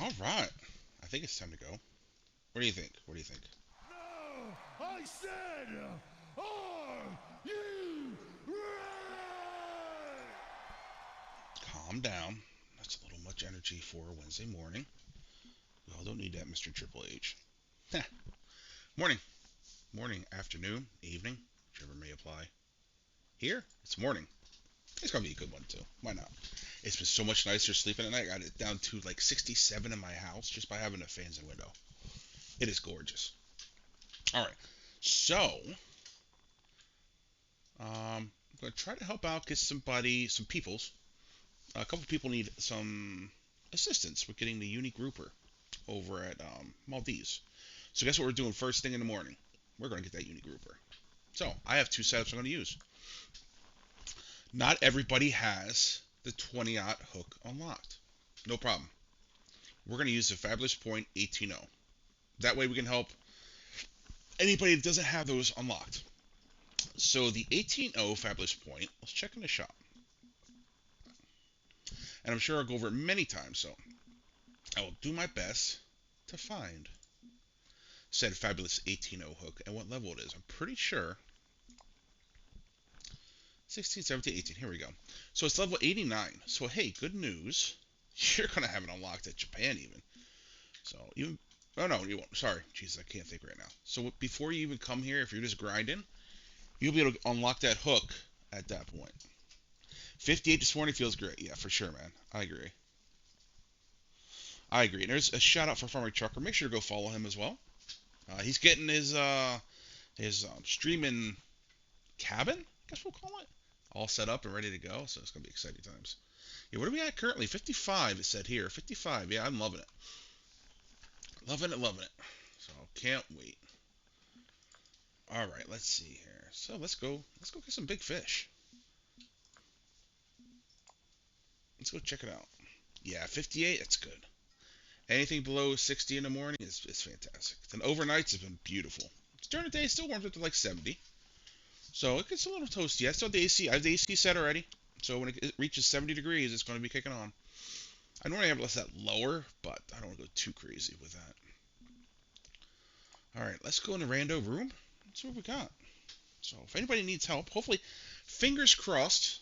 All right. I think it's time to go. What do you think? What do you think? No, I said, are you ready? Calm down. That's a little much energy for a Wednesday morning. We all don't need that, Mr. Triple H. Morning. Morning, afternoon, evening, whichever may apply. Here, it's morning. It's gonna be a good one too. Why not? It's been so much nicer sleeping at night. I got it down to like 67 in my house just by having the fans in the window. It is gorgeous. All right. So, I'm gonna try to help out, get somebody, some peoples. A couple people need some assistance with getting the uni grouper over at Maldives. So guess what we're doing first thing in the morning? We're gonna get that uni grouper. So I have two setups I'm gonna use. Not everybody has the 20-aught hook unlocked. No problem. We're gonna use the Fabulous Point 18.0. That way we can help anybody that doesn't have those unlocked. So the 18.0 Fabulous Point, let's check in the shop. And I'm sure I'll go over it many times, so I will do my best to find said Fabulous 18.0 hook and what level it is. I'm pretty sure 16, 17, 18. Here we go. So it's level 89. So hey, good news. You're gonna have it unlocked at Japan even. So you, oh no, you won't. Sorry, Jesus, I can't think right now. So before you even come here, if you're just grinding, you'll be able to unlock that hook at that point. 58 this morning feels great. Yeah, for sure, man. I agree. I agree. And there's a shout out for Farmer Trucker. Make sure to go follow him as well. He's getting his streaming cabin, I guess we'll call it, all set up and ready to go. So it's gonna be exciting times. Yeah, what are we at currently? 55. It said here. 55. Yeah, I'm loving it. Loving it. Loving it. So can't wait. All right, let's see here. So let's go. Let's go get some big fish. Let's go check it out. Yeah, 58. That's good. Anything below 60 in the morning is fantastic. Then overnights have been beautiful. During the day, it still warms up to like 70. So it gets a little toasty. I still have the AC. I have the AC set already. So when it reaches 70 degrees, it's going to be kicking on. I normally have it set lower, but I don't want to go too crazy with that. All right, let's go in the rando room. Let's see what we got. So if anybody needs help, hopefully, fingers crossed,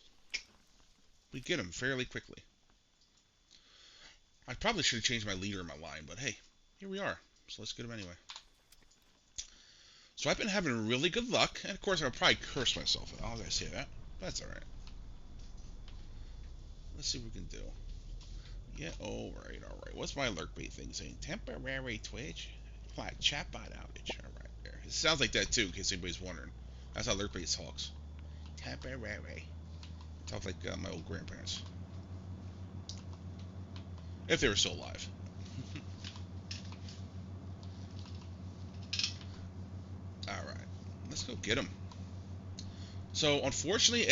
we get them fairly quickly. I probably should have changed my leader in my line, but hey, here we are. So let's get them anyway. So I've been having really good luck, and of course I'll probably curse myself as I say that. That's all right. Let's see what we can do. Yeah, all right. What's my alert bait thing saying? Temporary twitch, flat chatbot outage. All right, there. It sounds like that too, in case anybody's wondering. That's how alert bait talks. Temporary. Sounds like my old grandparents, if they were still alive. All right, let's go get them. So unfortunately,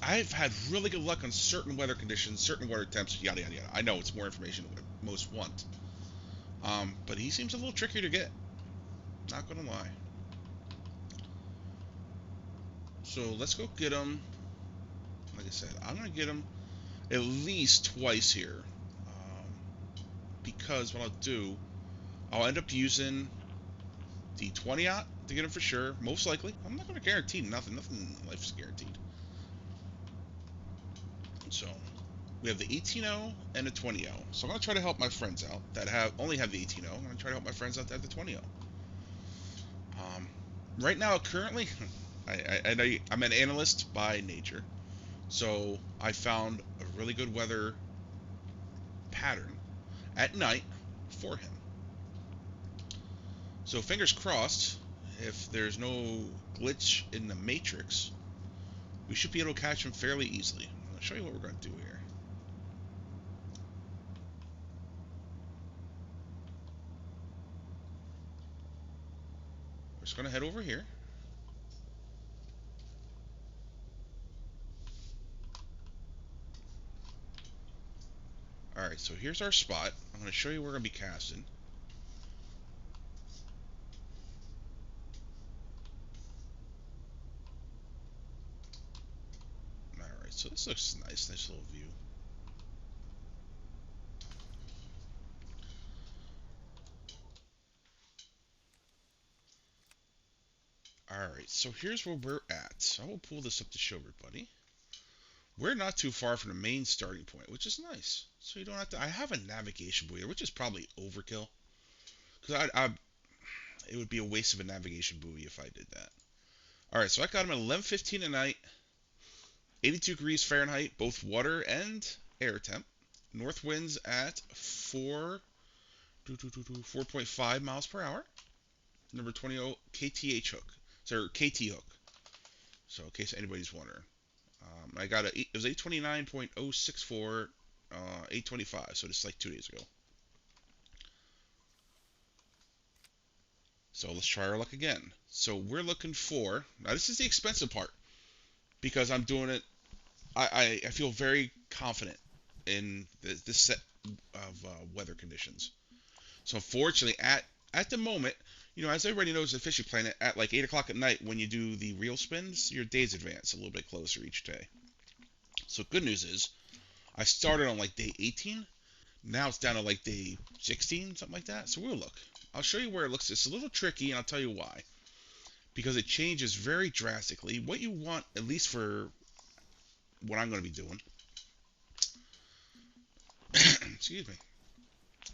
I've had really good luck on certain weather conditions, certain water temps, yada yada yada. I know it's more information than most want, but he seems a little trickier to get. Not gonna lie. So let's go get him. Like I said, I'm gonna get him at least twice here, um, because what I'll do, I'll end up using the 20 aught to get him for sure, most likely. I'm not gonna guarantee nothing. Nothing in life is guaranteed. So we have the 18.0 and the 20.0. So I'm gonna try to help my friends out that have only have the 18.0. I'm gonna try to help my friends out that have the 20.0. Um, right now, currently, I know I'm an analyst by nature, so I found a really good weather pattern at night for him. So fingers crossed, if there's no glitch in the matrix, we should be able to catch him fairly easily. I'll show you what we're going to do here. We're just going to head over here. Alright, so here's our spot. I'm going to show you where we're going to be casting. Alright, so this looks nice, nice little view. Alright, so here's where we're at. So I will pull this up to show everybody. We're not too far from the main starting point, which is nice. So you don't have to. I have a navigation buoy, which is probably overkill. Because it would be a waste of a navigation buoy if I did that. Alright, so I got them at 11:15 at night, 82 degrees Fahrenheit, both water and air temp. North winds at 4.5 miles per hour. Number 20 KTH hook. So KT hook. So in case anybody's wondering. I got it was 829.064, 825. So just like 2 days ago. So let's try our luck again. So we're looking for, now this is the expensive part because I'm doing it. I feel very confident in this set of weather conditions. So unfortunately, at the moment, as everybody knows in Fishing Planet, at like 8 o'clock at night when you do the reel spins, your days advance a little bit closer each day. So good news is, I started on like day 18. Now it's down to like day 16, something like that. So we'll look. I'll show you where it looks. It's a little tricky, and I'll tell you why. Because it changes very drastically. What you want, at least for what I'm going to be doing, excuse me,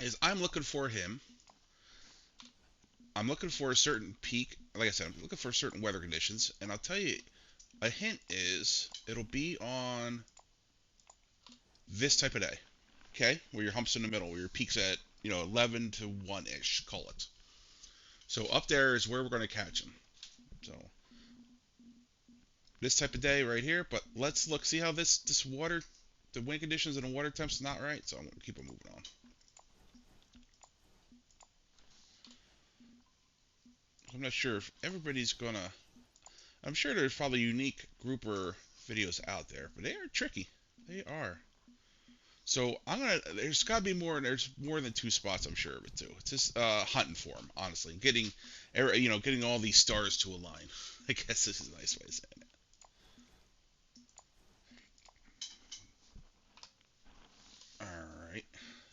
is I'm looking for him. I'm looking for a certain peak. Like I said, I'm looking for certain weather conditions. And I'll tell you, a hint is it'll be on this type of day. Okay? Where your hump's in the middle, where your peak's at, 11 to 1-ish, call it. So up there is where we're going to catch him. So this type of day right here, but let's look, see how this water, the wind conditions and the water temps not right, so I'm going to keep it moving on. I'm not sure if everybody's going to, I'm sure there's probably unique grouper videos out there, but they are tricky. They are. So there's got to be more, there's more than two spots, I'm sure of it too. It's just hunting for them, honestly. Getting all these stars to align. I guess this is a nice way to say it. Alright.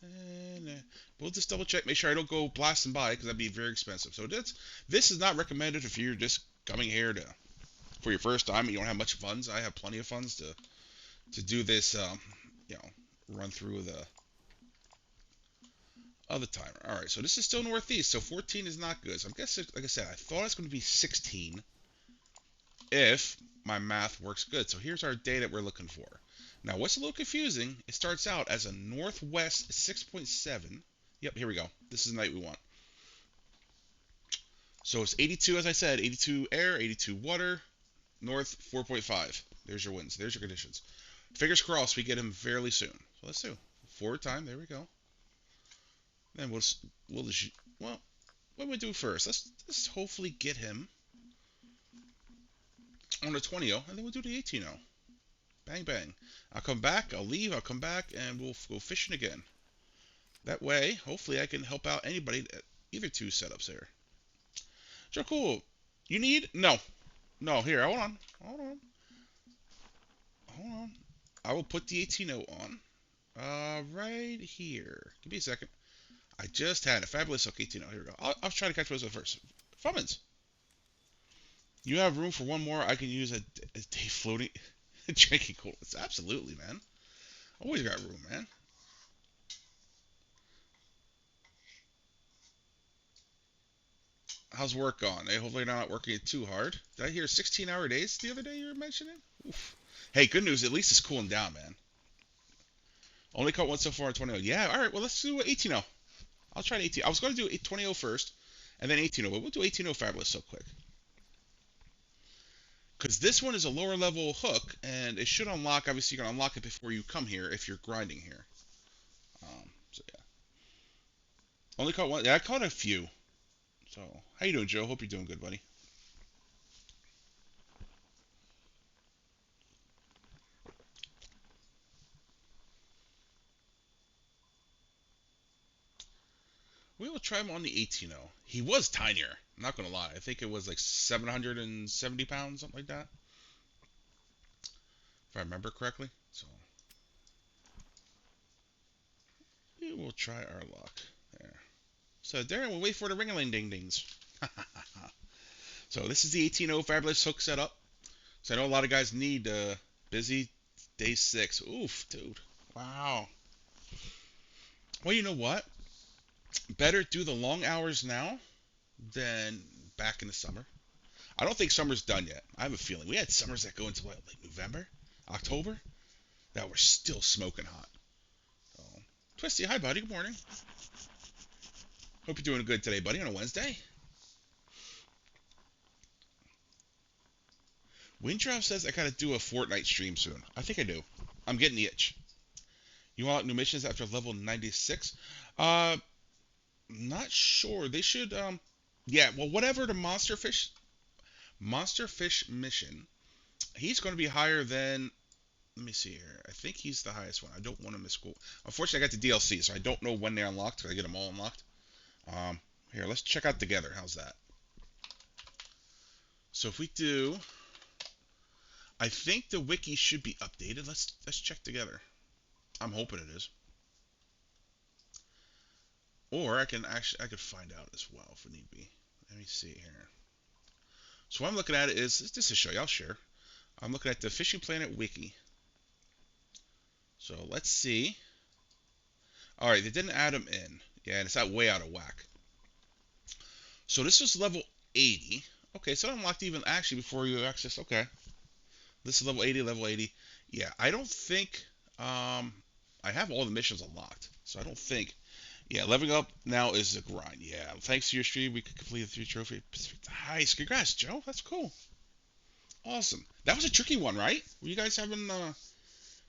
And we'll just double check, make sure I don't go blasting by, because that'd be very expensive. So this is not recommended if you're just coming here for your first time and you don't have much funds. I have plenty of funds to do this, run through the other timer. Alright, so this is still northeast, so 14 is not good. So I'm guessing, like I said, I thought it's going to be 16 if my math works good. So here's our day that we're looking for. Now, what's a little confusing, it starts out as a northwest 6.7. Yep, here we go. This is the night we want. So it's 82, as I said, 82 air, 82 water, north 4.5. There's your winds. There's your conditions. Fingers crossed we get him fairly soon. So let's do forward time. There we go. Then well, what do we do first? Let's hopefully get him on the 20, and then we'll do the 18. Bang, bang. I'll come back, I'll leave, I'll come back, and we'll go fishing again. That way, hopefully I can help out anybody at either two setups there. So cool. You need? No. No, here, hold on. Hold on. Hold on. I will put the 18 on. Right here. Give me a second. I just had a fabulous hook 18. Here we go. I'll try to catch most of it first. Fummins. You have room for one more. I can use a day floating drinking coolers. Absolutely, man. Always got room, man. How's work going? Hey, hopefully you're not working it too hard. Did I hear 16-hour days the other day you were mentioning? Oof. Hey, good news. At least it's cooling down, man. Only caught one so far in 20. Yeah, all right. Well, let's do 18. I'll try 18. I was going to do 20 first, and then 18, but we'll do 18 fabulous so quick. Because this one is a lower level hook, and it should unlock. Obviously, you're going to unlock it before you come here if you're grinding here. So, yeah. Only caught one. Yeah, I caught a few. So, how you doing, Joe? Hope you're doing good, buddy. We will try him on the 18. He was tinier. I'm not going to lie. I think it was like 770 pounds, something like that. If I remember correctly. So, we will try our luck. There. So, Darren, we'll wait for the ring-a-ling-ding-dings. So this is the 18.0 Fabulous Hook setup. So I know a lot of guys need busy day 6. Oof, dude. Wow. Well, you know what? Better do the long hours now than back in the summer. I don't think summer's done yet. I have a feeling we had summers that go into what, like November, October, that were still smoking hot. So, Twisty, hi buddy. Good morning. Hope you're doing good today, buddy, on a Wednesday. Windrop says I gotta do a Fortnite stream soon. I think I do. I'm getting the itch. You want new missions after level 96? Uh, not sure. They should. Yeah. Well, whatever the monster fish mission, he's going to be higher than. Let me see here. I think he's the highest one. I don't want to miss school. Unfortunately, I got the DLC, so I don't know when they're unlocked. I get them all unlocked. Here, let's check out together. How's that? So if we do, I think the wiki should be updated. Let's check together. I'm hoping it is. Or I could find out as well if it need be. Let me see here. So what I'm looking at is just to show you. I'll share. I'm looking at the Fishing Planet wiki. So let's see. All right, they didn't add them in. Yeah, and it's way out of whack. So this is level 80. Okay, so it unlocked even actually before you access. Okay, this is level 80. Level 80. Yeah, I don't think I have all the missions unlocked, so I don't think. Yeah, leveling up now is a grind. Yeah, thanks to your stream, we could complete the 3 trophy. Nice, congrats, Joe. That's cool. Awesome. That was a tricky one, right? Were you guys having?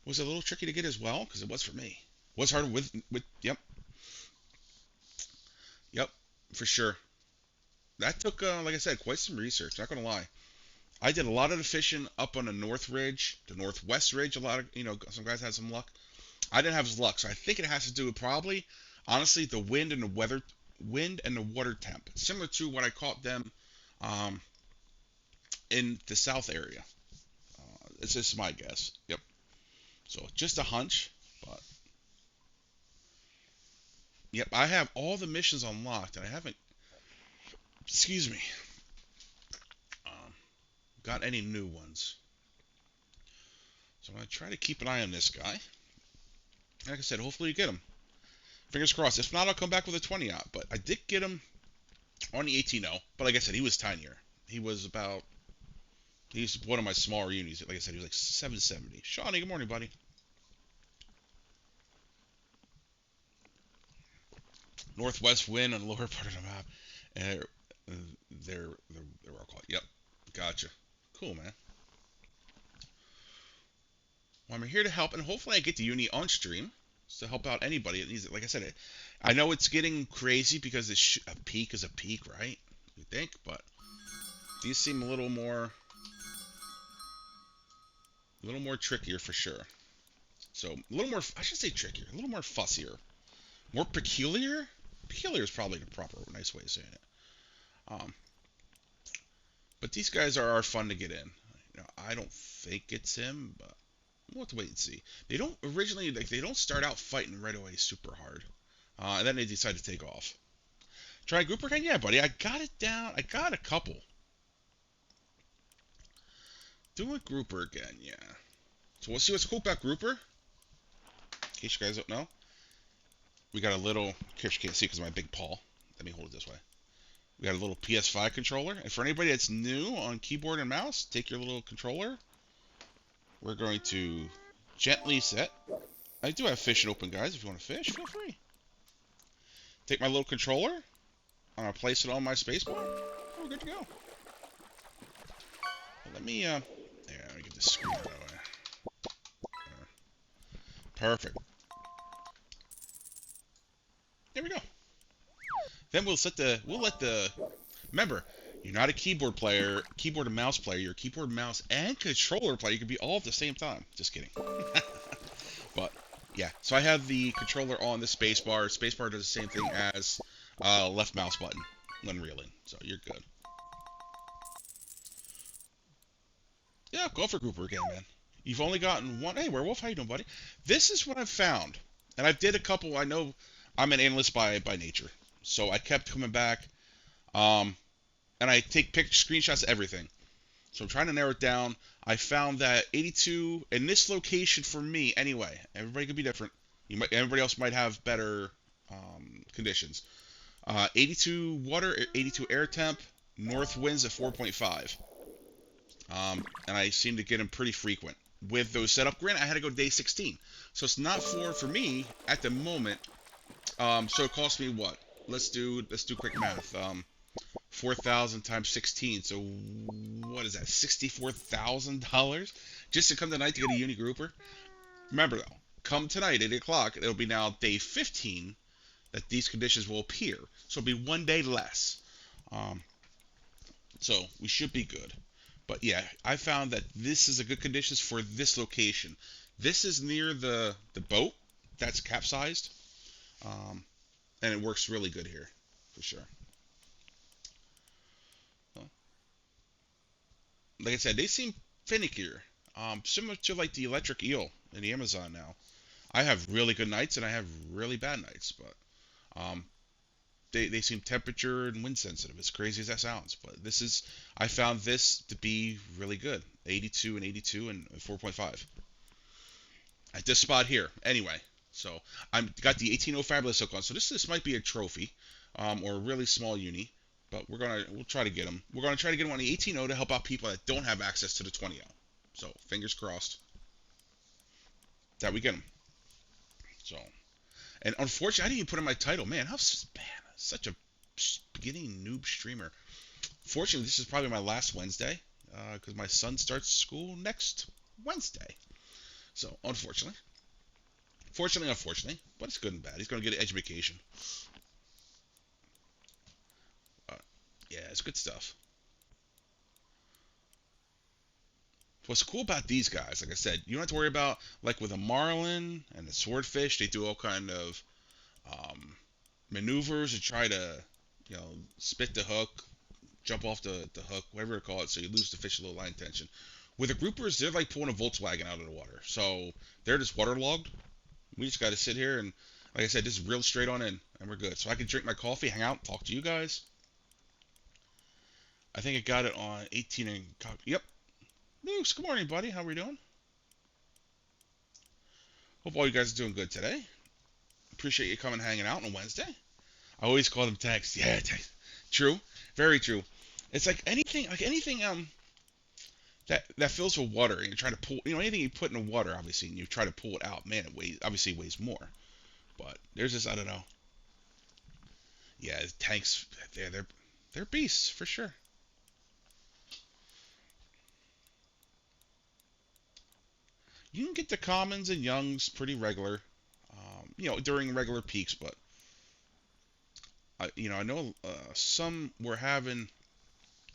Was it a little tricky to get as well? Because it was for me. It was hard with. Yep, yep, for sure. That took, like I said, quite some research. Not gonna lie. I did a lot of the fishing up on the North Ridge, the Northwest Ridge. A lot of, some guys had some luck. I didn't have as luck, so I think it has to do with probably, honestly, the wind and the water temp, similar to what I caught them um, in the South area. It's just my guess. Yep. So just a hunch, but yep, I have all the missions unlocked, and I haven't, excuse me, um, got any new ones. So I'm gonna try to keep an eye on this guy. Like I said, hopefully you get him. Fingers crossed. If not, I'll come back with a 20 out. But I did get him on the 18-0. But like I said, he was tinier. He was about. He's one of my smaller unis. Like I said, he was like 770. Shawnee, good morning, buddy. Northwest wind on the lower part of the map. And they're all called. Yep. Gotcha. Cool, man. Well, I'm here to help, and hopefully I get the uni on stream to help out anybody that needs it. Like I said, I know it's getting crazy because a peak is a peak, right? You think, but these seem a little more trickier for sure. So a little more, I should say trickier, a little more fussier, more peculiar. Peculiar is probably the proper, nice way of saying it. Um, but these guys are fun to get in. I don't think it's him, but we'll have to wait and see. They don't originally like they don't start out fighting right away super hard, and then they decide to take off. Try grouper again, yeah, buddy. I got it down. I got a couple. Do a grouper again, yeah. So we'll see what's cool about grouper. In case you guys don't know, we got a little. In case you can't see because of my big paw. Let me hold it this way. We got a little PS5 controller, and for anybody that's new on keyboard and mouse, take your little controller. We're going to gently set. I do have fishing open, guys. If you want to fish, feel free. Take my little controller. I'm gonna place it on my spacebar. We're good to go. Let me let me get this screen out of the way. Perfect. There we go. Then remember, you're not a keyboard and mouse player. You're a keyboard, mouse, and controller player. You can be all at the same time. Just kidding. But yeah, so I have the controller on the spacebar. Spacebar does the same thing as left mouse button when reeling, so you're good. Yeah, go for grouper again, man. You've only gotten one. Hey, Werewolf, how you doing, buddy? This is what I've found, and I did a couple. I know I'm an analyst by nature, so I kept coming back. Um, and I take screenshots of everything. So I'm trying to narrow it down. I found that 82 in this location for me anyway. Everybody could be different. Everybody else might have better conditions. 82 water, 82 air temp, north winds at 4.5. And I seem to get them pretty frequent. With those set up, granted, I had to go day 16, so it's not for me at the moment. So it cost me what? Let's do quick math. 4,000 times 16. So what is that? $64,000 just to come tonight to get a uni grouper. Remember though, come tonight 8 o'clock, it'll be now day 15 that these conditions will appear. So it'll be one day less. Um, so we should be good. But yeah, I found that this is a good conditions for this location. This is near the boat that's capsized, um, and it works really good here for sure. Like I said, they seem finickier, similar to like the electric eel in the Amazon now. I have really good nights and I have really bad nights, but um, they seem temperature and wind sensitive. As crazy as that sounds, but this is I found this to be really good. 82 and 82 and 4.5 at this spot here. Anyway, so I'm got the 18.0 Fabulous hook on. So this might be a trophy, or a really small uni, but we'll try to get them. We're gonna try to get them on the 18.0 to help out people that don't have access to the 20.0. So fingers crossed that we get them. So, and unfortunately, I didn't even put in my title. Man, such a beginning noob streamer. Fortunately, this is probably my last Wednesday because my son starts school next Wednesday. So, unfortunately, but it's good and bad. He's going to get an education. Uh, yeah, it's good stuff. What's cool about these guys, like I said, you don't have to worry about like with a marlin and the swordfish. They do all kind of um, maneuvers to try to, spit the hook, jump off the hook, whatever you call it, so you lose the fish a little line tension. With the groupers, they're like pulling a Volkswagen out of the water. So they're just waterlogged. We just got to sit here and, like I said, just reel straight on in, and we're good. So I can drink my coffee, hang out, talk to you guys. I think I got it on 18 and yep. Luke, good morning, buddy. How are we doing? Hope all you guys are doing good today. Appreciate you coming hanging out on a Wednesday. I always call them text. Yeah, text. True, very true. It's like anything that fills with water and you're trying to pull, anything you put in the water, obviously, and you try to pull it out, man, it weighs more. But there's just, I don't know. Yeah, tanks, they're beasts for sure. You can get the commons and youngs pretty regular, during regular peaks. But I know some were having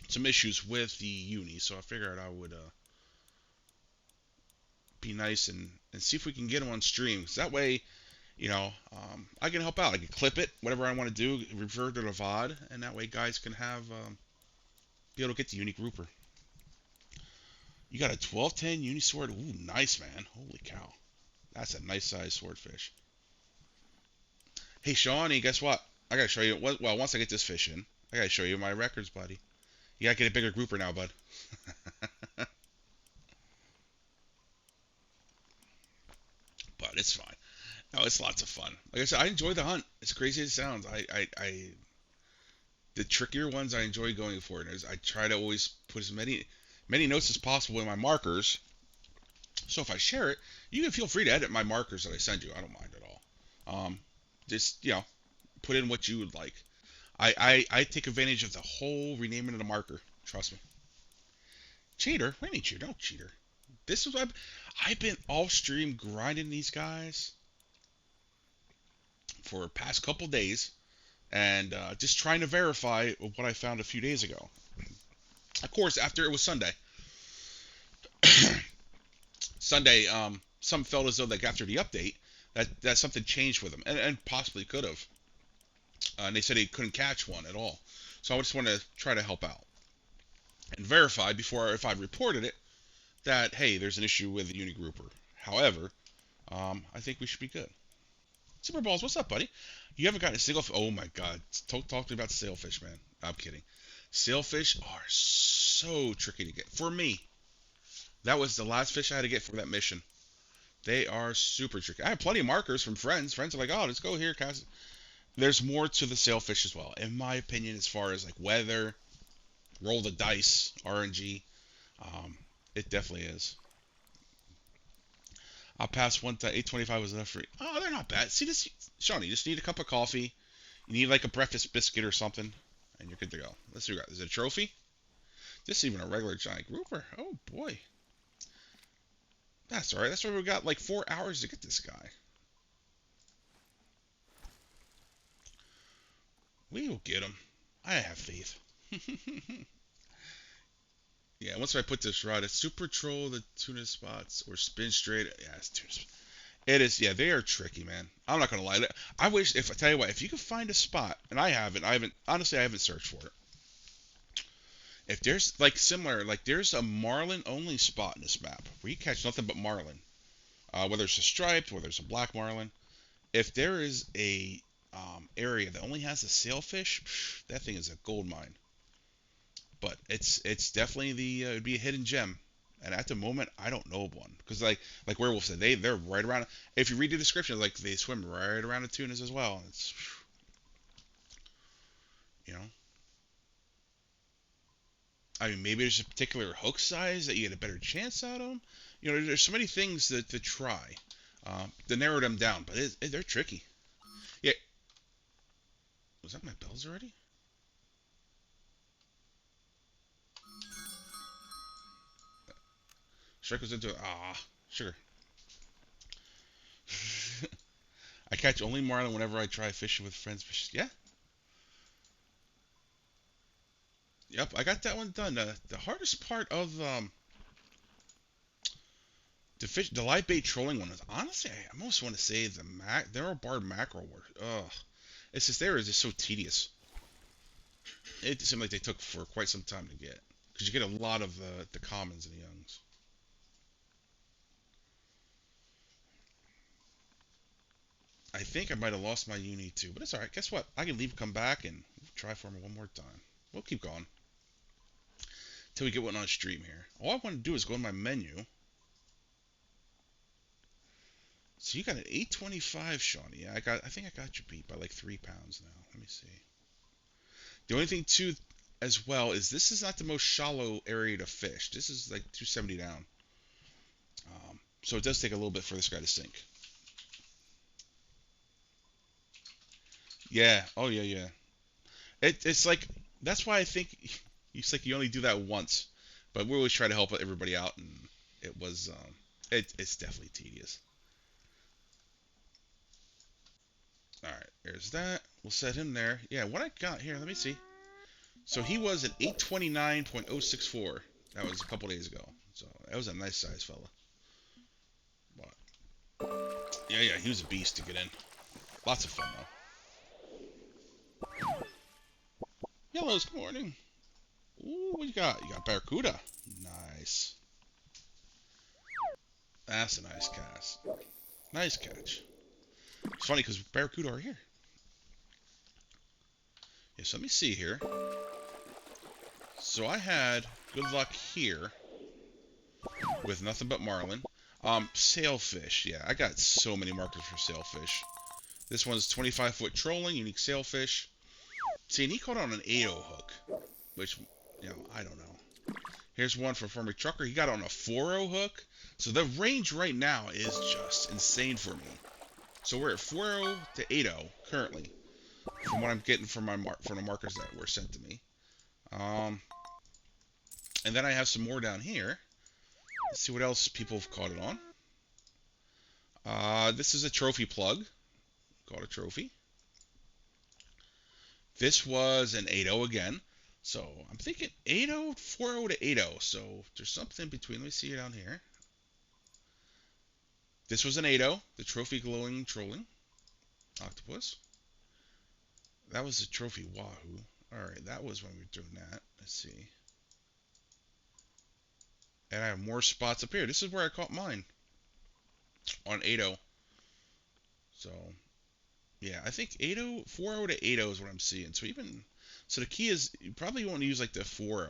some issues with the uni, so I figured I would be nice and see if we can get them on stream. 'Cause that way, I can help out. I can clip it, whatever I want to do, revert to the VOD, and that way guys can be able to get the unique grouper. You got a 1210 Unisword. Ooh, nice, man. Holy cow. That's a nice size swordfish. Hey, Shawnee, guess what? I gotta show you. Well, once I get this fish in, I gotta show you my records, buddy. You gotta get a bigger grouper now, bud. But it's fine. No, it's lots of fun. Like I said, I enjoy the hunt. As crazy as it sounds, the trickier ones I enjoy going for. And I try to always put as many notes as possible in my markers. So if I share it, you can feel free to edit my markers that I send you. I don't mind at all. Just put in what you would like. I take advantage of the whole renaming of the marker. Trust me. Cheater? What do you mean cheater? No cheater. This is what I've been off stream grinding these guys for the past couple days, and just trying to verify what I found a few days ago. Of course, after it was Sunday. Sunday, some felt as though like after the update that something changed with them, and possibly could have. And they said they couldn't catch one at all. So I just want to try to help out and verify before, if I reported it, that hey, there's an issue with the Unigrouper. However, I think we should be good. Super Balls, what's up, buddy? You haven't gotten a single. Oh my God, talk to me about sailfish, man. I'm kidding. Sailfish are so tricky to get. For me, that was the last fish I had to get for that mission. They are super tricky. I have plenty of markers from friends. Friends are like, "Oh, let's go here, cast." There's more to the sailfish as well, in my opinion, as far as like weather, roll the dice, RNG. Um, it definitely is. I'll pass one time. 825 was enough for. Oh, they're not bad. See this, Sean? You just need a cup of coffee. You need like a breakfast biscuit or something, and you're good to go. Let's see what we got. Is it a trophy? This is even a regular giant grouper. Oh boy, that's all right. That's why we got like 4 hours to get this guy. We will get him. I have faith. Yeah, once I put this rod, it's super troll the tuna spots or spin straight. Yeah, it's tuna. It is. Yeah, they are tricky, man. I'm not gonna lie. I wish if I tell you what, if you could find a spot, and I haven't honestly, I haven't searched for it. If there's like similar, like there's a marlin only spot in this map where you catch nothing but marlin, whether it's a striped, whether it's a black marlin. If there is a area that only has a sailfish, that thing is a gold mine. But it's definitely it'd be a hidden gem. And at the moment, I don't know of one because like Werewolf said, they're right around. If you read the description, like they swim right around the tunas as well. It's you know, I mean maybe there's a particular hook size that you get a better chance out of them. You know, there's so many things to try to narrow them down, but they're tricky. Yeah, was that my bells already? Shrek was into it. Ah, sugar. I catch only marlin whenever I try fishing with friends. Yeah, yep, I got that one done. The hardest part of the live bait trolling one is honestly, I almost want to say the narrow barred mackerel were. Ugh, it's just there is just so tedious. It seemed like they took for quite some time to get because you get a lot of the commons and the youngs. I think I might have lost my uni too, but it's all right. Guess what? I can leave, come back, and try for me one more time. We'll keep going till we get one on stream here. All I want to do is go in my menu. So you got an 825, Shawnee. Yeah, I think I got you beat by like 3 pounds now. Let me see. The only thing too, as well, is this is not the most shallow area to fish. This is like 270 down. So it does take a little bit for this guy to sink. Yeah. Oh yeah, yeah. It's like that's why I think it's like you only do that once, but we always try to help everybody out, and it was it's definitely tedious. All right, there's that. We'll set him there. Yeah, what I got here, let me see. So he was at 829.064. That was a couple days ago. So that was a nice size fella. But yeah, yeah, he was a beast to get in. Lots of fun though. Yellows, good morning. Ooh, what you got? You got Barracuda. Nice. That's a nice cast. Nice catch. It's funny because Barracuda are here. Yes, let me see here. So I had good luck here with nothing but marlin. Sailfish. Yeah, I got so many markers for sailfish. This one's 25-foot trolling, unique sailfish. See, and he caught on an 8.0 hook, which, I don't know. Here's one from Farmer Trucker. He got on a 4.0 hook. So the range right now is just insane for me. So we're at 4.0 to 8.0 currently, from what I'm getting from from the markers that were sent to me. And then I have some more down here. Let's see what else people have caught it on. This is a trophy plug. Called a trophy. This was an 8.0 again. So I'm thinking 8.0, 4.0 to 8.0. So there's something between. Let me see it down here. This was an 8.0, the trophy glowing trolling octopus. That was the trophy wahoo. Alright, that was when we were doing that. Let's see. And I have more spots up here. This is where I caught mine on 8.0. So, yeah, I think 8.0, 4.0 to 8.0 is what I'm seeing. So even, So the key is you probably want to use like the 4-0.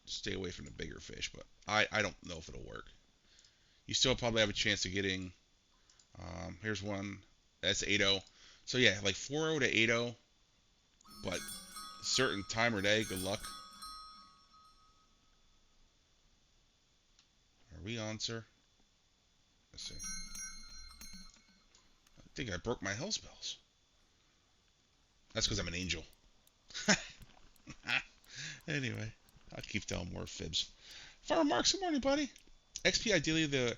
Stay away from the bigger fish, but I don't know if it'll work. You still probably have a chance of getting. Here's one. That's 8-0. So yeah, like 4-0 to 8-0, but certain time or day. Good luck. Are we on, sir? Let's see. I think I broke my hell spells. That's because I'm an angel. Anyway, I'll keep telling more fibs. Farmer Marks, good morning, buddy. XP ideally the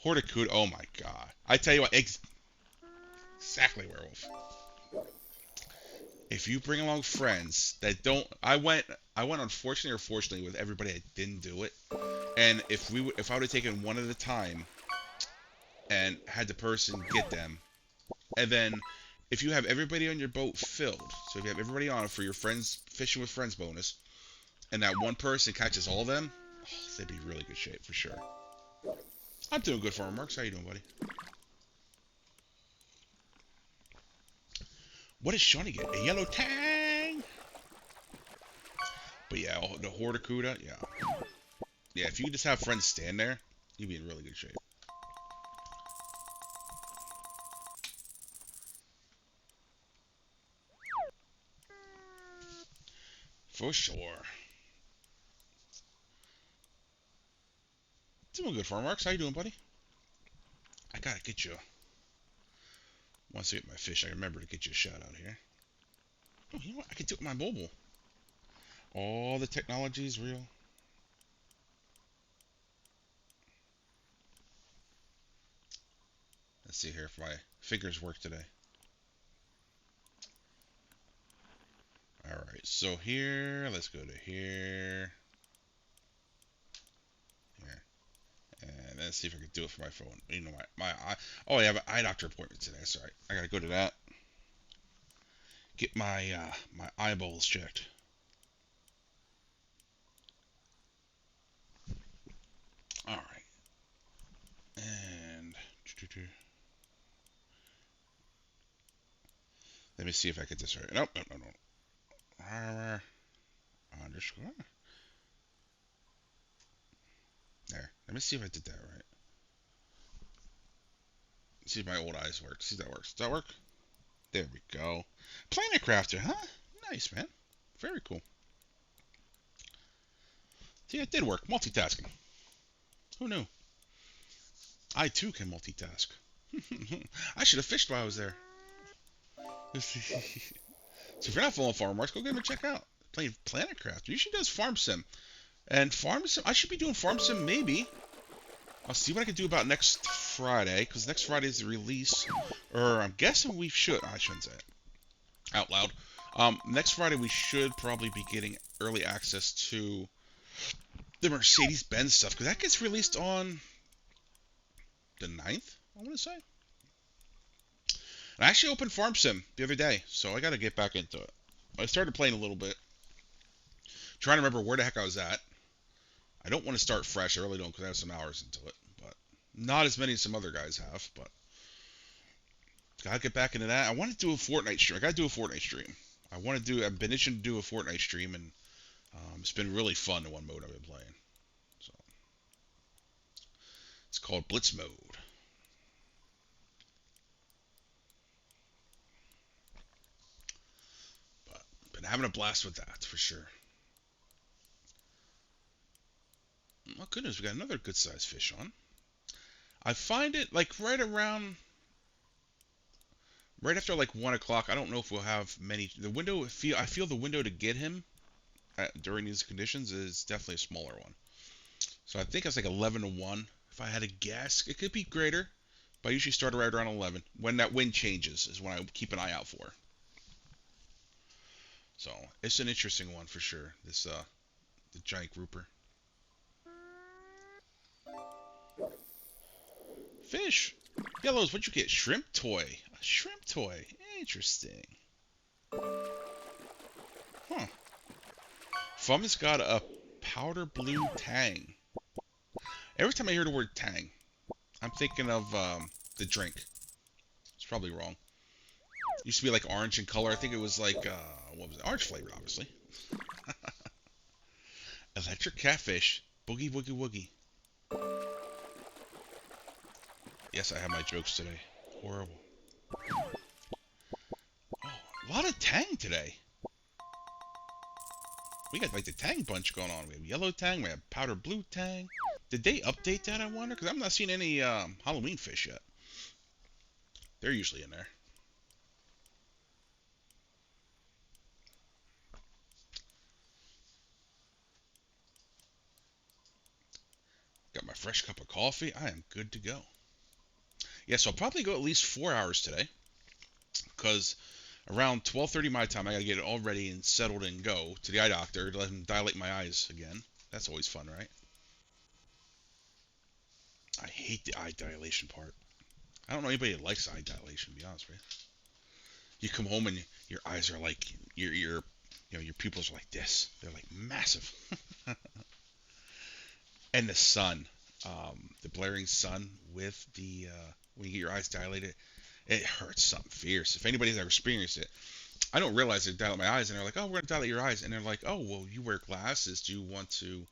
Horticuda. Oh my god. I tell you what, exactly, werewolf. If you bring along friends that don't, I went unfortunately or fortunately with everybody that didn't do it. And if I would have taken one at a time and had the person get them, and then if you have everybody on your boat filled, so if you have everybody on for your friends fishing with friends bonus, and that one person catches all of them, oh, they'd be really good shape for sure. I'm doing good, Farmer Marks. How you doing, buddy? What does Shawnee get? A yellow tang. But yeah, the Horticuda, yeah. Yeah, if you could just have friends stand there, you'd be in really good shape. For sure. Doing good, Farmer Marks. How you doing, buddy? I gotta get you. Once I get my fish, I remember to get you a shout out here. Oh, you know what? I can do it with my mobile. All the technology is real. Let's see here if my fingers work today. Alright, so here, let's go to here. Here. And then see if I can do it for my phone. You know, my eye. Oh, I have an eye doctor appointment today. Sorry. I gotta go to that. Get my eyeballs checked. Alright. And let me see if I get this right. Nope, nope, nope, nope. Underscore. There. Let me see if I did that right. See if my old eyes work. See if that works. Does that work? There we go. Planet Crafter, huh? Nice, man. Very cool. See, it did work. Multitasking. Who knew? I too can multitask. I should have fished while I was there. So if you're not following Farm Marks, go give him a check out. Playing Planet Crafter. Usually does Farm Sim. And Farm Sim, I should be doing Farm Sim maybe. I'll see what I can do about next Friday, because next Friday is the release. Or I'm guessing we should. I shouldn't say it out loud. Next Friday we should probably be getting early access to the Mercedes-Benz stuff, because that gets released on the 9th, I want to say. And I actually opened Farm Sim the other day, so I got to get back into it. I started playing a little bit, trying to remember where the heck I was at. I don't want to start fresh. I really don't, because I have some hours into it, but not as many as some other guys have. But gotta get back into that. I want to do a Fortnite stream. I gotta do a Fortnite stream. I've been itching to do a Fortnite stream, and it's been really fun in one mode I've been playing. So it's called Blitz Mode. But been having a blast with that for sure. Oh goodness, we got another good sized fish on. I find it like right after like 1 o'clock. I don't know if we'll have many. I feel the window to get him during these conditions is definitely a smaller one. So I think it's like 11 to 1. If I had to guess, it could be greater, but I usually start right around 11. When that wind changes is when I keep an eye out for. So it's an interesting one for sure. The giant grouper. Fish. Yellows, what'd you get? Shrimp toy. A shrimp toy. Interesting. Huh. Fum's got a powder blue tang. Every time I hear the word tang, I'm thinking of the drink. It's probably wrong. Used to be like orange in color. I think it was like what was it? Orange flavored, obviously. Electric catfish. Boogie woogie woogie. Yes, I have my jokes today. Horrible. Oh, a lot of Tang today. We got like the Tang bunch going on. We have yellow Tang. We have powder blue Tang. Did they update that? I wonder, because I'm not seeing any Halloween fish yet. They're usually in there. Got my fresh cup of coffee. I am good to go. Yeah, so I'll probably go at least 4 hours today, because around 12:30 my time, I gotta get it all ready and settled and go to the eye doctor to let him dilate my eyes again. That's always fun, right? I hate the eye dilation part. I don't know anybody that likes eye dilation. To be honest with you, you come home and your eyes are like your pupils are like this. They're like massive. And the sun, the blaring sun with the when you get your eyes dilated, it hurts something fierce. If anybody's ever experienced it, I don't realize they dilate my eyes, and they're like, "Oh, we're gonna dilate your eyes," and they're like, "Oh, well, you wear glasses. Do you want to?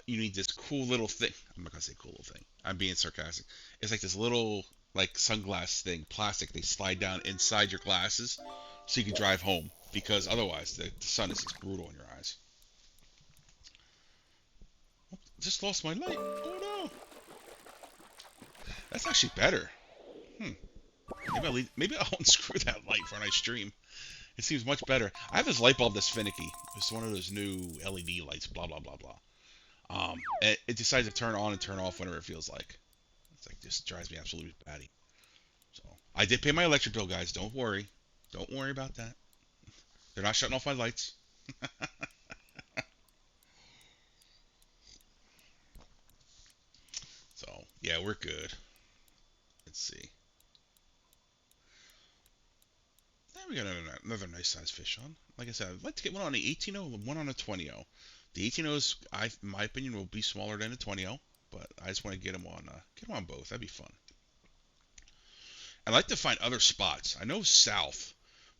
You need this cool little thing." I'm not gonna say cool little thing. I'm being sarcastic. It's like this little like sunglass thing, plastic. They slide down inside your glasses, so you can drive home. Because otherwise, the sun is just brutal in your eyes. Just lost my light. Oh no! That's actually better. Hmm. Maybe I'll unscrew that light for a nice stream. It seems much better. I have this light bulb that's finicky. It's one of those new LED lights. Blah blah blah blah. It decides to turn on and turn off whenever it feels like. It's like just drives me absolutely batty. So I did pay my electric bill, guys. Don't worry. Don't worry about that. They're not shutting off my lights. So yeah, we're good. Let's see. There we got another nice sized fish on. Like I said, I'd like to get one on the 18.0 and one on a 20.0. The 18.0s, in my opinion, will be smaller than the 20.0, but I just want to get them on both. That'd be fun. I'd like to find other spots. I know south,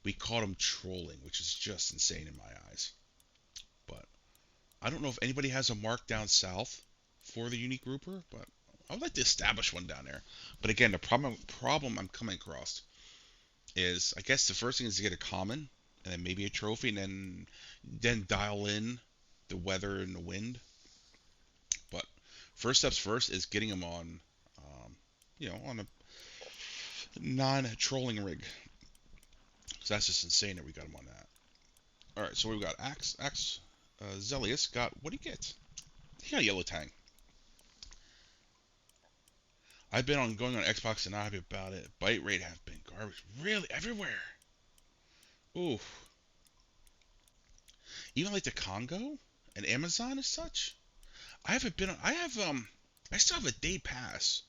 we caught them trolling, which is just insane in my eyes. But I don't know if anybody has a mark down south for the unique grouper, but I would like to establish one down there. But again, the problem I'm coming across is I guess the first thing is to get a common and then maybe a trophy and then dial in the weather and the wind. But first steps first is getting them on, on a non-trolling rig. So that's just insane that we got them on that. All right, so we've got Axe Zelius got what do you get? He got a yellow tang. I've been on going on Xbox and not happy about it. Bite rate have been garbage. Really, everywhere. Ooh, even like the Congo and Amazon and such. I haven't been on. I still have a day pass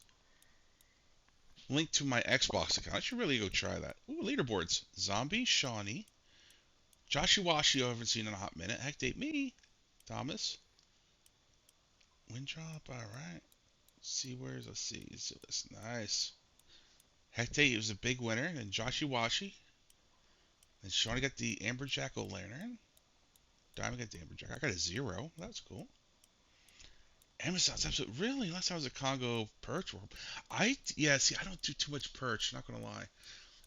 linked to my Xbox account. I should really go try that. Ooh, leaderboards. Zombie, Shawnee, Joshiwashi. I haven't seen in a hot minute. Heck, date me, Thomas. Windrop. All right. Seawares. Let's see. So that's nice. Hectate was a big winner. And Joshiwashi. And Shawnee got the Amberjack O'Lantern. Diamond got the Amberjack. I got a 0. That's cool. Amazon's absolute. Really? Last time I was a Congo perch worm. See, I don't do too much perch. Not gonna lie.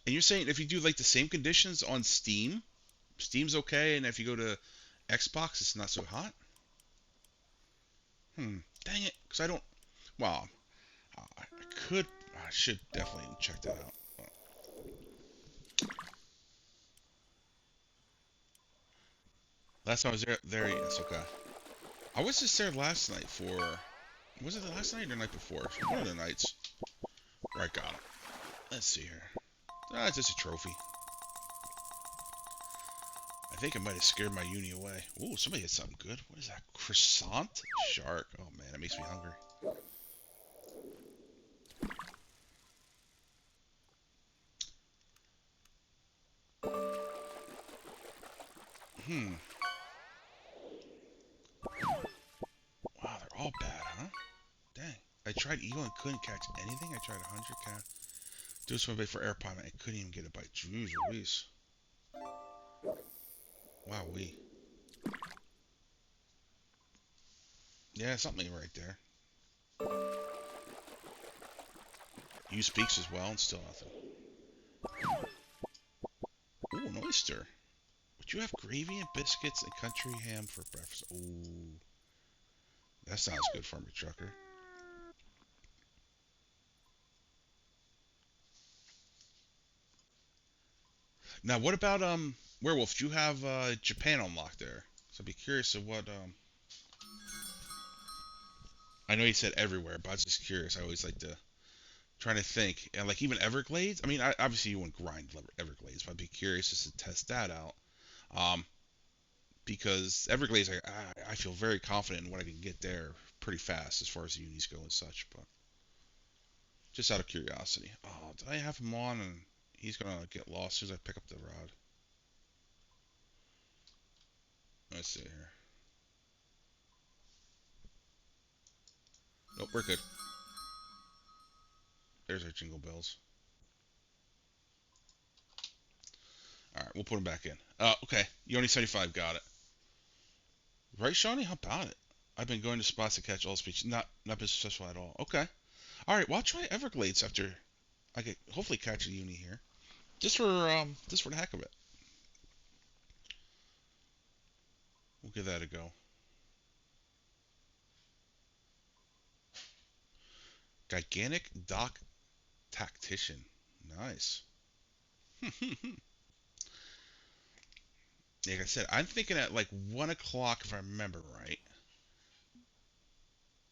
And you're saying if you do like the same conditions on Steam, Steam's okay, and if you go to Xbox, it's not so hot. Dang it, because I don't. Well, I could. I should definitely check that out. Last time I was there, yes, okay. I was just there last night for. Was it the last night or the night before? One of the nights. Where I got it. Let's see here. Ah, it's just a trophy. I think I might have scared my uni away. Ooh, somebody had something good. What is that? Croissant? Shark. Oh man, that makes me hungry. Hmm. Wow, they're all bad, huh? Dang. I tried Eagle and couldn't catch anything. I tried 100 cat. Do some bait for air pilot. I couldn't even get a bite. Jeez Louise. Wow, we. Yeah, something ain't right there. You speaks as well, and still nothing. Ooh, an oyster. Would you have gravy and biscuits and country ham for breakfast? Ooh, that sounds good for me, trucker. Now, what about werewolf? Do you have Japan unlocked there? So I'd be curious of what I know you said everywhere, but I was just curious. I always like to trying to think, and like even Everglades. I mean, obviously you wouldn't grind Everglades, but I'd be curious just to test that out. Um, because Everglades, I feel very confident in what I can get there pretty fast as far as the unis go and such. But just out of curiosity, oh, did I have him on and he's gonna get lost as soon as I pick up the rod? Let's see here. Nope, we're good. There's our jingle bells. All right, we'll put him back in. Okay, Yoni 75 got it. Right, Shawnee? How about it? I've been going to spots to catch all species. Not been successful at all. Okay. All right. Well, I'll try Everglades after I get hopefully catch a uni here. Just for the heck of it. We'll give that a go. Gigantic Dock Tactician. Nice. Like I said, I'm thinking at like 1 o'clock if I remember right.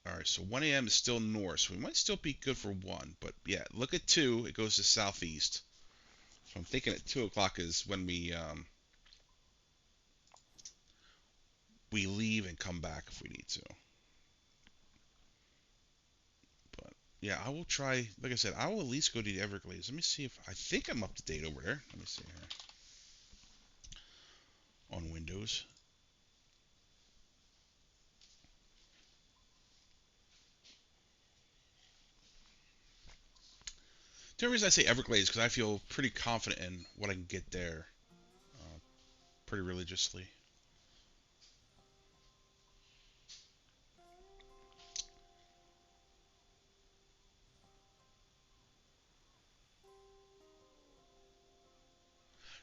All right. So 1 a.m. is still north, so we might still be good for one. But yeah, look at 2. It goes to southeast. So I'm thinking at 2 o'clock is when we leave and come back if we need to. But yeah, I will try. Like I said, I will at least go to the Everglades. Let me see if I think I'm up to date over there. Let me see here on Windows. The only reason I say Everglades is because I feel pretty confident in what I can get there, uh, pretty religiously.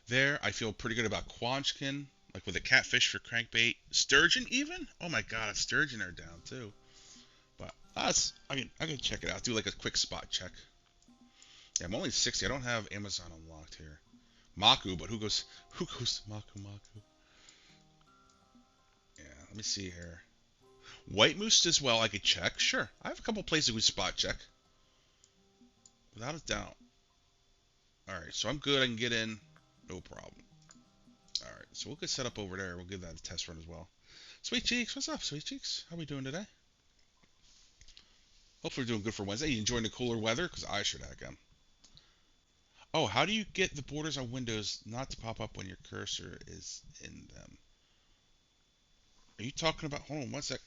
There, I feel pretty good about Quanchkin, like with a catfish for crankbait, sturgeon even. Oh my god, sturgeon are down too. But that's I can check it out. Do like a quick spot check. Yeah, I'm only 60. I don't have Amazon unlocked here. Maku, but who goes to Maku? Yeah, let me see here. White moose as well. I could check. Sure, I have a couple places we spot check without a doubt. All right, so I'm good. I can get in, no problem. All right, so we'll get set up over there. We'll give that a test run as well. Sweet Cheeks, what's up, Sweet Cheeks? How we doing today? Hopefully we're doing good for Wednesday. You enjoying the cooler weather? Because I sure heck am. Oh, how do you get the borders on windows not to pop up when your cursor is in them? Are you talking about? Hold on one sec.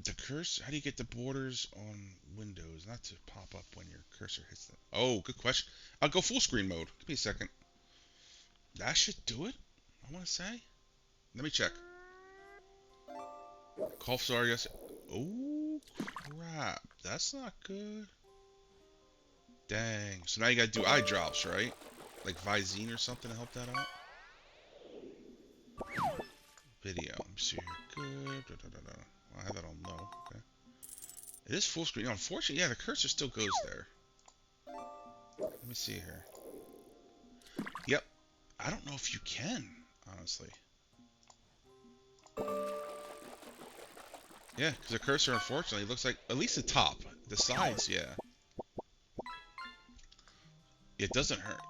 The cursor. How do you get the borders on windows not to pop up when your cursor hits them? Oh, good question. I'll go full screen mode. Give me a second. That should do it. I want to say. Let me check. Call sorry. Yes. Oh crap. That's not good. Dang. So now you gotta do eye drops, right? Like Visine or something to help that out. Video. Let me see here. Good. Da, da, da, da. I have that on low. Okay. It is full screen. Unfortunately, yeah, the cursor still goes there. Let me see here. Yep. I don't know if you can, honestly. Yeah, because the cursor, unfortunately, looks like at least the top. The sides, yeah. It doesn't hurt.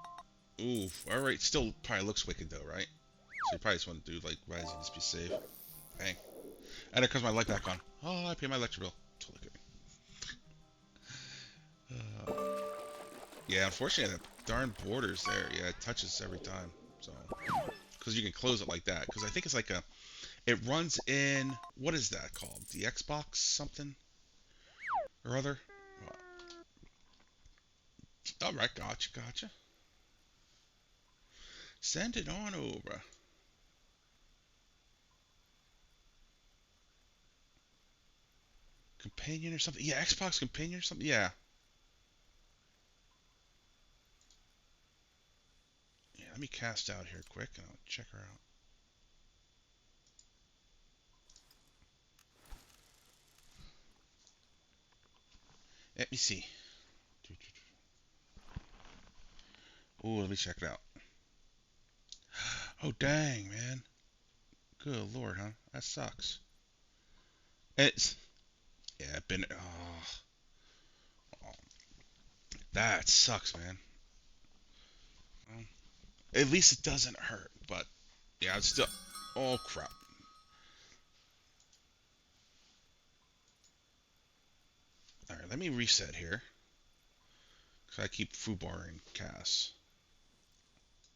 Ooh, alright. Still probably looks wicked, though, right? So you probably just want to do, like, Rising, just be safe. Bang. And there comes my light back on. Oh, I pay my electric bill. Totally kidding. Yeah, unfortunately, the darn border's there. Yeah, it touches every time. So, because you can close it like that. Because I think it's like a, it runs in, what is that called? The Xbox something or other? All right, gotcha, gotcha. Send it on over. Companion or something? Yeah, Xbox Companion or something? Yeah. Yeah, let me cast out here quick and I'll check her out. Let me see. Ooh, let me check it out. Oh, dang, man. Good lord, huh? That sucks. It's, yeah, been, oh, that sucks, man. Well, at least it doesn't hurt, but yeah, it's still, oh crap. Alright, let me reset here. Cause I keep foobarring casts.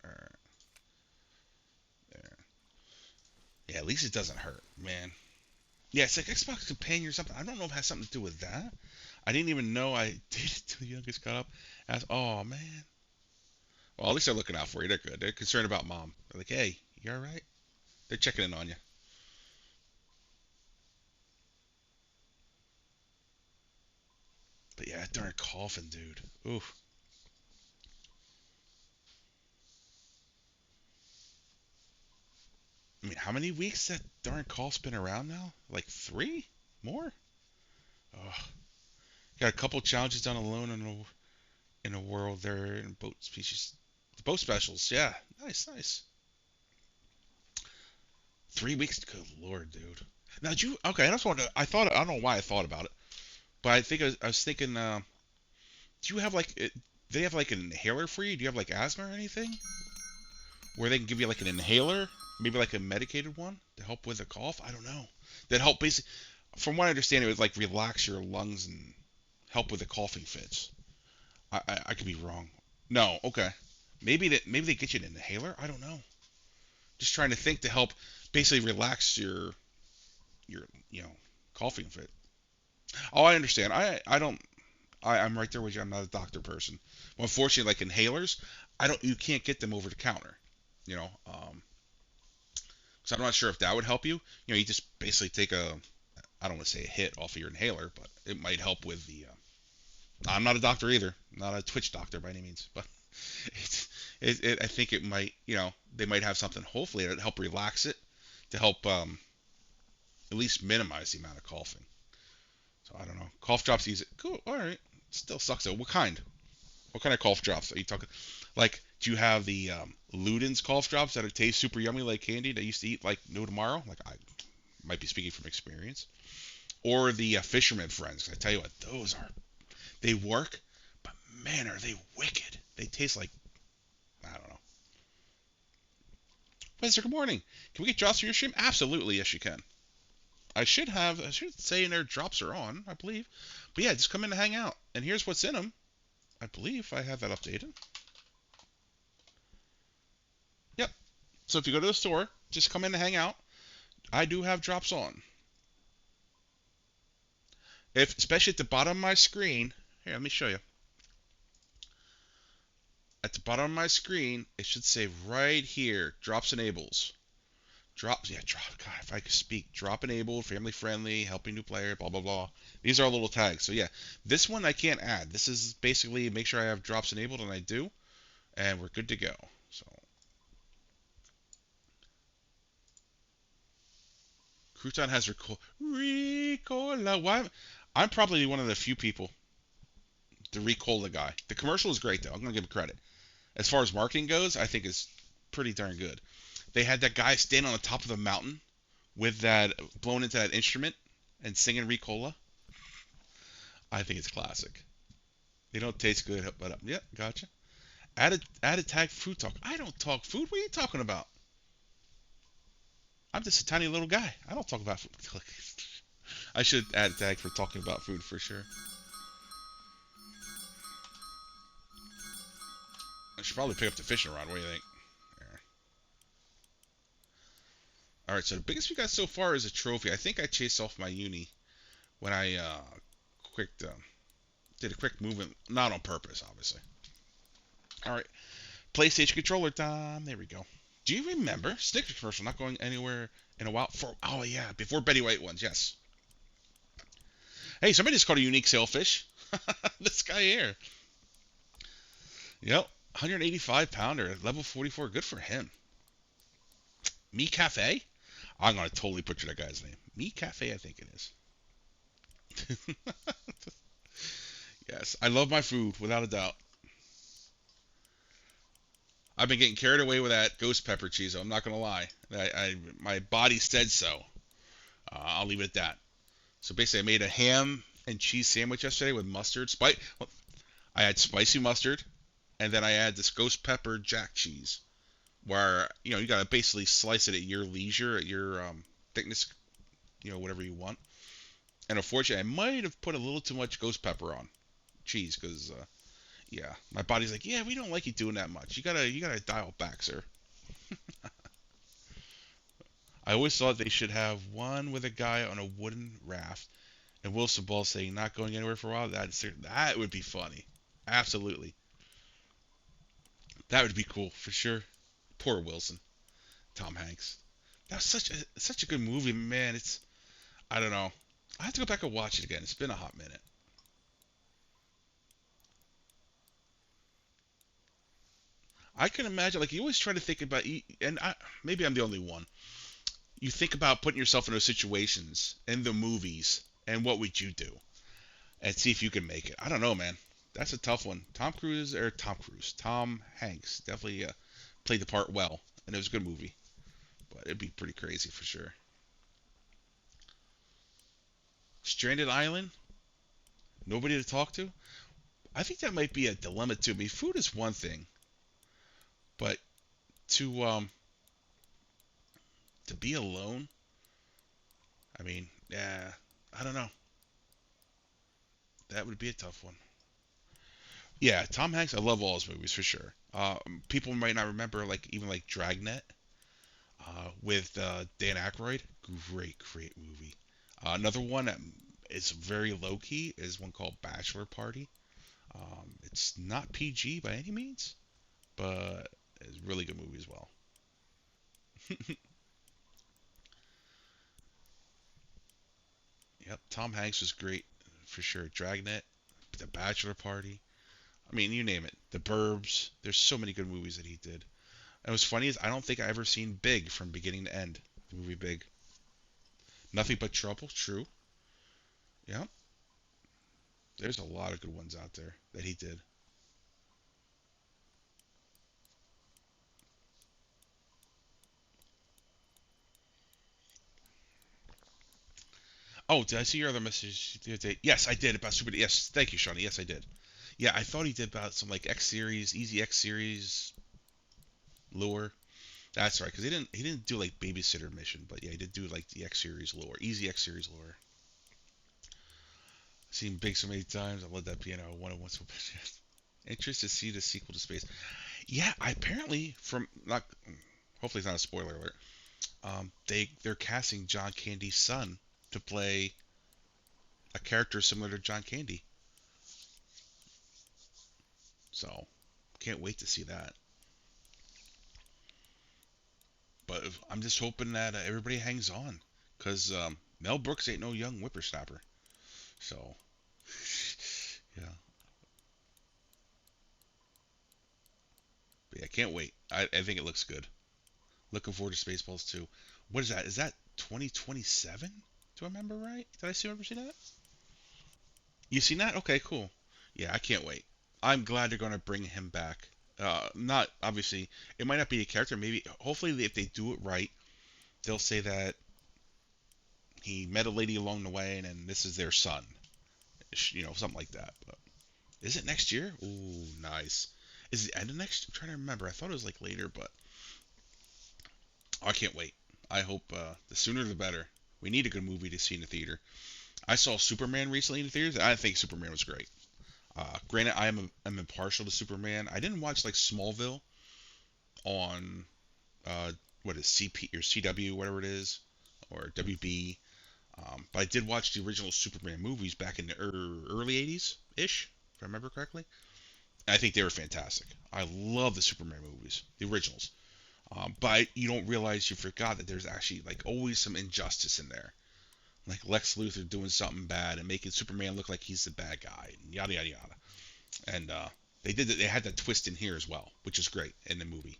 Alright, there. Yeah, at least it doesn't hurt, man. Yeah, it's like Xbox Companion or something. I don't know if it has something to do with that. I didn't even know I did it till the youngest got up. Oh man. Well, at least they're looking out for you. They're good. They're concerned about mom. They're like, hey, you all right? They're checking in on you. But yeah, that darn coughing, dude. Oof. I mean, how many weeks that darn cough's been around now? Like 3? More? Oh, got a couple challenges done alone in a world there in boat species. The boat specials, yeah. Nice, nice. 3 weeks? Good lord, dude. Now, did you? Okay, I just wanted. I don't know why I thought about it, but I think I was thinking. Do you have like? They have like an inhaler for you? Do you have like asthma or anything? Where they can give you like an inhaler, maybe like a medicated one to help with a cough. I don't know. That help basically, from what I understand, it would like relax your lungs and help with the coughing fits. I could be wrong. No, okay. Maybe they get you an inhaler. I don't know. Just trying to think to help basically relax your coughing fit. Oh, I understand. I don't. I'm right there with you. I'm not a doctor person. Well, unfortunately, like inhalers, I don't. You can't get them over the counter. You know, so I'm not sure if that would help you. You just basically take a. I don't want to say a hit off of your inhaler, but it might help with the. I'm not a doctor either. I'm not a Twitch doctor by any means, but it's. I think it might. They might have something. Hopefully, to help relax it, to help at least minimize the amount of coughing. So I don't know. Cough drops easy. Cool. All right. Still sucks though. What kind? What kind of cough drops are you talking? Like, do you have the Luden's cough drops that taste super yummy like candy that you used to eat like no tomorrow? Like I might be speaking from experience. Or the Fisherman Friends. 'Cause I tell you what, those are they work, but man, are they wicked. They taste like I don't know. Mister, good morning. Can we get drops for your stream? Absolutely, yes you can. I should say in there drops are on, I believe. But yeah, just come in and hang out. And here's what's in them. I believe I have that updated. Yep. So if you go to the store, just come in and hang out. I do have drops on. If especially at the bottom of my screen, here, let me show you. At the bottom of my screen, it should say right here, drops enables. Drops, yeah, drop. God, if I could speak, drop enabled, family friendly, helping new player, blah blah blah. These are little tags. So yeah, this one I can't add. This is basically make sure I have drops enabled, and I do, and we're good to go. So Crouton has Ricola. Why? I'm probably one of the few people, the Ricola guy. The commercial is great though. I'm gonna give him credit. As far as marketing goes, I think it's pretty darn good. They had that guy stand on the top of the mountain with that blown into that instrument and singing Ricola. I think it's classic. They don't taste good, but yeah, gotcha. Add a tag food talk. I don't talk food. What are you talking about? I'm just a tiny little guy. I don't talk about food. I should add a tag for talking about food for sure. I should probably pick up the fishing rod. What do you think? There. All right. So the biggest we got so far is a trophy. I think I chased off my uni when I quick did a quick movement, not on purpose, obviously. All right, PlayStation controller time. There we go. Do you remember Snickers commercial not going anywhere in a while? For oh yeah, before Betty White ones. Yes. Hey, somebody just caught a unique sailfish. This guy here. Yep. 185 pounder, level 44. Good for him. Me Cafe? I'm gonna totally butcher that guy's name. Me Cafe, I think it is. Yes, I love my food without a doubt. I've been getting carried away with that ghost pepper cheese. I'm not gonna lie. My body said so. I'll leave it at that. So basically, I made a ham and cheese sandwich yesterday with mustard. Well, I had spicy mustard, and then I had this ghost pepper jack cheese, where you gotta basically slice it at your leisure, at your thickness, whatever you want. And unfortunately, I might have put a little too much ghost pepper on cheese because yeah, my body's like, yeah, we don't like you doing that much. You gotta dial back, sir. I always thought they should have one with a guy on a wooden raft and Wilson Ball saying not going anywhere for a while. That would be funny. Absolutely, that would be cool for sure. Poor Wilson, Tom Hanks. That was such a good movie, man. I don't know. I have to go back and watch it again. It's been a hot minute. I can imagine, like you always try to think about, and maybe I'm the only one. You think about putting yourself in those situations in the movies, and what would you do, and see if you can make it. I don't know, man. That's a tough one. Tom Hanks definitely played the part well, and it was a good movie, but it'd be pretty crazy for sure. Stranded Island, nobody to talk to. I think that might be a dilemma to me. Food is one thing, but to be alone, I mean, yeah, I don't know. That would be a tough one. Yeah, Tom Hanks. I love all his movies for sure. People might not remember even like Dragnet with Dan Aykroyd. Great movie. Another one that is very low key is one called Bachelor Party. It's not PG by any means, but it's a really good movie as well. Yep, Tom Hanks was great for sure. Dragnet, The Bachelor Party. I mean, you name it. The Burbs. There's so many good movies that he did. And what's funny is I don't think I ever seen Big from beginning to end. The movie Big. Nothing but trouble. True. Yeah. There's a lot of good ones out there that he did. Oh, did I see your other message the other day? Yes, I did about Super. Yes, thank you, Shawnee. Yes, I did. Yeah, I thought he did about some like X series, Easy X series lure. That's right, because he didn't do like Babysitter Mission, but yeah, he did do like the X series lure, Easy X series lure. Seen Big so many times. I love that piano. I want to once. Interest to see the sequel to Space. Yeah, I apparently from not. Hopefully, it's not a spoiler alert. They're casting John Candy's son to play a character similar to John Candy. So can't wait to see that. But I'm just hoping that everybody hangs on, cause Mel Brooks ain't no young whippersnapper. So yeah, but yeah, can't wait. I think it looks good. Looking forward to Spaceballs too. What is that? Is that 2027? Do I remember right? Did I see ever see that? You seen that? Okay, cool. Yeah, I can't wait. I'm glad they're gonna bring him back. Not obviously, it might not be a character. Maybe, hopefully, if they do it right, they'll say that he met a lady along the way, and then this is their son. Something like that. But is it next year? Ooh, nice. Is it the end of next? I'm trying to remember. I thought it was like later, but I can't wait. I hope the sooner the better. We need a good movie to see in the theater. I saw Superman recently in the theaters, and I think Superman was great. Granted, I'm impartial to Superman. I didn't watch like Smallville on what is CP or CW, whatever it is, or WB. But I did watch the original Superman movies back in the early '80s ish, if I remember correctly. I think they were fantastic. I love the Superman movies, the originals. But you don't realize you forgot that there's actually like always some injustice in there, like Lex Luthor doing something bad and making Superman look like he's the bad guy, and yada yada yada. And they did that. They had that twist in here as well, which is great in the movie.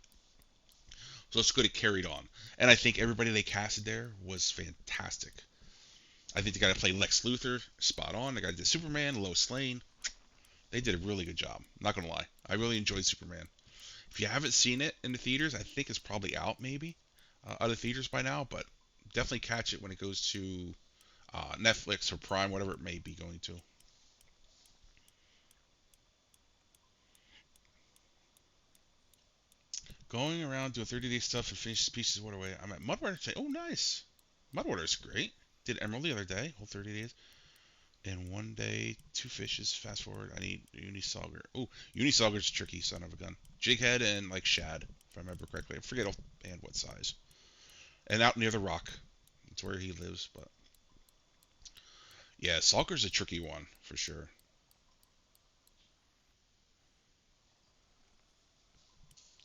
So it's good it carried on. And I think everybody they casted there was fantastic. I think the guy that played Lex Luthor, spot on. The guy that did Superman, Lois Lane, they did a really good job. Not gonna lie, I really enjoyed Superman. If you haven't seen it in the theaters, I think it's probably out maybe out of theaters by now, but definitely catch it when it goes to Netflix or Prime, whatever it may be going to. Going around doing 30-day stuff and finish pieces of water away. I'm at Mudwater today. Oh, nice. Mudwater's great. Did Emerald the other day, whole 30 days. In one day, two fishes. Fast forward, I need Unisalgar. Oh, Unisalgar's tricky, son of a gun. Jighead and like shad, if I remember correctly. I forget offhand what size. And out near the rock. That's where he lives. But yeah, Salgar's a tricky one for sure.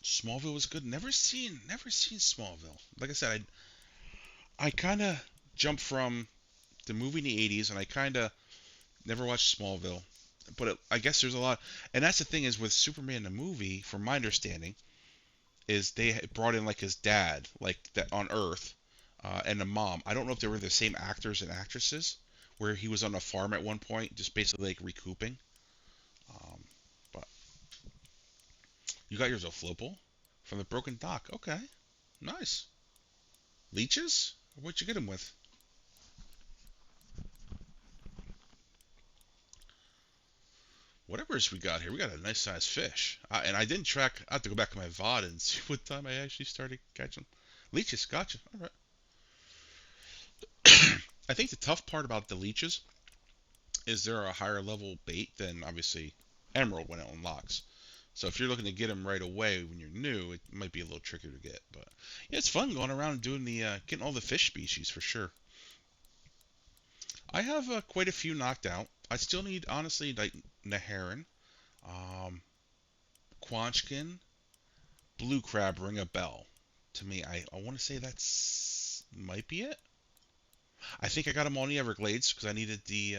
Smallville was good. Never seen Smallville. Like I said, I kind of jumped from the movie in the 80s, and I kind of never watched Smallville. But I guess there's a lot, and that's the thing is with Superman the movie, from my understanding, is they brought in like his dad, like that on Earth, and the mom. I don't know if they were the same actors and actresses, where he was on a farm at one point, just basically like recouping. Um, but you got yours a Flopple from the Broken Dock. Okay, nice. Leeches? What'd you get him with? Whatever's we got here, we got a nice sized fish. And I didn't track. I have to go back to my VOD and see what time I actually started catching leeches. Gotcha. All right. I think the tough part about the leeches is they're a higher level bait than obviously emerald when it unlocks. So if you're looking to get them right away when you're new, it might be a little trickier to get. But yeah, it's fun going around and doing the getting all the fish species for sure. I have quite a few knocked out. I still need honestly like Naharin, um, Quanchkin, blue crab ring a bell. To me, I want to say that's might be it. I think I got them all in the Everglades because I needed the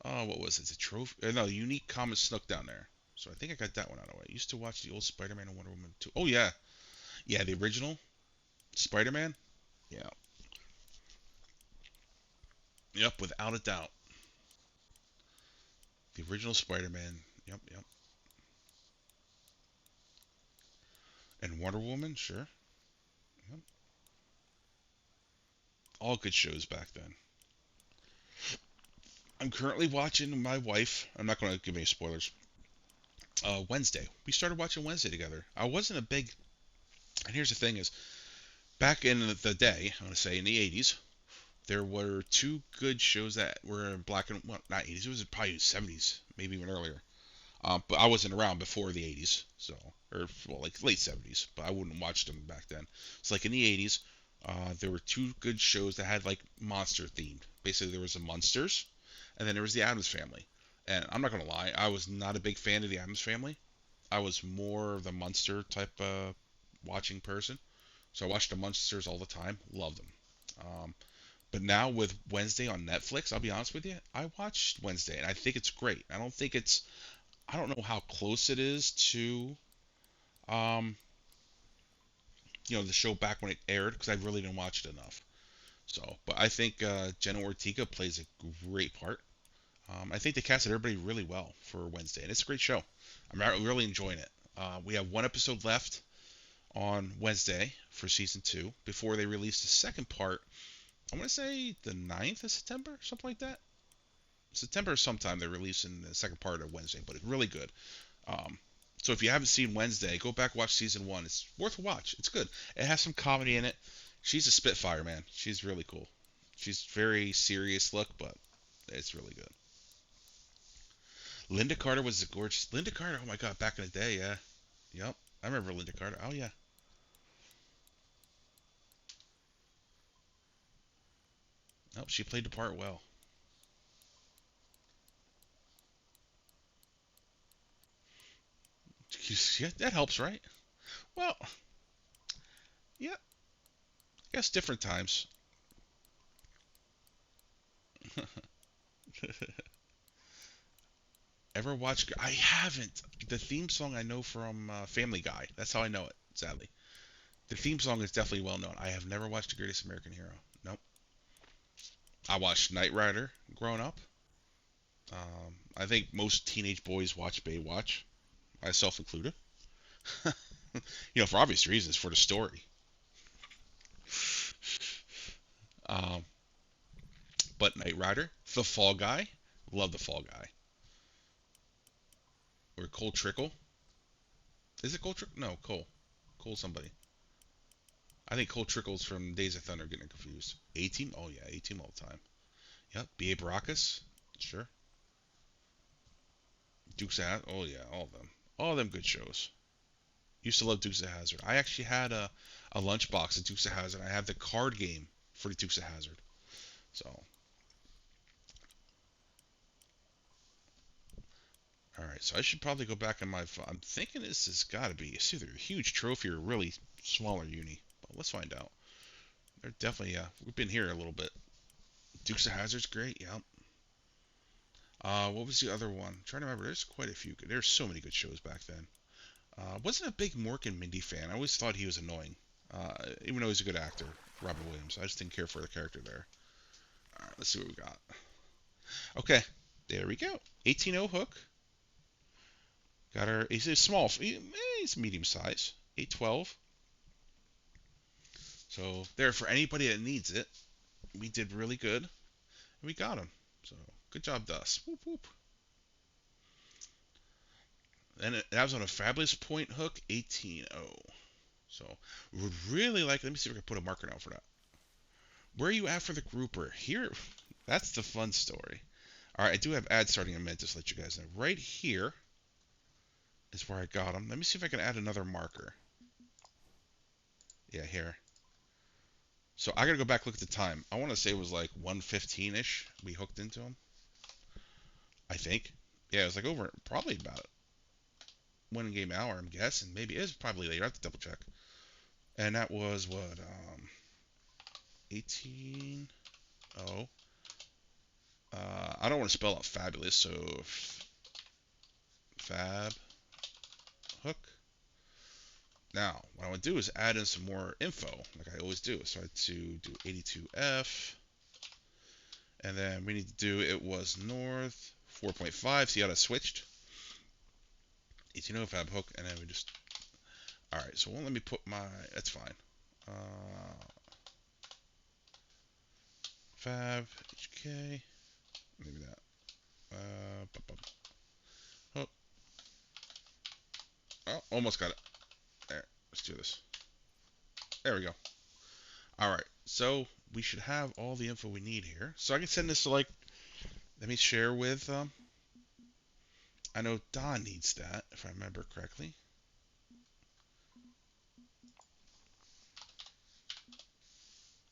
oh what was it? The trophy? No, the unique common snook down there. So I think I got that one out of the way. I used to watch the old Spider-Man and Wonder Woman too. Oh yeah, yeah, the original Spider-Man. Yeah, yep, without a doubt, the original Spider-Man. Yep, yep. And Wonder Woman, sure. Yep. All good shows back then. I'm currently watching my wife. I'm not going to give any spoilers. Wednesday. We started watching Wednesday together. I wasn't a big. And here's the thing: is back in the day, I want to say in the '80s, there were two good shows that were in black and well, not '80s. It was probably '70s, maybe even earlier. But I wasn't around before the '80s, so or well, like late '70s. But I wouldn't watch them back then. It's like in the '80s, there were two good shows that had like monster themed. Basically, there was the Munsters, and then there was the Addams Family. And I'm not gonna lie, I was not a big fan of the Addams Family. I was more of the Munster type watching person. So I watched the Munsters all the time. Loved them. But now with Wednesday on Netflix, I'll be honest with you, I watched Wednesday and I think it's great. I don't think it's, I don't know how close it is to, um, the show back when it aired because I really didn't watch it enough. So, but I think Jenna Ortega plays a great part. I think they casted everybody really well for Wednesday, and it's a great show. I'm really enjoying it. We have one episode left on Wednesday for season two before they release the second part. I want to say the 9th of September, something like that. September sometime they're releasing the second part of Wednesday, but it's really good. Um, so if you haven't seen Wednesday, go back watch season one. It's worth a watch. It's good. It has some comedy in it. She's a spitfire, man. She's really cool. She's very serious look, but it's really good. Linda Carter was a gorgeous. Linda Carter, oh my god, back in the day, yeah. Yep. I remember Linda Carter. Oh yeah. Nope, she played the part well. Yeah, that helps, right? Well, yeah, I guess different times. Ever watch? I haven't. The theme song I know from Family Guy. That's how I know it. Sadly, the theme song is definitely well known. I have never watched The Greatest American Hero. Nope. I watched Knight Rider growing up. I think most teenage boys watch Baywatch, myself included. For obvious reasons, for the story. Um, but Knight Rider, The Fall Guy, love The Fall Guy. Or Cole Trickle. Is it Cole Trickle? No, Cole. Cole somebody. I think Cole Trickle's from Days of Thunder, getting confused. A-Team? Oh yeah, A-Team all the time. Yep. B.A. Baracus? Sure. Dukes of Hazzard? Oh yeah, all of them. All of them good shows. Used to love Dukes of Hazzard. I actually had a lunchbox of Dukes of Hazzard. I have the card game for the Dukes of Hazzard. So, all right. So I should probably go back on my phone. I'm thinking this has got to be it's either a huge trophy or a really smaller uni. But let's find out. They're definitely we've been here a little bit. Dukes of Hazzard's great. Yep. What was the other one? I'm trying to remember. There's quite a few. There's so many good shows back then. Wasn't a big Mork and Mindy fan. I always thought he was annoying, even though he's a good actor, Robert Williams. I just didn't care for the character there. All right, let's see what we got. Okay, there we go. 18.0 hook. Got our. He's a small. He's medium size. 812. So there for anybody that needs it. We did really good. And we got him. So good job, Dust. Whoop whoop. And that was on a fabulous point hook, 18.0. So would really like. Let me see if I can put a marker down for that. Where are you at for the grouper? Here, that's the fun story. All right, I do have ads starting in a minute, just to let you guys know. Right here is where I got them. Let me see if I can add another marker. Yeah, here. So I gotta go back look at the time. I want to say it was like 1:15ish. We hooked into them. I think. Yeah, it was like over probably about 1 game hour. I'm guessing. Maybe it was probably later. I have to double check. And that was what 18. I don't want to spell out fabulous, so fab hook. Now, what I want to do is add in some more info, like I always do. So I had to do 82F, and then we need to do it was north 4.5. See how that switched? 18.0 fab hook, and then we just. All right, so it won't let me put my. That's fine. Fab HK. Maybe that. Oh, oh, almost got it. There. Let's do this. There we go. All right, so we should have all the info we need here. So I can send this to like. Let me share with. I know Don needs that if I remember correctly.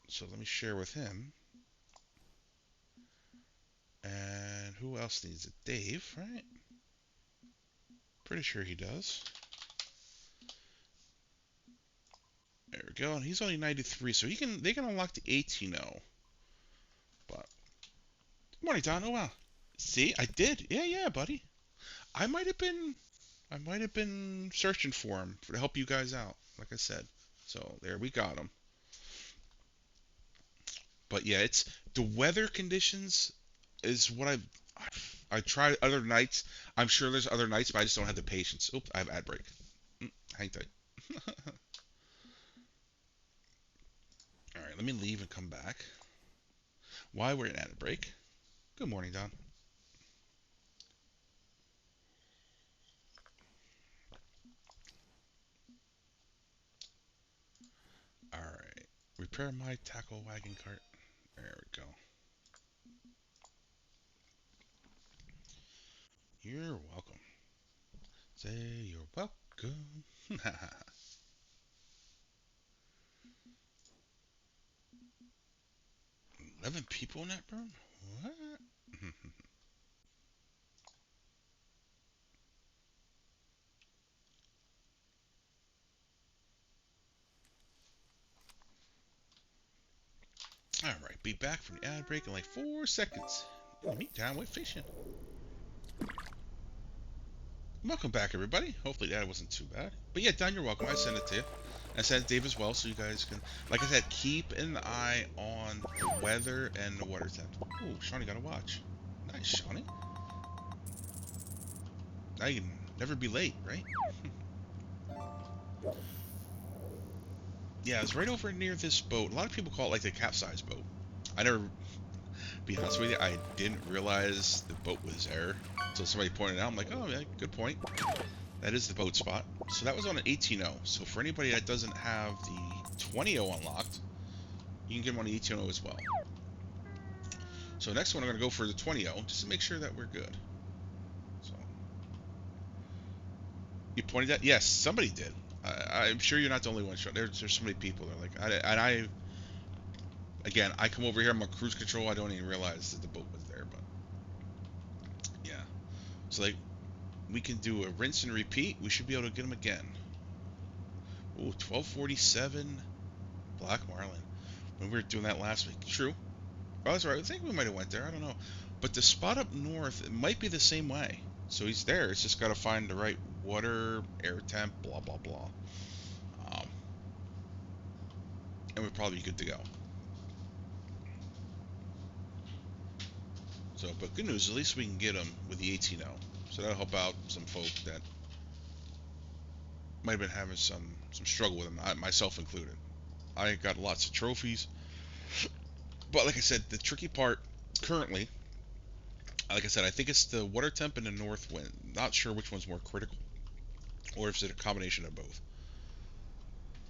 So let me share with him. And who else needs it? Dave, right? Pretty sure he does. There we go. And he's only 93, so they can unlock the 18.0. But good morning, Don. Oh wow. See, I did. Yeah, yeah, buddy. I might have been searching for him to help you guys out, like I said. So there we got him. But yeah, it's the weather conditions is what I tried other nights. I'm sure there's other nights, but I just don't have the patience. Oops, I have ad break. Hang tight. All right, let me leave and come back. While we're in ad break. Good morning, Don. All right, repair my tackle wagon cart. There we go. You're welcome. Say you're welcome. 11 people in that room? What? Alright, be back from the ad break in like 4 seconds. In the meantime, we're fishing. Welcome back, everybody. Hopefully that wasn't too bad. But yeah, Don, you're welcome. I sent it to you. I sent it to Dave as well, so you guys can, like I said, keep an eye on the weather and the water temp. Ooh, Shawnee got a watch. Nice, Shawnee. Now you can never be late, right? Yeah, it's right over near this boat. A lot of people call it like the capsized boat. I never, be honest with you, I didn't realize the boat was there until somebody pointed it out. I'm like, oh yeah, good point. That is the boat spot. So that was on an 18.0. So for anybody that doesn't have the 20.0 unlocked, you can get them on the 18.0 as well. So next one, I'm going to go for the 20.0 just to make sure that we're good. So you pointed that? Yes, somebody did. I'm sure you're not the only one. There's so many people. They're like, again, I come over here, I'm on cruise control. I don't even realize that the boat was there. But yeah, so like we can do a rinse and repeat. We should be able to get them again. Ooh, 1247 Black Marlin. When we were doing that last week. True. Oh, that's right. I think we might have went there. I don't know. But the spot up north, it might be the same way. So he's there. It's just got to find the right water, air temp, blah, blah, blah. Um, and we'll probably be good to go. So, but good news, at least we can get him with the 18.0. So that'll help out some folk that might have been having some struggle with him, myself included. I got lots of trophies. But like I said, the tricky part currently, like I said, I think it's the water temp and the north wind. Not sure which one's more critical, or if it's a combination of both.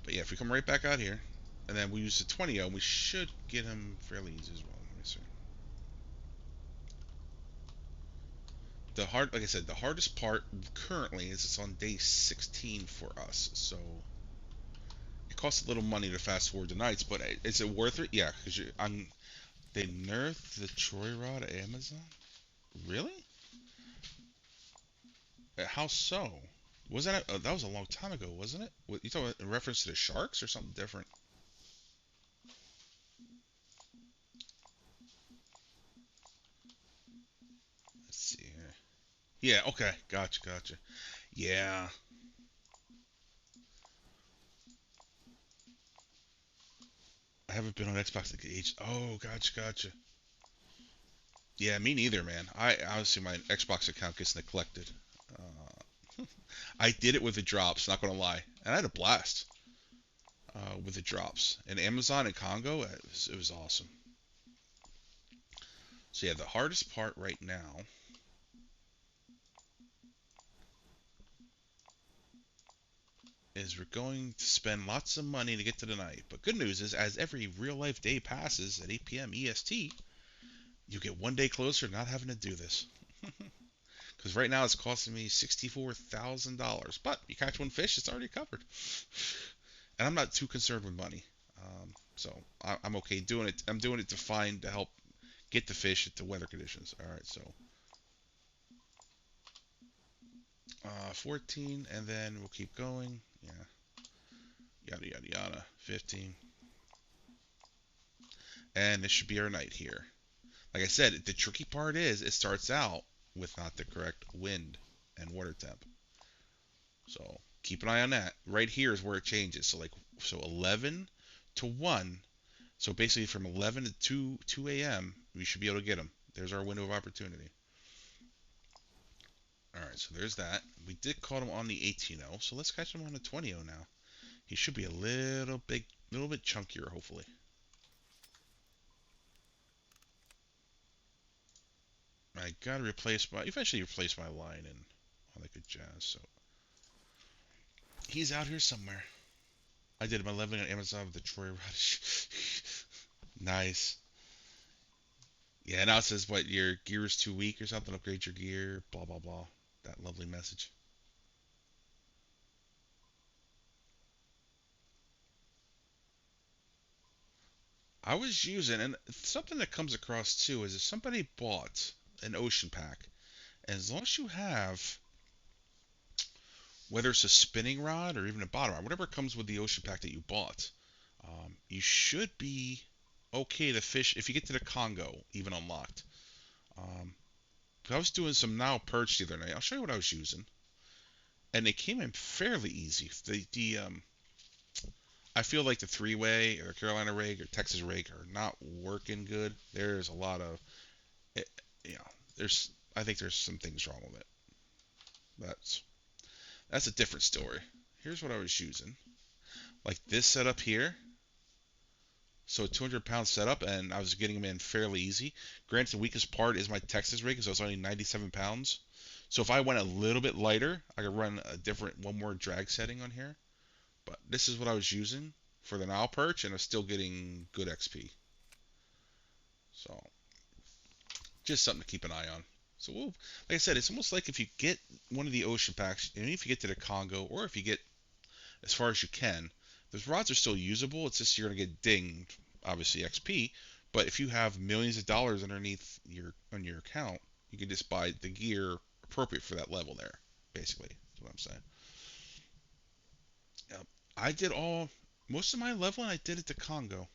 But yeah, if we come right back out here, and then we use the 20.0, we should get him fairly easy as well. Let me see. Like I said, the hardest part currently is it's on day 16 for us. So it costs a little money to fast forward the nights, but is it worth it? Yeah, because they nerfed the Troy Rod at Amazon. Really? How so? Was that was a long time ago, wasn't it? You talking about in reference to the sharks or something different? Let's see here. Yeah, okay, gotcha. Yeah, I haven't been on Xbox like age. Oh, gotcha. Yeah, me neither, man. I obviously my Xbox account gets neglected. I did it with the drops, not gonna lie, and I had a blast with the drops. And Amazon and Congo, it was awesome. So yeah, the hardest part right now is we're going to spend lots of money to get to the night. But good news is, as every real life day passes at 8 p.m. EST, you get one day closer to not having to do this. Because right now it's costing me $64,000. But you catch one fish, it's already covered. And I'm not too concerned with money. So I'm okay doing it. I'm doing it to help get the fish at the weather conditions. All right, so 14, and then we'll keep going. Yeah, yada. 15, and this should be our night here. Like I said, the tricky part is it starts out with not the correct wind and water temp. So keep an eye on that. Right here is where it changes. So 11 to 1. So basically from 11 to 2 a.m. we should be able to get them. There's our window of opportunity. All right, so there's that. We did caught him on the 18.0, so let's catch him on the 20.0 now. He should be a little bit chunkier, hopefully. I gotta eventually replace my line and all that good jazz. So he's out here somewhere. I did my leveling on Amazon with the Troy Radish. Nice. Yeah, now it says what your gear is too weak or something. Upgrade your gear. Blah blah blah. That lovely message. I was using, and something that comes across too is if somebody bought an ocean pack, and as long as you have, whether it's a spinning rod or even a bottom rod, whatever comes with the ocean pack that you bought, you should be. okay to fish if you get to the Congo, even unlocked. Um, I was doing some Nile perch the other night. I'll show you what I was using, and they came in fairly easy. I feel like the three-way or Carolina rig or Texas rig are not working good. There's a lot of, it, you know, there's I think there's some things wrong with it. That's that's a different story. Here's what I was using, like this setup here. So 200 pound setup, and I was getting them in fairly easy. Granted, the weakest part is my Texas rig, so it's only 97 pounds. So if I went a little bit lighter, I could run a different, one more drag setting on here. But this is what I was using for the Nile perch, and I'm still getting good XP. So just something to keep an eye on. So like I said, it's almost like if you get one of the ocean packs, and if you get to the Congo, or if you get as far as you can, those rods are still usable. It's just you're gonna get dinged, obviously XP. But if you have millions of dollars underneath on your account, you can just buy the gear appropriate for that level there. Basically, that's what I'm saying. Yep. I did most of my leveling. I did at the Congo.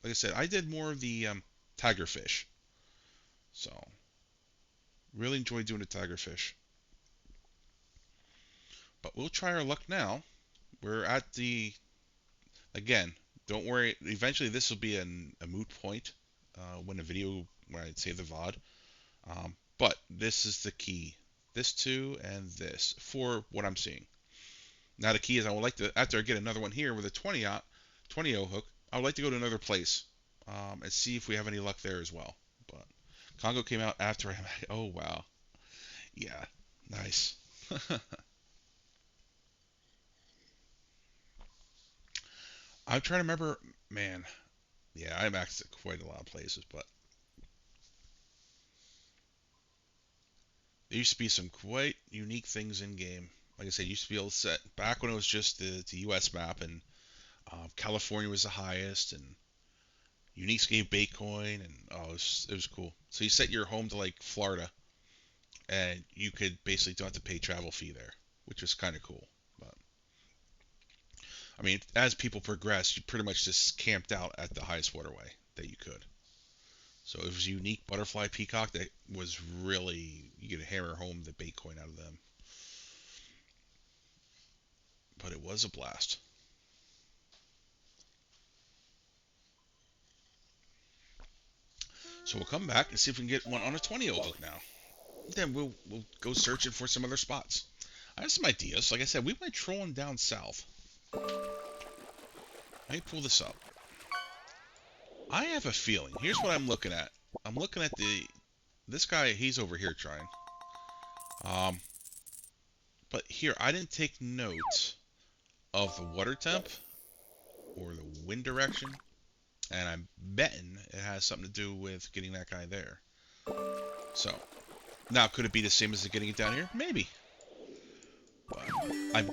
Like I said, I did more of the tiger fish. So really enjoyed doing the tiger fish. But we'll try our luck now. We're at the again. Don't worry. Eventually, this will be a moot point when I save the VOD. But this is the key. This two and this for what I'm seeing. Now the key is I would like to, after I get another one here with a 20 hook, I would like to go to another place and see if we have any luck there as well. But Congo came out after I. Oh wow, yeah, nice. I'm trying to remember, man. Yeah, I maxed at quite a lot of places, but there used to be some quite unique things in game. Like I said, you used to be able to set back when it was just the U.S. map, and California was the highest, and Uniques gave Baitcoin, and it was cool. So you set your home to like Florida, and you could basically don't have to pay travel fee there, which was kind of cool. But I mean, as people progressed, you pretty much just camped out at the highest waterway that you could. So it was a unique butterfly peacock that was really you could hammer home the Baitcoin out of them. But it was a blast. So we'll come back and see if we can get one on a 20 hook now. Then we'll go searching for some other spots. I have some ideas. Like I said, we went trolling down south. Let me pull this up. I have a feeling. Here's what I'm looking at. I'm looking at this guy. He's over here trying. Um, but here I didn't take note of the water temp or the wind direction, and I'm betting it has something to do with getting that guy there. So now could it be the same as getting it down here? Maybe. But I'm.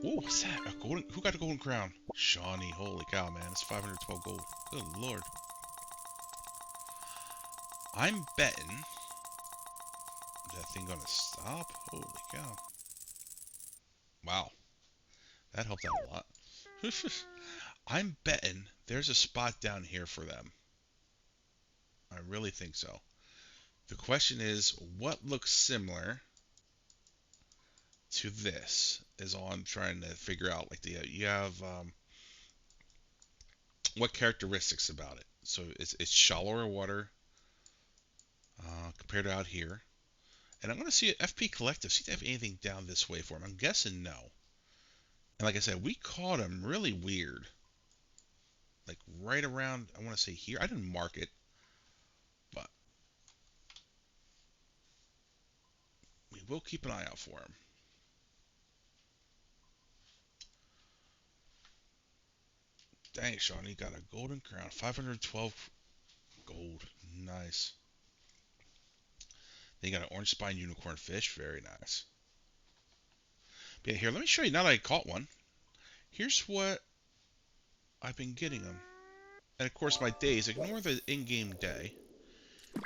Whoa, what's that? A golden? Who got the golden crown? Shawnee. Holy cow, man! It's 512 gold. Good lord. I'm betting. Is that thing gonna stop? Holy cow! Wow, that helped out a lot. I'm betting there's a spot down here for them. I really think so. The question is, what looks similar to this? Is all I'm trying to figure out. Like you have what characteristics about it? So it's shallower water compared to out here. And I'm going to see at FP Collective, see if they have anything down this way for him. I'm guessing no. And like I said, we caught him really weird. Like right around, I want to say here. I didn't mark it, but we will keep an eye out for him. Dang, Sean, he got a golden crown. 512 gold. Nice. Then you got an orange spine unicorn fish. Very nice. But yeah, here, let me show you. Now that I caught one, here's what I've been getting them. And of course, my days, ignore the in-game day.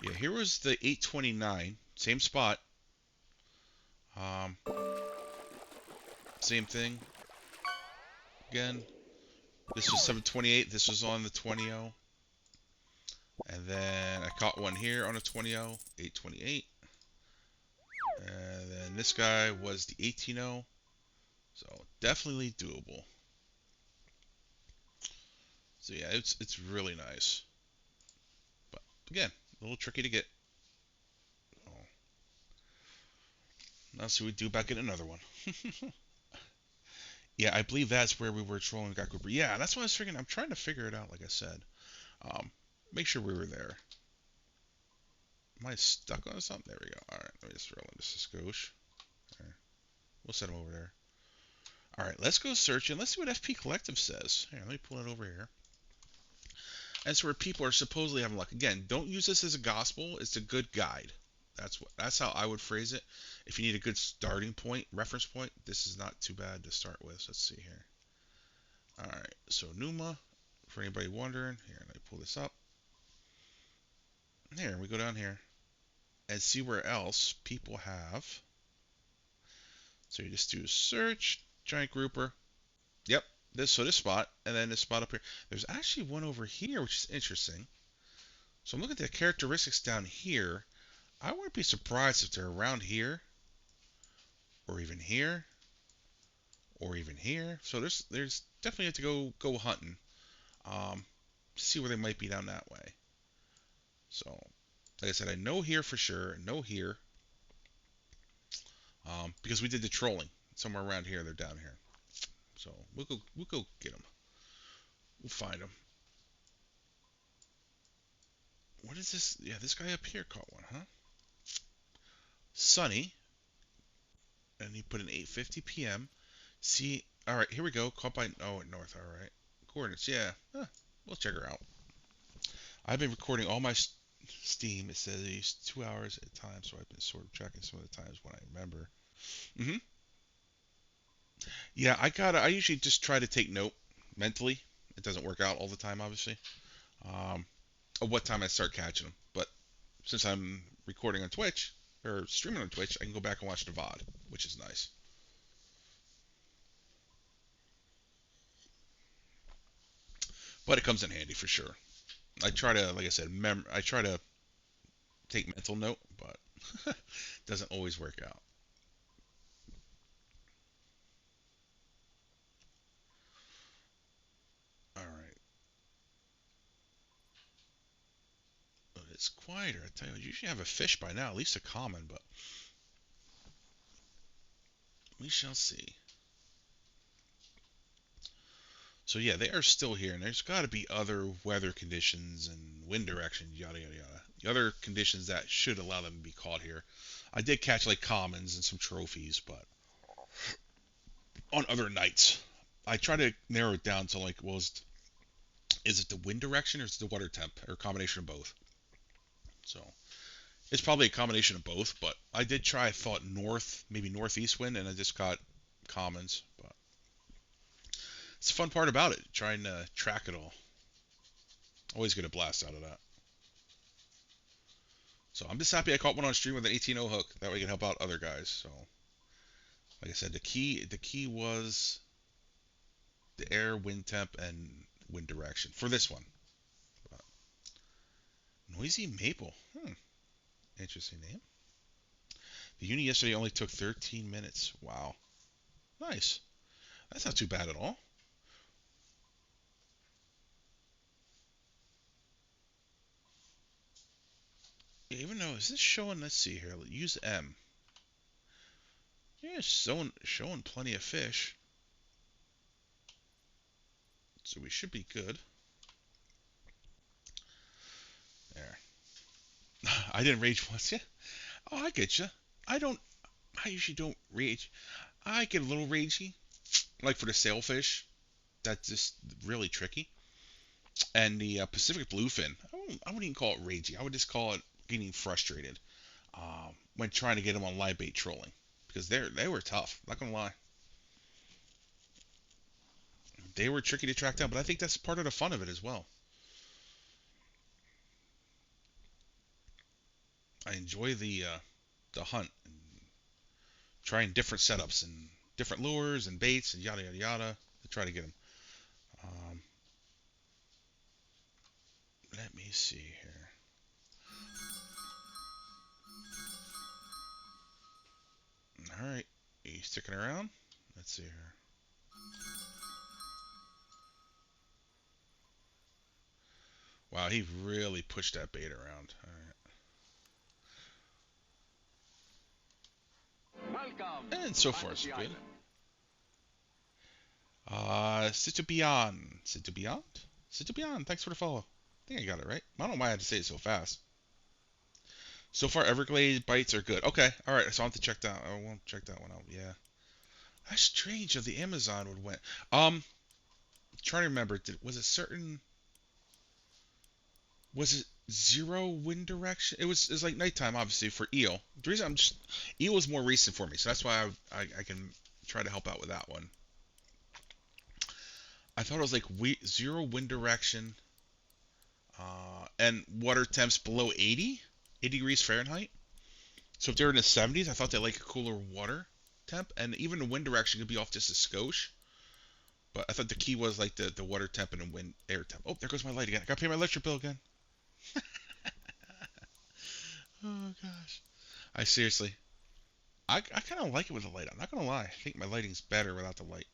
Yeah, here was the 829. Same spot. Um, Same thing. Again, this was 728. This was on the 20. And then I caught one here on a 20-0, 828. And then this guy was the 18-0. So definitely doable. So yeah, it's really nice. But again, a little tricky to get. Oh, now see what we do about getting another one. Yeah, I believe that's where we were trolling got Cooper. Yeah, that's what I was figuring. I'm trying to figure it out, like I said. Um, make sure we were there. Am I stuck on something? There we go. All right, let me just roll into Skosh. Right. We'll set him over there. All right, let's go search and let's see what FP Collective says. Here, let me pull it over here. That's where people are supposedly having luck. Again, don't use this as a gospel. It's a good guide. That's how I would phrase it. If you need a good starting point, reference point, this is not too bad to start with. So let's see here. All right, so Numa, for anybody wondering, here, let me pull this up. Here, we go down here and see where else people have. So you just do search, giant grouper. Yep, this spot, and then this spot up here. There's actually one over here, which is interesting. So I'm looking at the characteristics down here. I wouldn't be surprised if they're around here, or even here, or even here. So there's definitely have to go hunting. Um, see where they might be down that way. So, like I said, I know here for sure, know here, because we did the trolling somewhere around here. They're down here. So we'll go get them. We'll find them. What is this? Yeah, this guy up here caught one, huh? Sunny, and he put an 8:50 p.m. See, all right, here we go. Caught by north. All right, coordinates. Yeah, we'll check her out. I've been recording all my Steam. It says he's 2 hours at a time, so I've been sort of tracking some of the times when I remember. Hmm. Yeah, I usually just try to take note mentally. It doesn't work out all the time, obviously. Um, of what time I start catching them. But since I'm recording on Twitch or streaming on Twitch, I can go back and watch the VOD, which is nice. But it comes in handy for sure. I try to, like I said, I try to take mental note, but doesn't always work out. All right. But it's quieter. I tell you, you usually have a fish by now, at least a common, but we shall see. So yeah, they are still here, and there's got to be other weather conditions and wind direction, yada yada yada. The other conditions that should allow them to be caught here. I did catch like commons and some trophies, but on other nights, I try to narrow it down to like, well, is it the wind direction or is it the water temp or a combination of both? So it's probably a combination of both, but I did try. I thought north, maybe northeast wind, and I just got commons. But it's the fun part about it, trying to track it all. Always get a blast out of that. So I'm just happy I caught one on stream with an 18-0 hook. That way I can help out other guys. So like I said, the key was the air, wind temp, and wind direction for this one. But noisy maple. Interesting name. The uni yesterday only took 13 minutes. Wow. Nice. That's not too bad at all. Yeah, even though, is this showing, let's see here, use M. Yeah, showing plenty of fish. So we should be good. There. I didn't rage once. Yeah. Oh, I get you. I don't, I usually don't rage. I get a little ragey. Like for the sailfish. That's just really tricky. And the Pacific bluefin. I wouldn't even call it ragey. I would just call it getting frustrated. When trying to get them on live bait trolling. Because they were tough. Not gonna lie. They were tricky to track down, but I think that's part of the fun of it as well. I enjoy the hunt and trying different setups and different lures and baits and yada yada yada to try to get them. Um, me see here. All right, are you sticking around? Let's see here. Wow, he really pushed that bait around. All right. And so far, so good. Citobian. Citobian? Citobian, thanks for the follow. I think I got it right. I don't know why I had to say it so fast. So far, Everglades bites are good. Okay, alright, so I'll have to check that. I won't check that one out. Yeah. That's strange of the Amazon would win. Trying to remember, was it certain. Was it zero wind direction? It was like nighttime, obviously, for eel. The reason I'm just. Eel was more recent for me, so that's why I can try to help out with that one. I thought it was like zero wind direction and water temps below 80 degrees Fahrenheit. So if they're in the 70s, I thought they like a cooler water temp, and even the wind direction could be off just a skosh. But I thought the key was like the water temp and the wind air temp. Oh, there goes my light again. I gotta pay my electric bill again. Oh gosh. I seriously, I kind of like it with the light. I'm not gonna lie. I think my lighting's better without the light.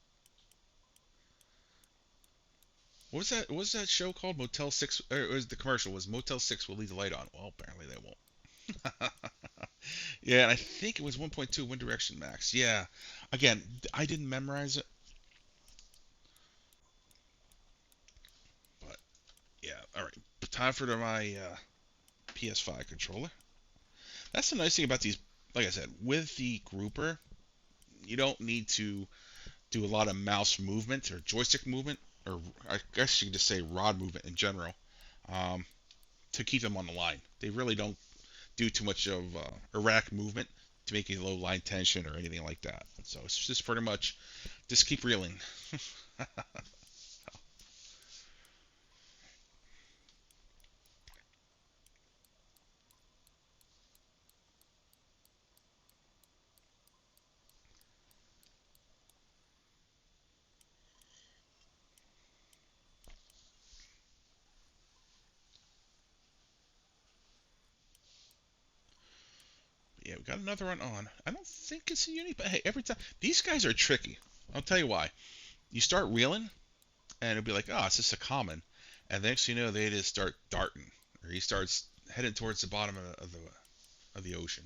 What was that show called? Motel Six. Or it was the commercial was Motel Six will leave the light on. Well, apparently they won't. Yeah, and I think it was 1.2 wind direction max. Yeah. Again, I didn't memorize it, but yeah. All right. But time for my PS5 controller. That's the nice thing about these. Like I said, with the grouper, you don't need to do a lot of mouse movement or joystick movement, or I guess you could just say rod movement in general, um, to keep them on the line. They really don't do too much of erratic movement to make a low line tension or anything like that. So it's just pretty much just keep reeling. Yeah, we got another one on. I don't think it's a uni, but hey, every time these guys are tricky. I'll tell you why. You start reeling, and it'll be like, oh, it's just a common, and the next thing you know, they just start darting, or he starts heading towards the bottom of the ocean.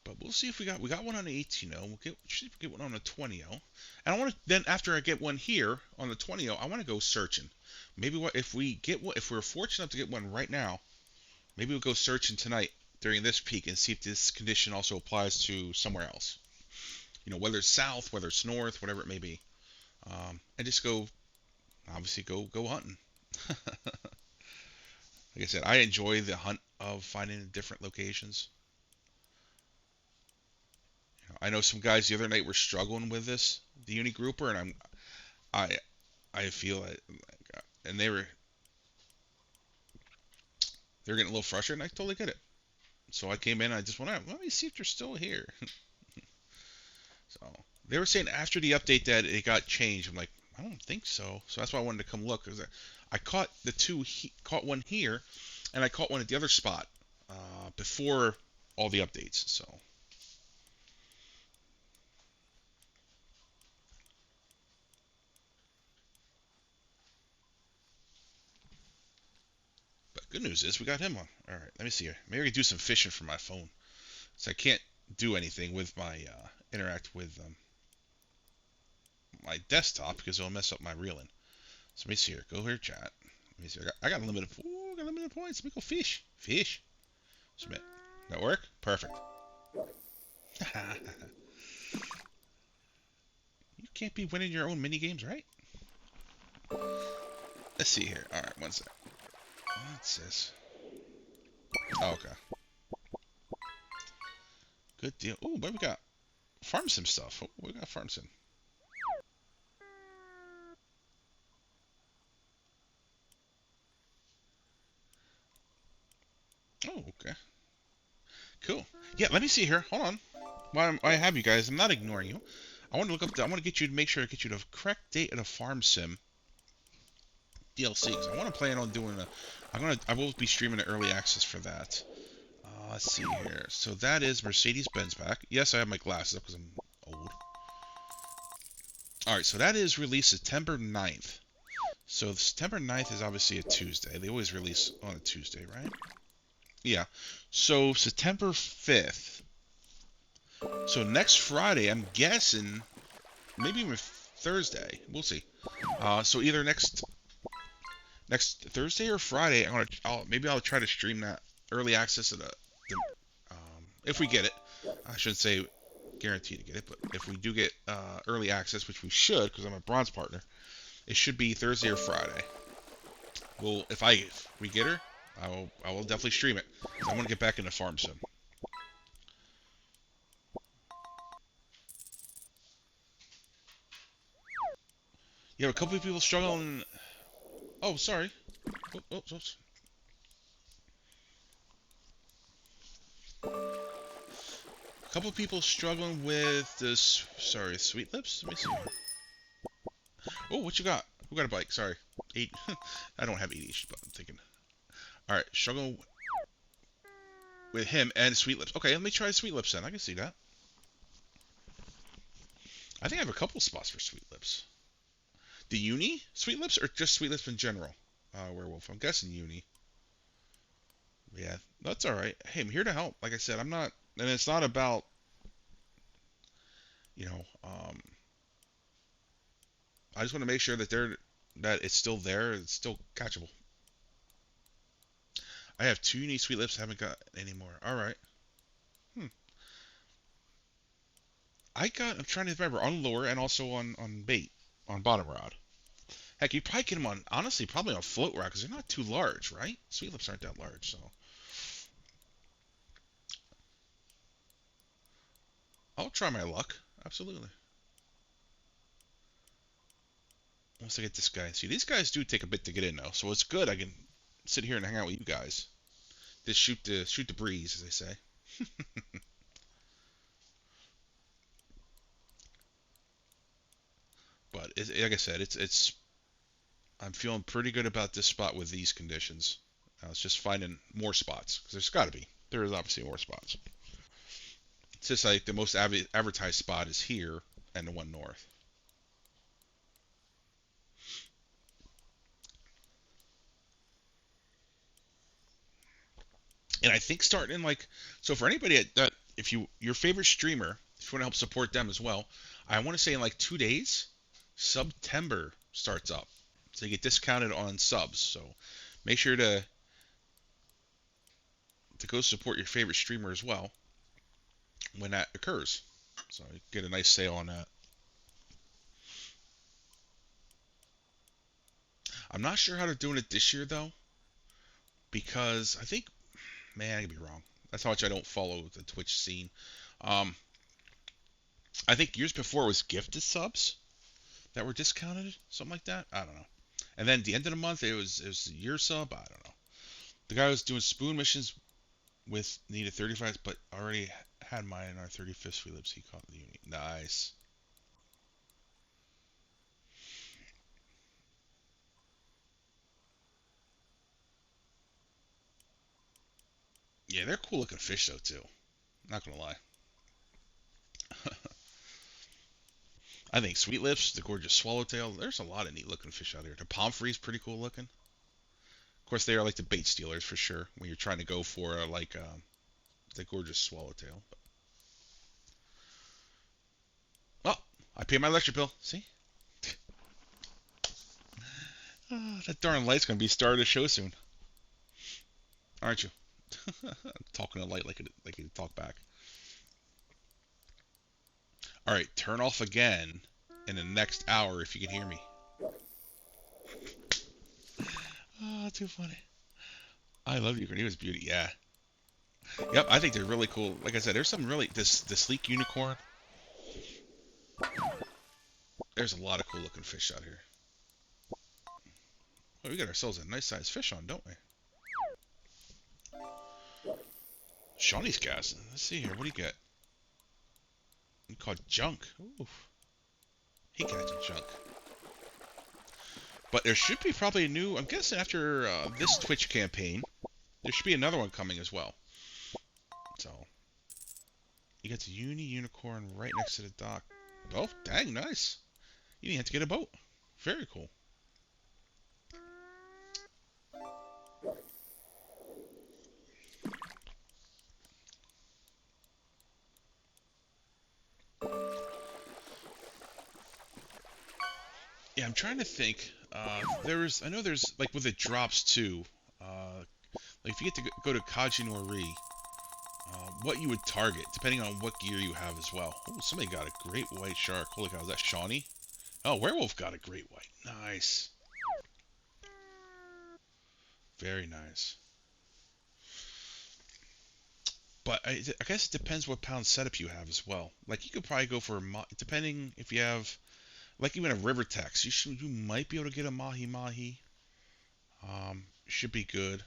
But we'll see if we got one on the 18-0. We'll get one on the 20-0. And I want to then after I get one here on the 20-0, I want to go searching. Maybe what if we get one if we're fortunate enough to get one right now, maybe we'll go searching tonight during this peak and see if this condition also applies to somewhere else. Whether it's south, whether it's north, whatever it may be. And just go obviously go hunting. Like I said, I enjoy the hunt of finding different locations. I know some guys the other night were struggling with the uni grouper, and I I feel it, and they're getting a little frustrated, and I totally get it. So I came in, and I just went out. Let me see if they're still here. So they were saying after the update that it got changed. I'm like, I don't think so. So that's why I wanted to come look because I caught caught one here, and I caught one at the other spot before all the updates. So. But good news is we got him on. All right, let me see here. Maybe I can do some fishing from my phone. So I can't do anything with my interact with my desktop because it'll mess up my reeling. So let me see here. Go here, chat. Let me see. I got unlimited. Ooh, I got unlimited points. Let me go fish. Fish. Submit. That work? Perfect. You can't be winning your own mini games, right? Let's see here. All right, one sec. What's this? Oh, okay. Good deal. Oh, what we got? Farm sim stuff. Oh, we got farm sim. Oh, okay. Cool. Yeah, let me see here. Hold on. while I have you guys, I'm not ignoring you. I want to look up. I want to get you to make sure to get you the correct date of the Farm Sim DLC. Because I want to plan on doing a. I will be streaming an early access for that. Let's see here. So that is Mercedes-Benz back. Yes, I have my glasses up because I'm old. All right, so that is released September 9th. So September 9th is obviously a Tuesday. They always release on a Tuesday, right? Yeah. So September 5th. So next Friday, I'm guessing, maybe even Thursday. We'll see. So either next Thursday or Friday, maybe I'll try to stream that early access of the if we get it. I shouldn't say guaranteed to get it, but if we do get early access, which we should, because I'm a bronze partner, it should be Thursday or Friday. Well, if we get her, I will definitely stream it. 'Cause I want to get back into Farm Sim. You have a couple of people struggling. Oh, sorry. Oops, oops. A couple of people struggling with this. Sorry, Sweet Lips. Let me see. Oh, what you got? Who got a bike? Sorry, eight. I don't have ADHD, but I'm thinking. All right, struggling with him and Sweet Lips. Okay, let me try Sweet Lips then. I can see that. I think I have a couple spots for Sweet Lips. The Uni Sweet Lips or just Sweet Lips in general? Werewolf. I'm guessing Uni. Yeah, that's all right. Hey, I'm here to help. Like I said, I'm not, and it's not about, you know, I just want to make sure that it's still there. It's still catchable. I have two Uni Sweet Lips. Haven't got any more. All right. Hmm. I'm trying to remember on lure and also on bait on bottom rod. Heck, you probably get them on, honestly, probably on float rod because they're not too large, right? Sweet Lips aren't that large, so I'll try my luck. Absolutely. Once I get this guy. See, these guys do take a bit to get in, though, so it's good. I can sit here and hang out with you guys. Just shoot the breeze, as they say. But like I said, it's I'm feeling pretty good about this spot with these conditions. It's just finding more spots because there's got to be. There is obviously more spots. It's just like the most advertised spot is here and the one north. And I think starting in like so for anybody that if your favorite streamer, if you want to help support them as well, I want to say in like 2 days, September starts up, so you get discounted on subs. So make sure to go support your favorite streamer as well when that occurs. So you get a nice sale on that. I'm not sure how they're doing it this year though, because I think, man, I could be wrong. That's how much I don't follow the Twitch scene. Um, I think years before it was gifted subs that were discounted, something like that. I don't know. And then at the end of the month, it was a year sub. I don't know. The guy was doing spoon missions with needed 35, but already had mine in our 35th Sweet Lips. He caught the uni. Nice. Yeah, they're cool looking fish though too. Not gonna lie. I think Sweet Lips, the gorgeous swallowtail. There's a lot of neat looking fish out here. The Pomfrey's pretty cool looking. Of course, they are like the bait stealers for sure when you're trying to go for the gorgeous swallowtail. Oh, I paid my electric bill. See? That darn light's gonna be starting to show soon, aren't you? Talking to light like you talk back. All right, turn off again in the next hour if you can hear me. Oh, too funny. I love you, Cornelius Beauty. Yeah. Yep, I think they're really cool. Like I said, there's some really this the sleek unicorn. There's a lot of cool looking fish out here. Oh, we got ourselves a nice sized fish on, don't we? Shawnee's cast. Let's see here. What do you get? We caught junk. Ooh, he catching junk. But there should be probably a new. I'm guessing after this Twitch campaign, there should be another one coming as well. So you got the unicorn right next to the dock. Oh, dang, nice. You didn't have to get a boat. Very cool. Yeah, I'm trying to think. I know there's like with the drops too. Like if you get to go to Kaji Nori, what you would target depending on what gear you have as well. Oh, somebody got a great white shark. Holy cow, is that Shawnee? Oh, werewolf got a great white. Nice, very nice. But I guess it depends what pound setup you have as well. Like you could probably go for depending if you have like even a river text, you might be able to get a mahi mahi. Should be good.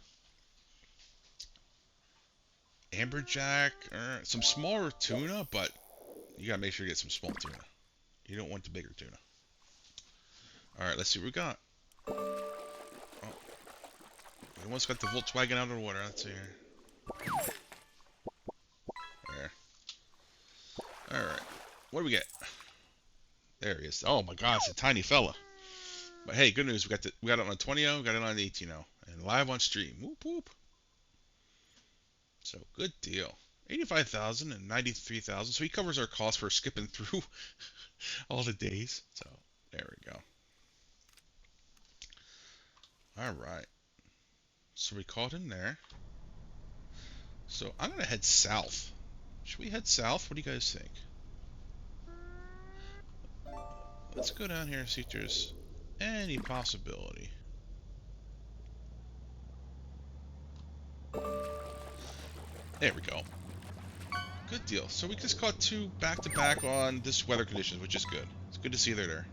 Amberjack, some smaller tuna, but you gotta make sure you get some small tuna. You don't want the bigger tuna. All right, let's see what we got. Oh, we almost got the Volkswagen out of the water. Let's see here. There. All right, what do we get? There he is. Oh my God, it's a tiny fella. But hey, good news. We got it on 20, we got it on 18, and live on stream. Whoop whoop. So good deal. 85,000 and 93,000. So he covers our costs for skipping through all the days. So there we go. All right. So we caught him there. So I'm gonna head south. Should we head south? What do you guys think? Let's go down here and see if there's any possibility. There we go. Good deal. So we just caught two back to back on this weather conditions, which is good. It's good to see they're there.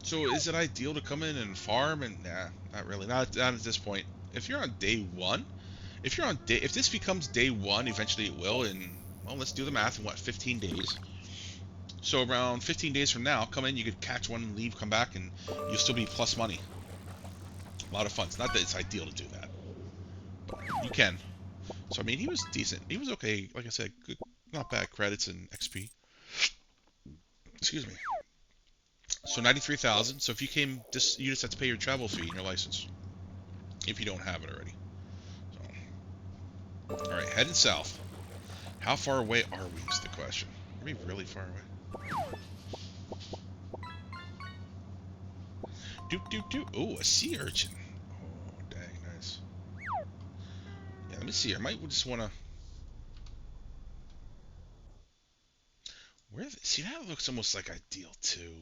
So is it ideal to come in and farm? And nah, not really. Not at this point. If you're on day one, if this becomes day one, eventually it will. And well, let's do the math. In what, 15 days? So around 15 days from now, come in. You could catch one, leave, come back, and you'll still be plus money. A lot of fun. It's not that it's ideal to do that, but you can. So I mean, he was decent. He was okay. Like I said, good, not bad credits and XP. Excuse me. So 93,000. So if you came, you just have to pay your travel fee and your license if you don't have it already. So, all right, heading south. How far away are we? Is the question. Are we really far away? Doop doop doop. Oh, a sea urchin. Oh, dang, nice. Yeah, let me see. I might just want to. See, that looks almost like ideal too.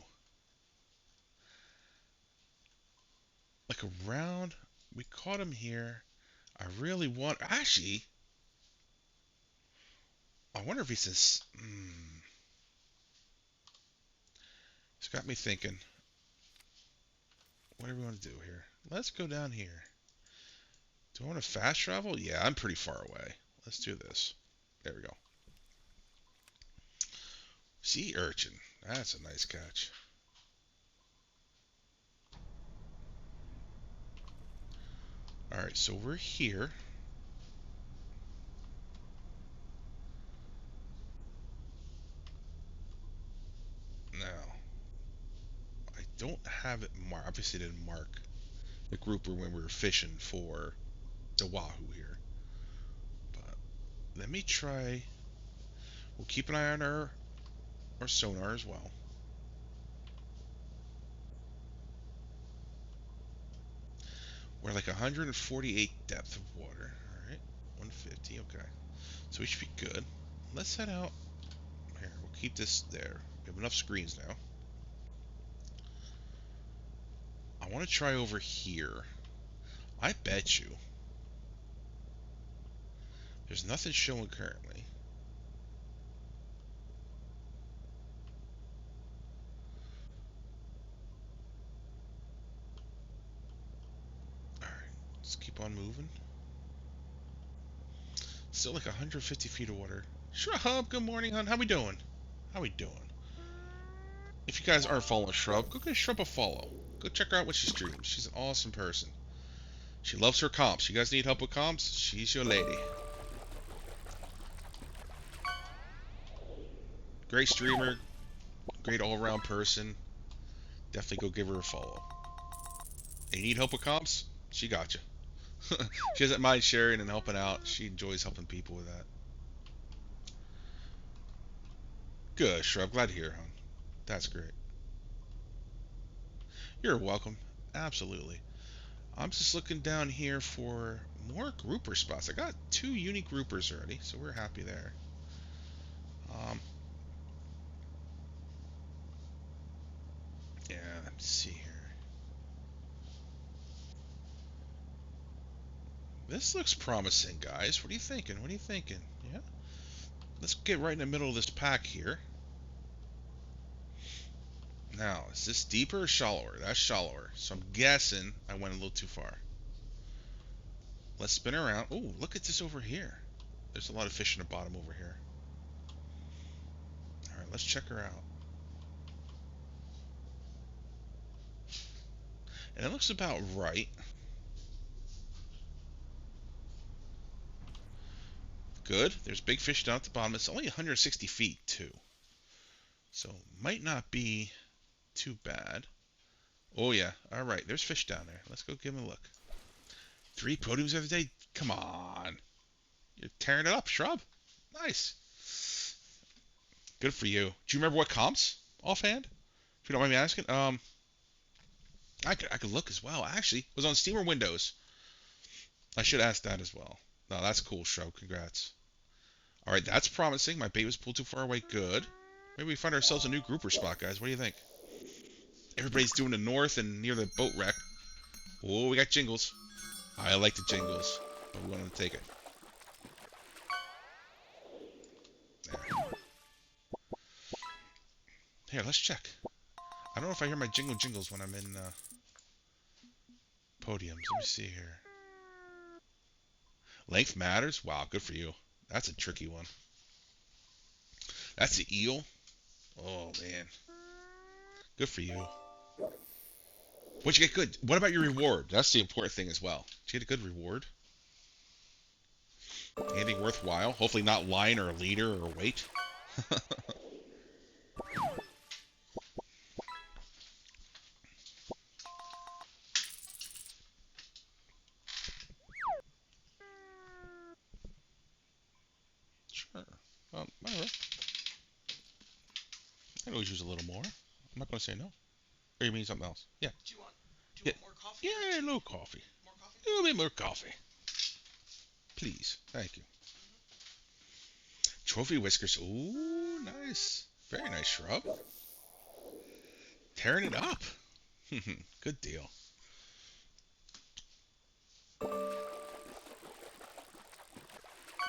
Like around. We caught him here. I really want. Actually, I wonder if he says. It's got me thinking. What do we want to do here? Let's go down here. Do I want to fast travel? Yeah, I'm pretty far away. Let's do this. There we go. Sea urchin. That's a nice catch. Alright, so we're here. Now, I don't have it marked. Obviously, didn't mark the grouper when we were fishing for the wahoo here. But let me try. We'll keep an eye on our sonar as well. We're like 148 depth of water. Alright, 150. Okay. So we should be good. Let's head out. Here, we'll keep this there. We have enough screens now. I want to try over here. I bet you there's nothing showing currently. Alright, let's keep on moving. Still like 150 feet of water. Shrub, good morning, hon. How we doing? How we doing? If you guys aren't following Shrub, go give Shrub a follow. Go check her out when she streams. She's an awesome person. She loves her comps. You guys need help with comps? She's your lady. Great streamer, great all-around person. Definitely go give her a follow. And you need help with comps? She got you. She doesn't mind sharing and helping out. She enjoys helping people with that. Good, Shrub. Glad to hear, hon. That's great. You're welcome. Absolutely. I'm just looking down here for more grouper spots. I got 2 unique groupers already, so we're happy there. Um, yeah, let's see here. This looks promising, guys. What are you thinking? What are you thinking? Yeah? Let's get right in the middle of this pack here. Now, is this deeper or shallower? That's shallower. So I'm guessing I went a little too far. Let's spin around. Oh, look at this over here. There's a lot of fish in the bottom over here. Alright, let's check her out. And it looks about right. Good. There's big fish down at the bottom. It's only 160 feet, too. So, might not be too bad. Oh, yeah. Alright, there's fish down there. Let's go give them a look. 3 podiums the other day? Come on. You're tearing it up, Shrub. Nice. Good for you. Do you remember what comps offhand? If you don't mind me asking. I could look as well. Actually, it was on Steam or Windows. I should ask that as well. No, that's cool, Shrub. Congrats. All right, that's promising. My bait was pulled too far away. Good. Maybe we find ourselves a new grouper spot, guys. What do you think? Everybody's doing the north and near the boat wreck. Oh, we got jingles. I like the jingles, but we wanted to take it. There. Here, let's check. I don't know if I hear my jingles when I'm in podiums. Let me see here. Length matters? Wow, good for you. That's a tricky one. That's the eel. Oh, man. Good for you. What'd you get good? What about your reward? That's the important thing as well. Did you get a good reward? Anything worthwhile? Hopefully not line or leader or weight. Sure. Whatever. I can always use a little more. I'm not going to say no. Or you mean something else? Yeah. Do you want more coffee? Yeah, a little coffee. More coffee? A little bit more coffee. Please. Thank you. Trophy whiskers. Ooh, nice. Very nice, Shrub. Tearing it up. Good deal.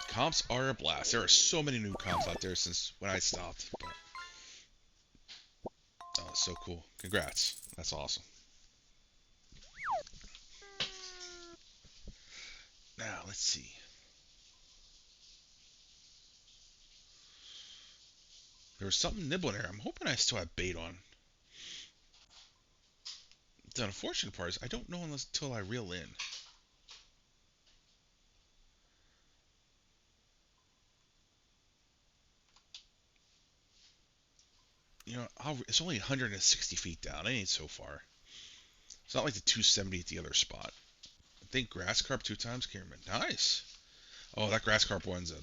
Comps are a blast. There are so many new comps out there since when I stopped. But, oh, it's so cool. Congrats. That's awesome. Now, let's see. There was something nibbling there. I'm hoping I still have bait on. The unfortunate part is I don't know until I reel in. You know, it's only 160 feet down. I ain't so far. It's not like the 270 at the other spot. I think grass carp 2 times. Can't remember. Nice. Oh, that grass carp one's a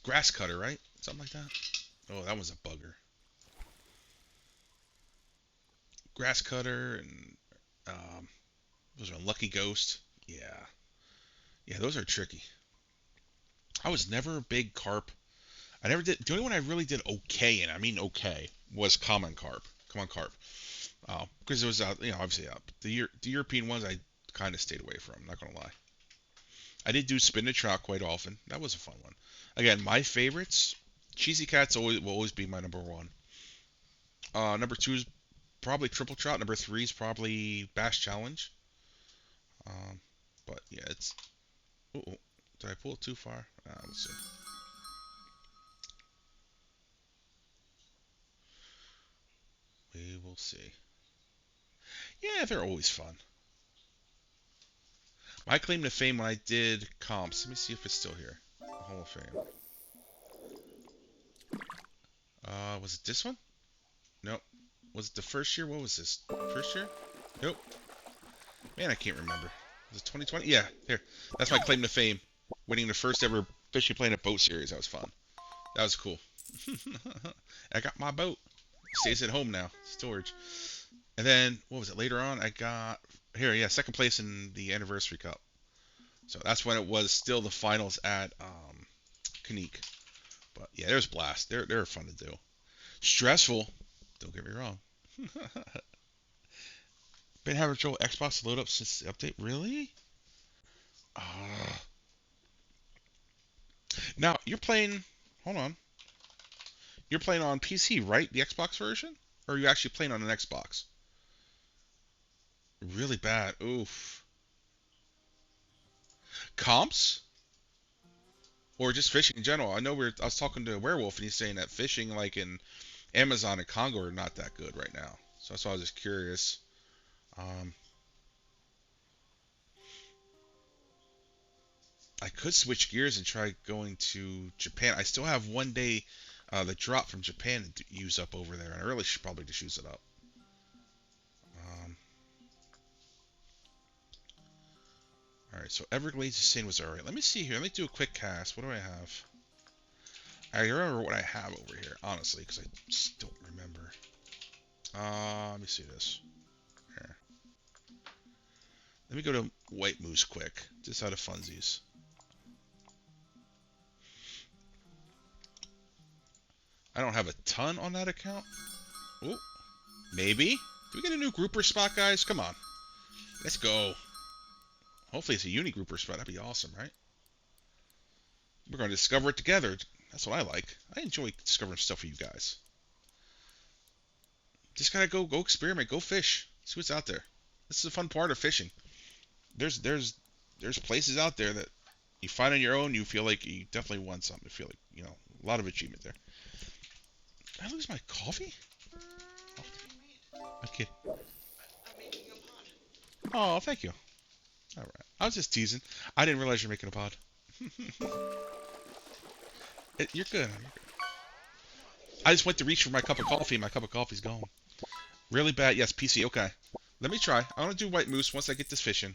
grass cutter, right? Something like that. Oh, that one's a bugger. Grass cutter and those are lucky ghost. Yeah, yeah, those are tricky. I was never a big carp. I never did. The only one I really did okay in, I mean okay, was common carp. Common carp. Because it was obviously the European ones I kind of stayed away from. Not gonna lie. I did do spin the trout quite often. That was a fun one. Again, my favorites. Cheesy Cats will always be my number one. Number two is probably triple trout. Number three is probably bass challenge. Um, but yeah, it's. Oh, Did I pull it too far? Let's see. We will see. Yeah, they're always fun. My claim to fame when I did comps. Let me see if it's still here. Hall of Fame. Was it this one? Nope. Was it the first year? What was this? First year? Nope. Man, I can't remember. Was it 2020? Yeah, here. That's my claim to fame. Winning the first ever Fishing Planet boat series. That was fun. That was cool. I got my boat. Stays at home now. Storage. And then, what was it? Later on, I got... Here, yeah, second place in the Anniversary Cup. So that's when it was still the finals at Kanik. But yeah, there's blast. They're fun to do. Stressful. Don't get me wrong. Been having trouble Xbox load up since the update. Really? Uh, Now you're playing. Hold on. You're playing on PC, right? The Xbox version, or are you actually playing on an Xbox? Really bad. Oof. Comps or just fishing in general? I know I was talking to a werewolf and he's saying that fishing like in Amazon and Congo are not that good right now. So that's why I was just curious. Um, I could switch gears and try going to Japan. I still have one day the drop from Japan to use up over there, and I really should probably just use it up. Um, all right, so Everglades Insane was all right. Let me see here. Let me do a quick cast. What do I have? I remember what I have over here, honestly, because I just don't remember. Let me see this. Here. Let me go to White Moose quick, just out of funsies. I don't have a ton on that account. Oh, maybe. Do we get a new grouper spot, guys? Come on. Let's go. Hopefully it's a uni grouper spot. That'd be awesome, right? We're going to discover it together. That's what I like. I enjoy discovering stuff for you guys. Just gotta go experiment, go fish, see what's out there. This is the fun part of fishing. There's places out there that you find on your own. You feel like you definitely want something. You feel like a lot of achievement there. Did I lose my coffee? Oh, okay. Oh, thank you. All right. I was just teasing. I didn't realize you're making a pod. You're good. I just went to reach for my cup of coffee, and my cup of coffee's gone. Really bad. Yes, PC. Okay. Let me try. I want to do White Moose once I get this fishing.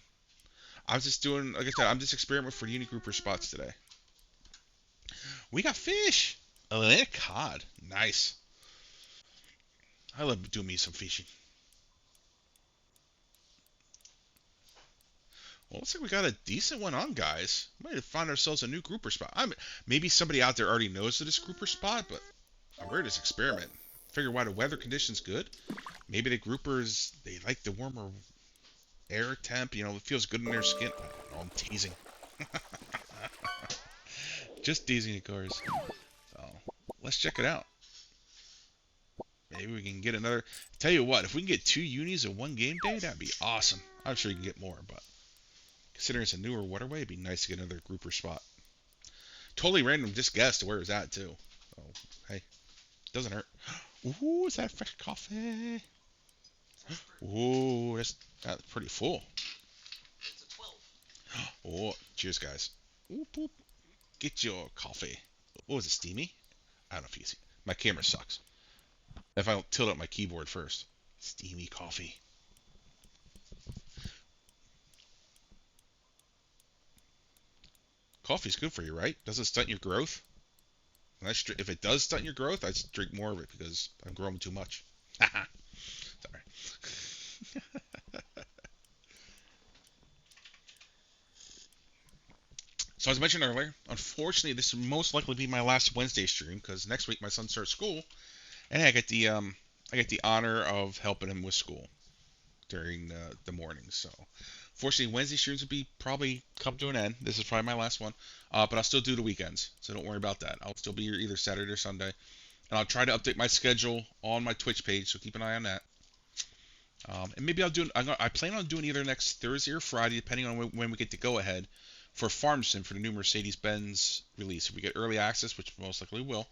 I was just doing, like I said, I'm just experimenting for uni grouper spots today. We got fish. Atlantic cod. Nice. I love doing me some fishing. Well, looks like we got a decent one on, guys. We might have found ourselves a new grouper spot. Maybe somebody out there already knows of this grouper spot, but we're just experimenting. Figure why the weather conditions good. Maybe the groupers, they like the warmer air temp. It feels good in their skin. I don't know, I'm teasing. Just teasing, of course. So, let's check it out. Maybe we can get another. Tell you what, if we can get 2 unis in one game day, that'd be awesome. I'm sure you can get more, but considering it's a newer waterway, it'd be nice to get another grouper spot. Totally random, just guessed where it's at too. So, hey, doesn't hurt. Ooh, is that fresh coffee? Ooh, that's pretty full. It's a 12. Oh, cheers, guys. Oop, oop. Get your coffee. What was it, steamy? I don't know if you see. My camera sucks. If I don't tilt up my keyboard first. Steamy coffee. Coffee's good for you, right? Doesn't stunt your growth? If it does stunt your growth, I drink more of it because I'm growing too much. Sorry. So as I mentioned earlier, unfortunately, this will most likely be my last Wednesday stream because next week my son starts school, and I get the honor of helping him with school during the mornings. So, fortunately, Wednesday streams will be probably come to an end. This is probably my last one, but I'll still do the weekends, so don't worry about that. I'll still be here either Saturday or Sunday, and I'll try to update my schedule on my Twitch page. So keep an eye on that. And maybe I plan on doing either next Thursday or Friday, depending on when we get to go ahead for Farm Sim for the new Mercedes-Benz release. If we get early access, which most likely will,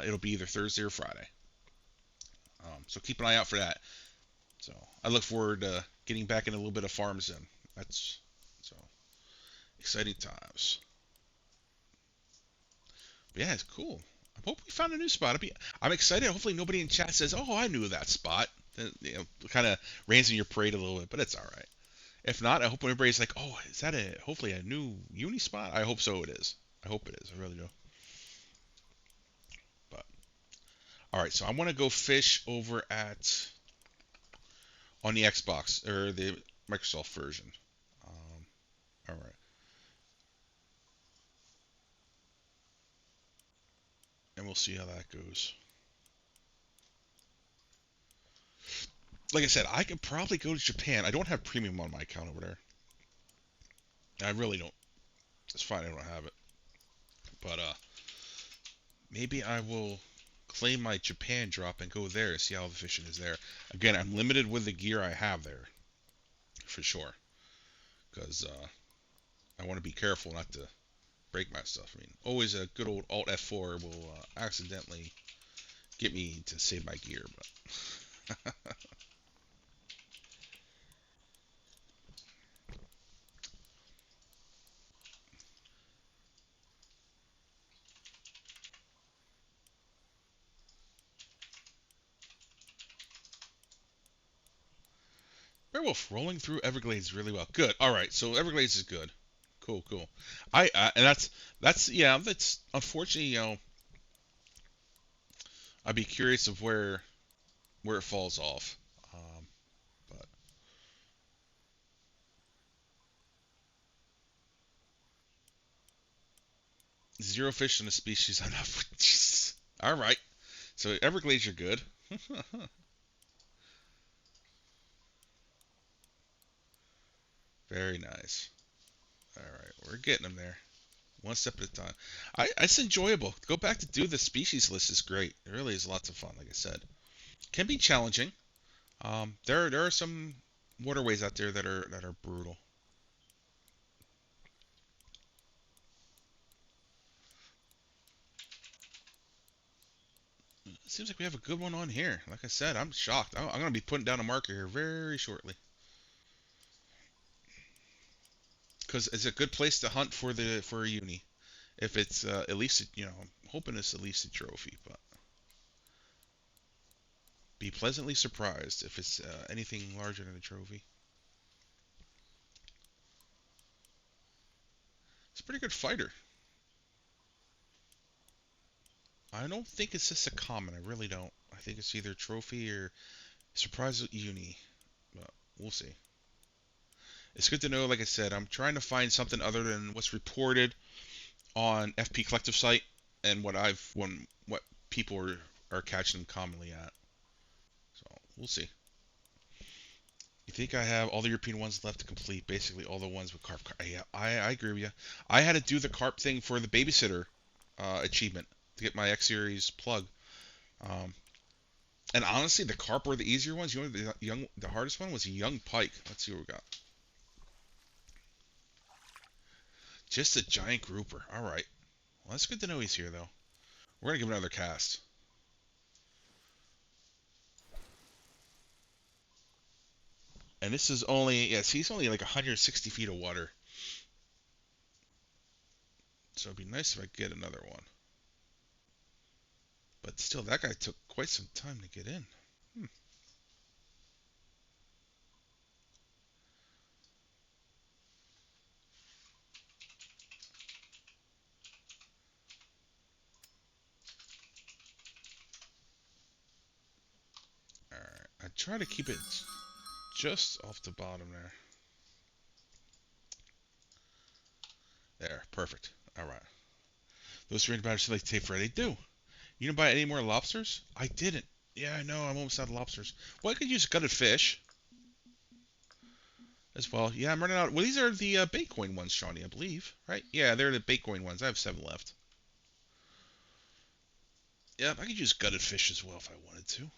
it'll be either Thursday or Friday. So keep an eye out for that. So I look forward to getting back in a little bit of Farm Sim. That's so exciting times. But yeah, it's cool. I hope we found a new spot. I'm excited. Hopefully nobody in chat says, "Oh, I knew that spot." Kind of rains in your parade a little bit, but it's all right. If not, I hope everybody's like, "Oh, is that hopefully a new uni spot?" I hope so. It is. I hope it is. I really do. But all right, so I want to go fish over at on the Xbox or the Microsoft version. All right, and we'll see how that goes. Like I said, I could probably go to Japan. I don't have premium on my account over there. I really don't. It's fine. I don't have it. But maybe I will claim my Japan drop and go there and see how the fishing is there. Again, I'm limited with the gear I have there for sure, because I want to be careful not to break my stuff. I mean, always a good old Alt F4 will accidentally get me to save my gear, but Werewolf rolling through Everglades really well. Good. All right. So Everglades is good. Cool. Cool. And that's yeah. That's unfortunately, I'd be curious of where it falls off. But zero fish in a species enough. All right. So Everglades, you're good. Very nice. All right, we're getting them there, one step at a time. It's enjoyable. Go back to do the species list is great. It really is lots of fun. Like I said, can be challenging. There are some waterways out there that are brutal. It seems like we have a good one on here. Like I said, I'm shocked. I'm gonna be putting down a marker here very shortly because it's a good place to hunt for a uni. If it's at least I'm hoping it's at least a trophy, but be pleasantly surprised if it's anything larger than a trophy. It's a pretty good fighter. I don't think it's just a common. I really don't. I think it's either trophy or surprise uni. But we'll see. It's good to know. Like I said, I'm trying to find something other than what's reported on FP Collective site and what people are catching them commonly at. So we'll see. You think I have all the European ones left to complete? Basically, all the ones with carp. Yeah, I agree with you. I had to do the carp thing for the babysitter achievement to get my X Series plug. Um, and honestly, the carp were the easier ones. The hardest one was a young pike. Let's see what we got. Just a giant grouper. All right. Well, that's good to know he's here, though. We're gonna give him another cast. And this is only yes, he's only like 160 feet of water. So it'd be nice if I could get another one. But still, that guy took quite some time to get in. Hmm. All right. I try to keep it just off the bottom there. There, perfect. All right. Those strange batteries like tape for they do. You didn't buy any more lobsters? I didn't. Yeah, I know. I'm almost out of lobsters. Well, I could use gutted fish as well. Yeah, I'm running out. Well, these are the Baitcoin ones, Shawnee, I believe, right? Yeah, they're the Baitcoin ones. I have 7 left. Yep, I could use gutted fish as well if I wanted to.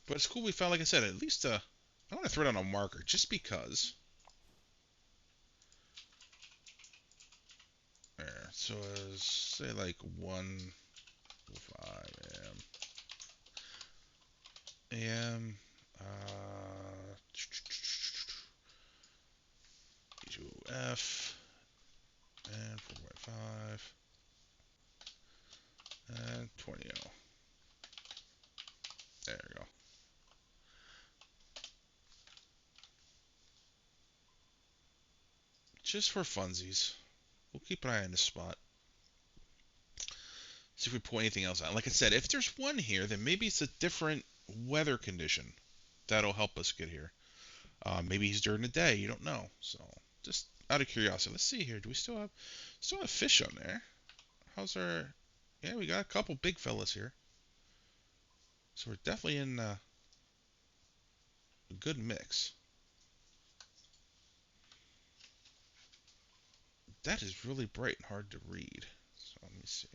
But it's cool we found, like I said, at least I want to throw down a marker just because. There. So as say like 1:05 a.m. F and 4.5 and 20. There we go. Just for funsies. We'll keep an eye on this spot. See if we pull anything else out. Like I said, if there's one here, then maybe it's a different weather condition that'll help us get here. Maybe he's during the day. You don't know. So just out of curiosity, let's see here. Do we still have fish on there? How's our? Yeah, we got a couple big fellas here. So we're definitely in a good mix. That is really bright and hard to read. So let me see.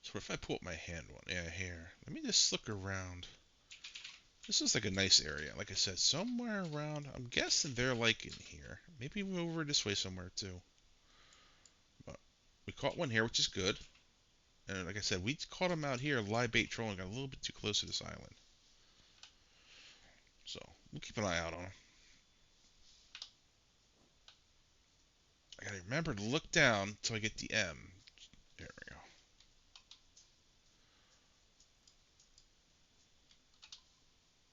So what if I pull up my hand one? Yeah, here. Let me just look around. This is like a nice area. Like I said, somewhere around. I'm guessing they're like in here. Maybe move over this way somewhere too. But we caught one here, which is good. And like I said, we caught him out here live bait trolling. Got a little bit too close to this island. So we'll keep an eye out on him. I gotta remember to look down until I get the M. There we go.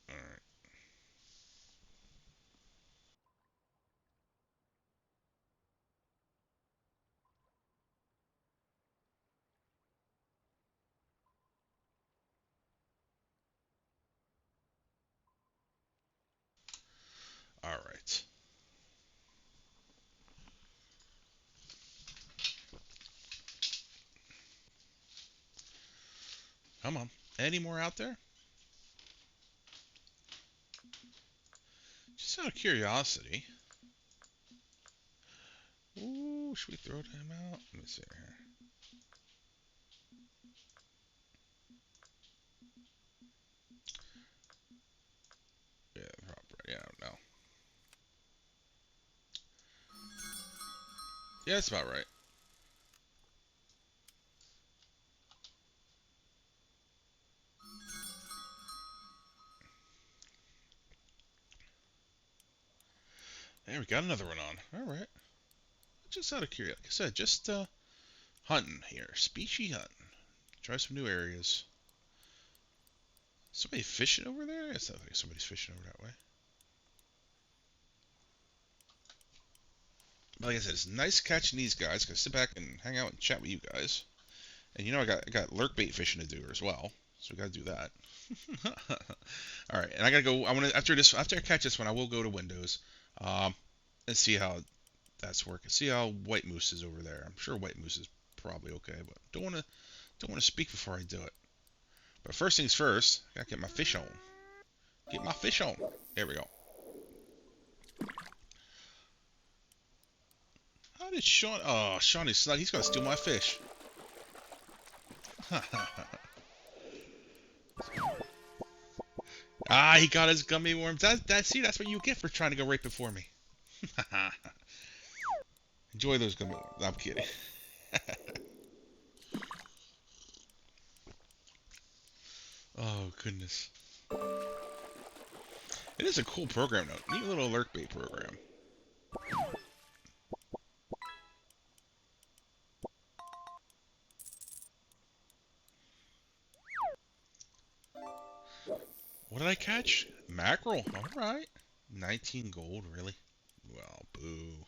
Alright. Alright. Come on. Any more out there? Just out of curiosity. Ooh, should we throw him out? Let me see here. Yeah, probably. Yeah, I don't know. Yeah, that's about right. There, we got another one on. Alright. Just out of curiosity. Like I said, just hunting here. Species hunting. Try some new areas. Somebody fishing over there? It sounds like somebody's fishing over that way. But like I said, it's nice catching these guys. Gonna sit back and hang out and chat with you guys. And you know I got lurk bait fishing to do as well. So we gotta do that. Alright, and I gotta go. I wanna after I catch this one, I will go to Windows. Um and see how that's working. See how White Moose is over there. I'm sure White Moose is probably okay, but don't wanna speak before I do it. But first things first, I gotta get my fish on. Get my fish on. There we go. How did Sean? Oh, Shawnee Snug. He's gonna steal my fish. Ah, he got his gummy worms. See, that's what you get for trying to go right before me. Enjoy those gummy worms. I'm kidding. Oh goodness. It is a cool program though. Neat little alert bait program. What did I catch? Mackerel. All right. 19 gold, really? Well, boo.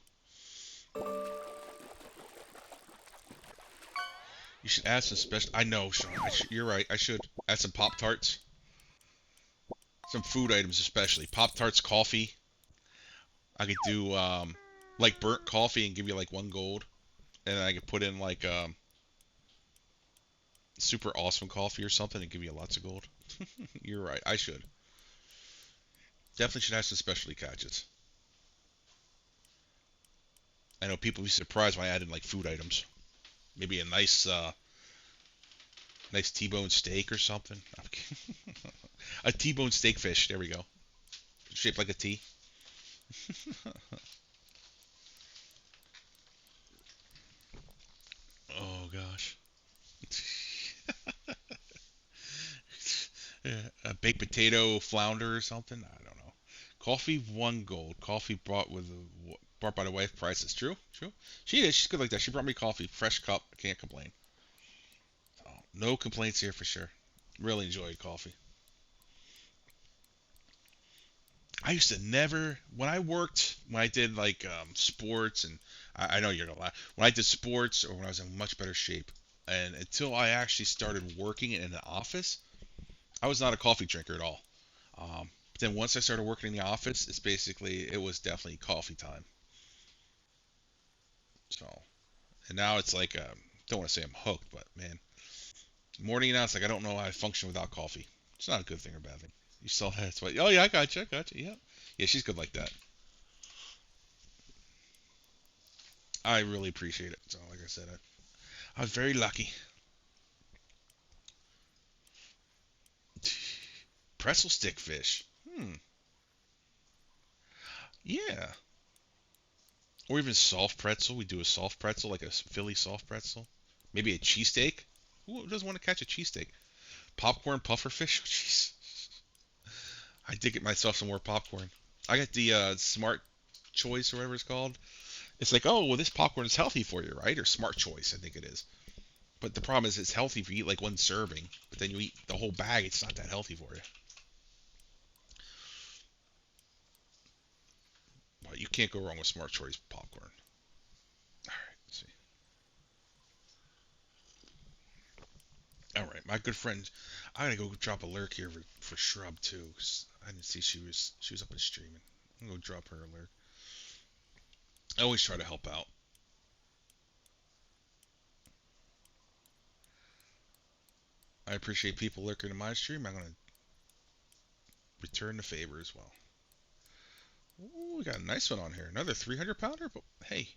You should add some special. I know, Sean. You're right. I should add some Pop Tarts, some food items, especially Pop Tarts, coffee. I could do like burnt coffee and give you like 1 gold, and then I could put in like super awesome coffee or something and give you lots of gold. You're right. I should definitely should have some specialty catches. I know people will be surprised when I add in like food items. Maybe a nice T-bone steak or something. A T-bone steak fish. There we go. Shaped like a T. Oh gosh. Yeah, a baked potato flounder or something. I don't know. Coffee one gold. Coffee brought by the wife. Price is true. True. She is. She's good like that. She brought me coffee, fresh cup. I can't complain. Oh, no complaints here for sure. Really enjoyed coffee. I used to never when I did like sports, and I know you're gonna laugh, when I did sports or when I was in much better shape, and until I actually started working in an office, I was not a coffee drinker at all. But then once I started working in the office, it was definitely coffee time. So, and now it's like, don't want to say I'm hooked, but man, morning now it's like I don't know how I function without coffee. It's not a good thing or bad thing. You still have to, oh yeah, I got you, yeah. Yeah, she's good like that. I really appreciate it. So, like I said, I was very lucky. Pretzel stick fish. Yeah. Or even soft pretzel. We do a soft pretzel, like a Philly soft pretzel. Maybe a cheesesteak. Who doesn't want to catch a cheesesteak? Popcorn puffer fish. Oh, jeez. I did get myself some more popcorn. I got the Smart Choice or whatever it's called. It's like, oh, well, this popcorn is healthy for you, right? Or Smart Choice, I think it is. But the problem is, it's healthy if you eat like one serving, but then you eat the whole bag. It's not that healthy for you. But you can't go wrong with Smart Choice popcorn. All right, let's see. All right, my good friend, I gotta go drop a lurk here for Shrub too, 'cause I didn't see she was up and streaming. I'm gonna go drop her a lurk. I always try to help out. I appreciate people lurking in my stream. I'm gonna return the favor as well. Ooh, we got a nice one on here. Another 300 pounder, but hey,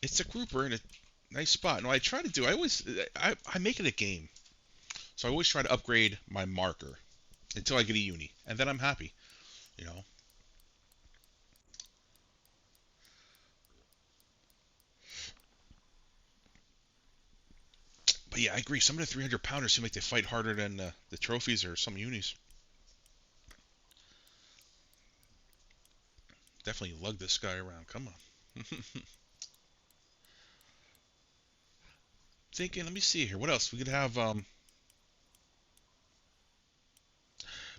it's a grouper in a nice spot. And what I try to do, I make it a game. So I always try to upgrade my marker until I get a uni, and then I'm happy. You know. But yeah, I agree. Some of the 300 pounders seem like they fight harder than the trophies or some unis. Definitely lug this guy around. Come on. Thinking. Let me see here. What else? We could have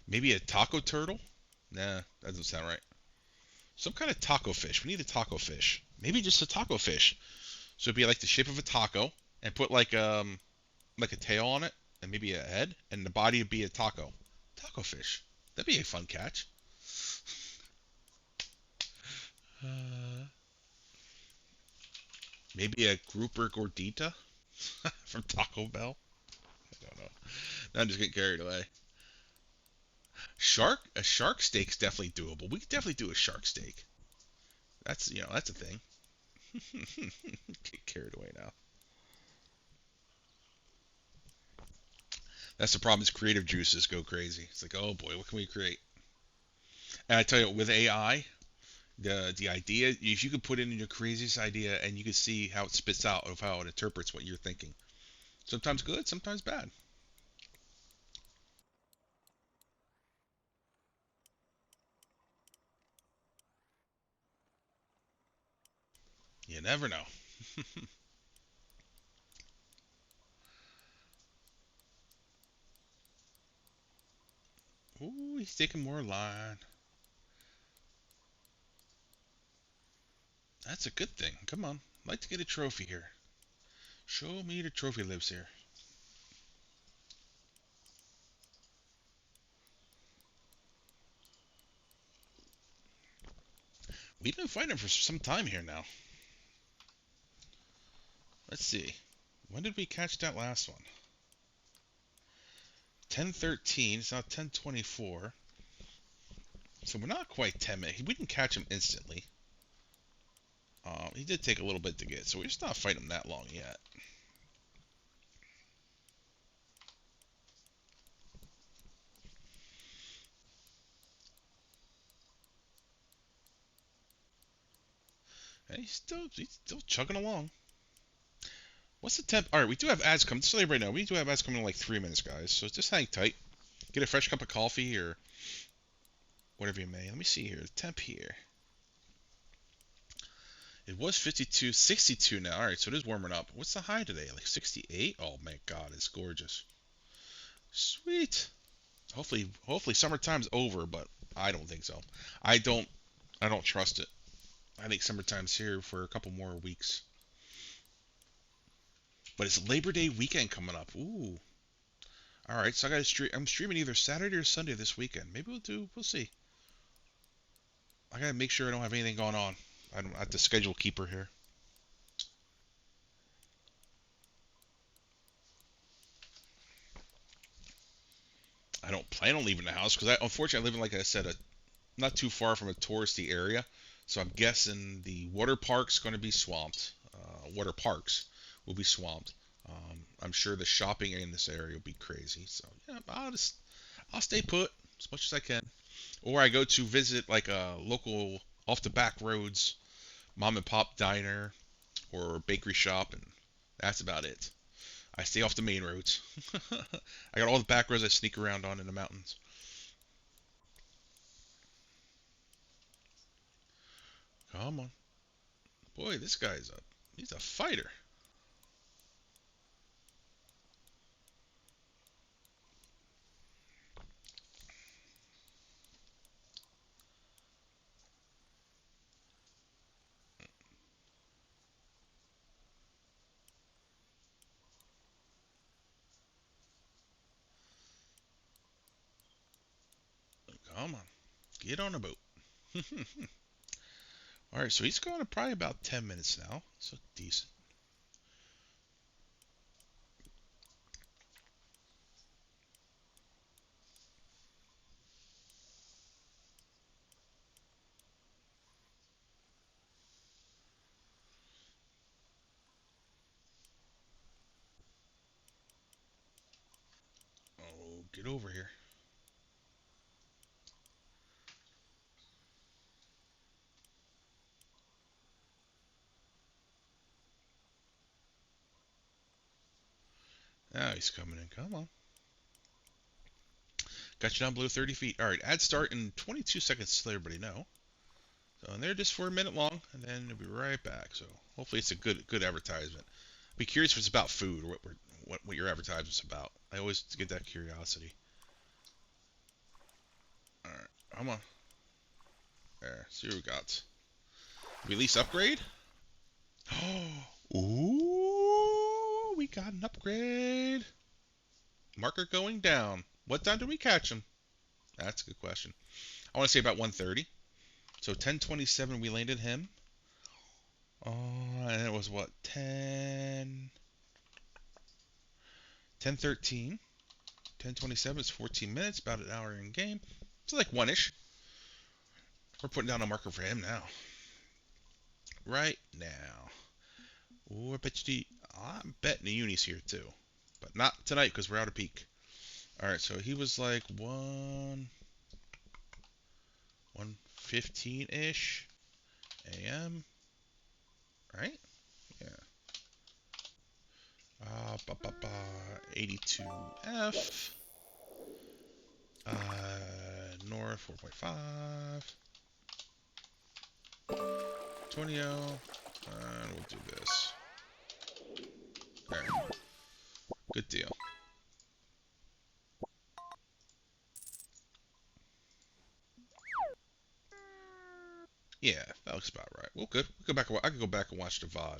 maybe a taco turtle. Nah, that doesn't sound right. Some kind of taco fish. We need a taco fish. Maybe just a taco fish. So it'd be like the shape of a taco, and put like a tail on it, and maybe a head, and the body would be a taco. Taco fish. That'd be a fun catch. Uh, Maybe a grouper gordita from Taco Bell. I don't know. Now I'm just getting carried away. A shark steak's definitely doable. We could definitely do a shark steak. That's a thing. Get carried away now. That's the problem. Is creative juices go crazy. It's like, oh boy, what can we create? And I tell you, with AI, the idea, if you could put in your craziest idea and you could see how it spits out of how it interprets what you're thinking. Sometimes good, sometimes bad. You never know. Ooh, he's taking more line. That's a good thing. Come on. I'd like to get a trophy here. Show me the trophy lives here. We've been fighting for some time here now. Let's see. When did we catch that last one? 10:13. It's now 10:24. So we're not quite 10 minutes. We didn't catch him instantly. He did take a little bit to get, so we're just not fighting him that long yet. He's still chugging along. What's the temp? All right, we do have ads coming. Just so everybody know, we do have ads coming in like 3 minutes, guys. So just hang tight. Get a fresh cup of coffee or whatever you may. Let me see here. The temp here. It was 52, 62 now. All right, so it is warming up. What's the high today? Like 68? Oh my God, it's gorgeous. Sweet. Hopefully summertime's over, but I don't think so. I don't I don't trust it. I think summertime's here for a couple more weeks. But it's Labor Day weekend coming up. Ooh. All right, so I got to stream. I'm streaming either Saturday or Sunday this weekend. Maybe we'll do. We'll see. I gotta make sure I don't have anything going on. I'm at the schedule keeper here. I don't plan on leaving the house because unfortunately, I live in, like I said, not too far from a touristy area. So I'm guessing the water park's going to be swamped. Water parks will be swamped. I'm sure the shopping in this area will be crazy. So yeah, I'll stay put as much as I can. Or I go to visit like a local off the back roads mom and pop diner or bakery shop, and that's about it. I stay off the main roads. I got all the back roads I sneak around on in the mountains. Come on, boy, this guy's he's a fighter. Come on, get on a boat. All right, so he's going to probably about 10 minutes now, so decent. Oh, get over here. Now he's coming in. Come on. Got you down below 30 feet. All right, ad start in 22 seconds to let everybody know. So, and they're just for a minute long, and then they'll be right back. So hopefully it's a good advertisement. Be curious if it's about food or what your advertisement's about. I always get that curiosity. All right, come on. There, see what we got. Release upgrade. Ooh, we got an upgrade. Marker going down. What time did we catch him? That's a good question. I want to say about 1:30. So 10:27 we landed him. And it was what 10:13. 10:27 is 14 minutes, about an hour in game. So like one-ish. We're putting down a marker for him now. Right now. Ooh, I'm betting the uni's here too. But not tonight because we're out of peak. Alright, so he was like 1:15-ish AM. Right? Yeah. 82F. North 4.5. 20, and we'll do this. There. Good deal. Yeah, that looks about right. Well, good. We'll go back. I could go back and watch the VOD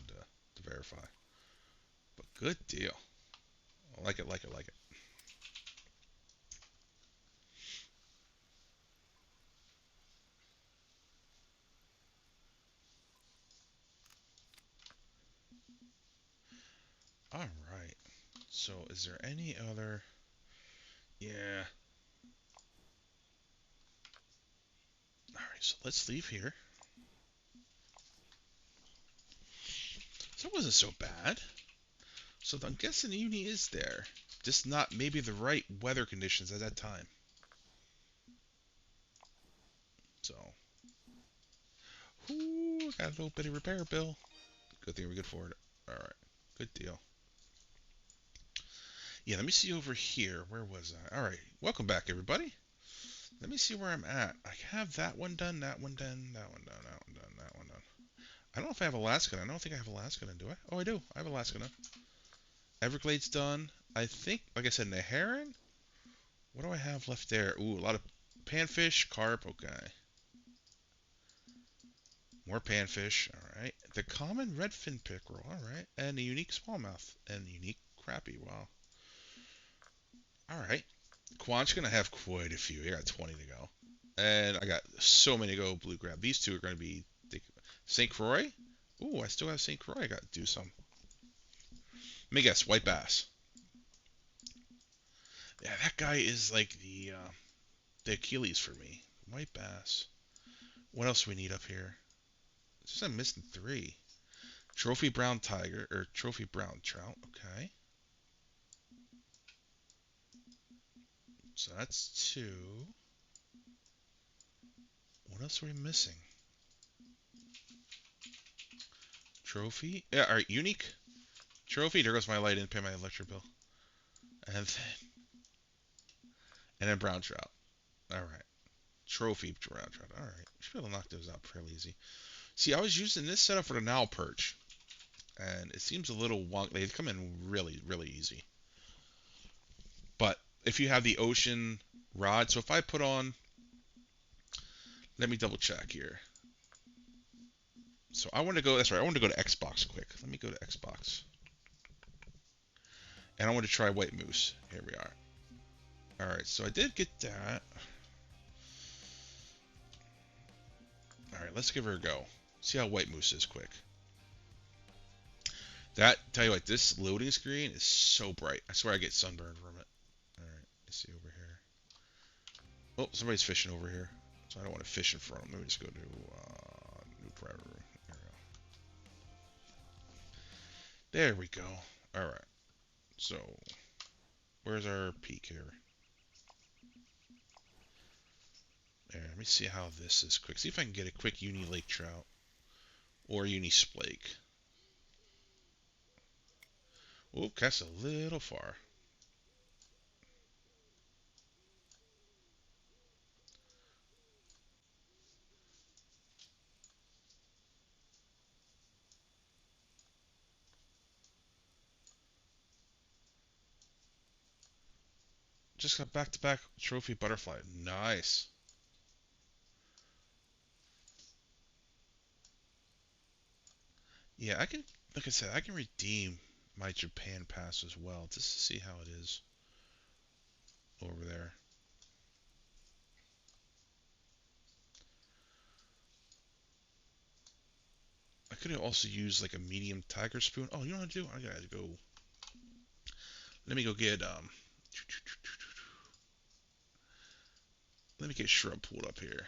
to verify. But good deal. I like it, like it, like it. All right. So, is there any other? Yeah. All right. So let's leave here. So it wasn't so bad. So I'm guessing the uni is there, just not maybe the right weather conditions at that time. So, Got a little bitty repair bill. Good thing we could afford it. Alright. Good deal. Yeah, let me see over here. Where was I? Alright. Welcome back, everybody. Let me see where I'm at. I have that one done, that one done, that one done, that one done, that one done. I don't know if I have Alaska done. I don't think I have Alaska done, do I? Oh, I do. I have Alaska done. Everglades done. I think, like I said, Neheron. What do I have left there? Ooh, a lot of panfish, carp. Okay. More panfish. All right. The common redfin pickerel. All right. And the unique smallmouth. And the unique crappie. Wow. All right. Quan's going to have quite a few. I got 20 to go. And I got so many to go blue crab. These two are going to be St. Croix. Ooh, I still have St. Croix. I got to do some. Let me guess. White bass. Yeah, that guy is like the Achilles for me. White bass. What else do we need up here? Just I'm missing three. Trophy brown tiger or trophy brown trout. Okay. So that's two. What else are we missing? Trophy? Yeah, alright, unique. Trophy, there goes my light, didn't pay my electric bill. And then brown trout. Alright. Trophy brown trout. Alright. Should be able to knock those out fairly easy. See, I was using this setup for the Nile perch. And it seems a little wonky. They come in really, really easy. But if you have the ocean rod, so if I put on, let me double check here. So I want to go, that's right, I want to go to Xbox quick. Let me go to Xbox. And I want to try white moose. Here we are. Alright, so I did get that. Alright, let's give her a go. See how white moose is quick. That, tell you what, this loading screen is so bright. I swear I get sunburned from it. Alright, let's see over here. Oh, somebody's fishing over here. So I don't want to fish in front of them. Let me just go to new private room. There we go. Alright, so where's our peak here? There, let me see how this is quick. See if I can get a quick uni lake trout or uni splake. Oop, that's a little far. Just got back-to-back trophy butterfly. Nice. Yeah, I can, like I said, I can redeem my Japan pass as well, just to see how it is over there. I could have also used like a medium tiger spoon. Oh, you know what to do? I gotta go. Let me go get Let me get shrub pulled up here.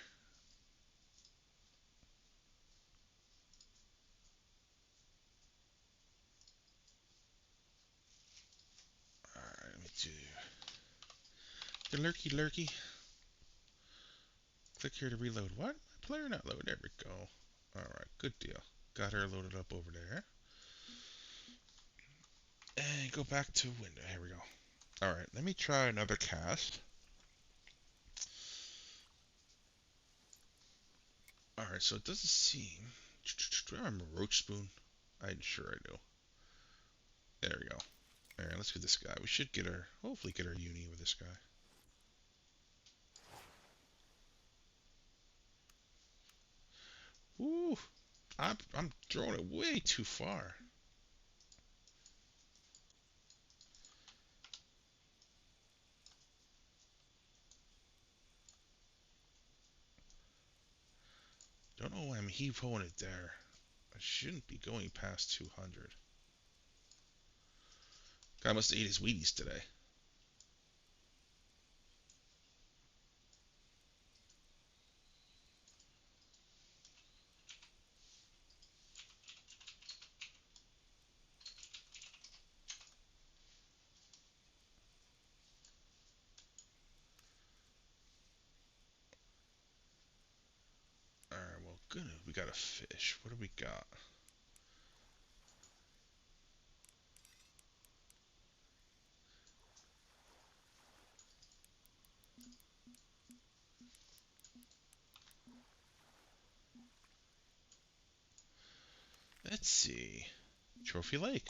All right, let me do the lurky lurky. Click here to reload. What? Player not load. There we go. All right, good deal. Got her loaded up over there. And go back to window. Here we go. All right, let me try another cast. All right, so it doesn't seem. Do I remember roach spoon? I'm sure I do. There we go. All right, let's get this guy. We should get her. Hopefully, get our uni with this guy. Ooh, I'm throwing it way too far. Don't know why I'm heave-hoing it there. I shouldn't be going past 200. Guy must have ate his Wheaties today. Alright, well, goodness, we got a fish. What do we got? Let's see. Trophy Lake.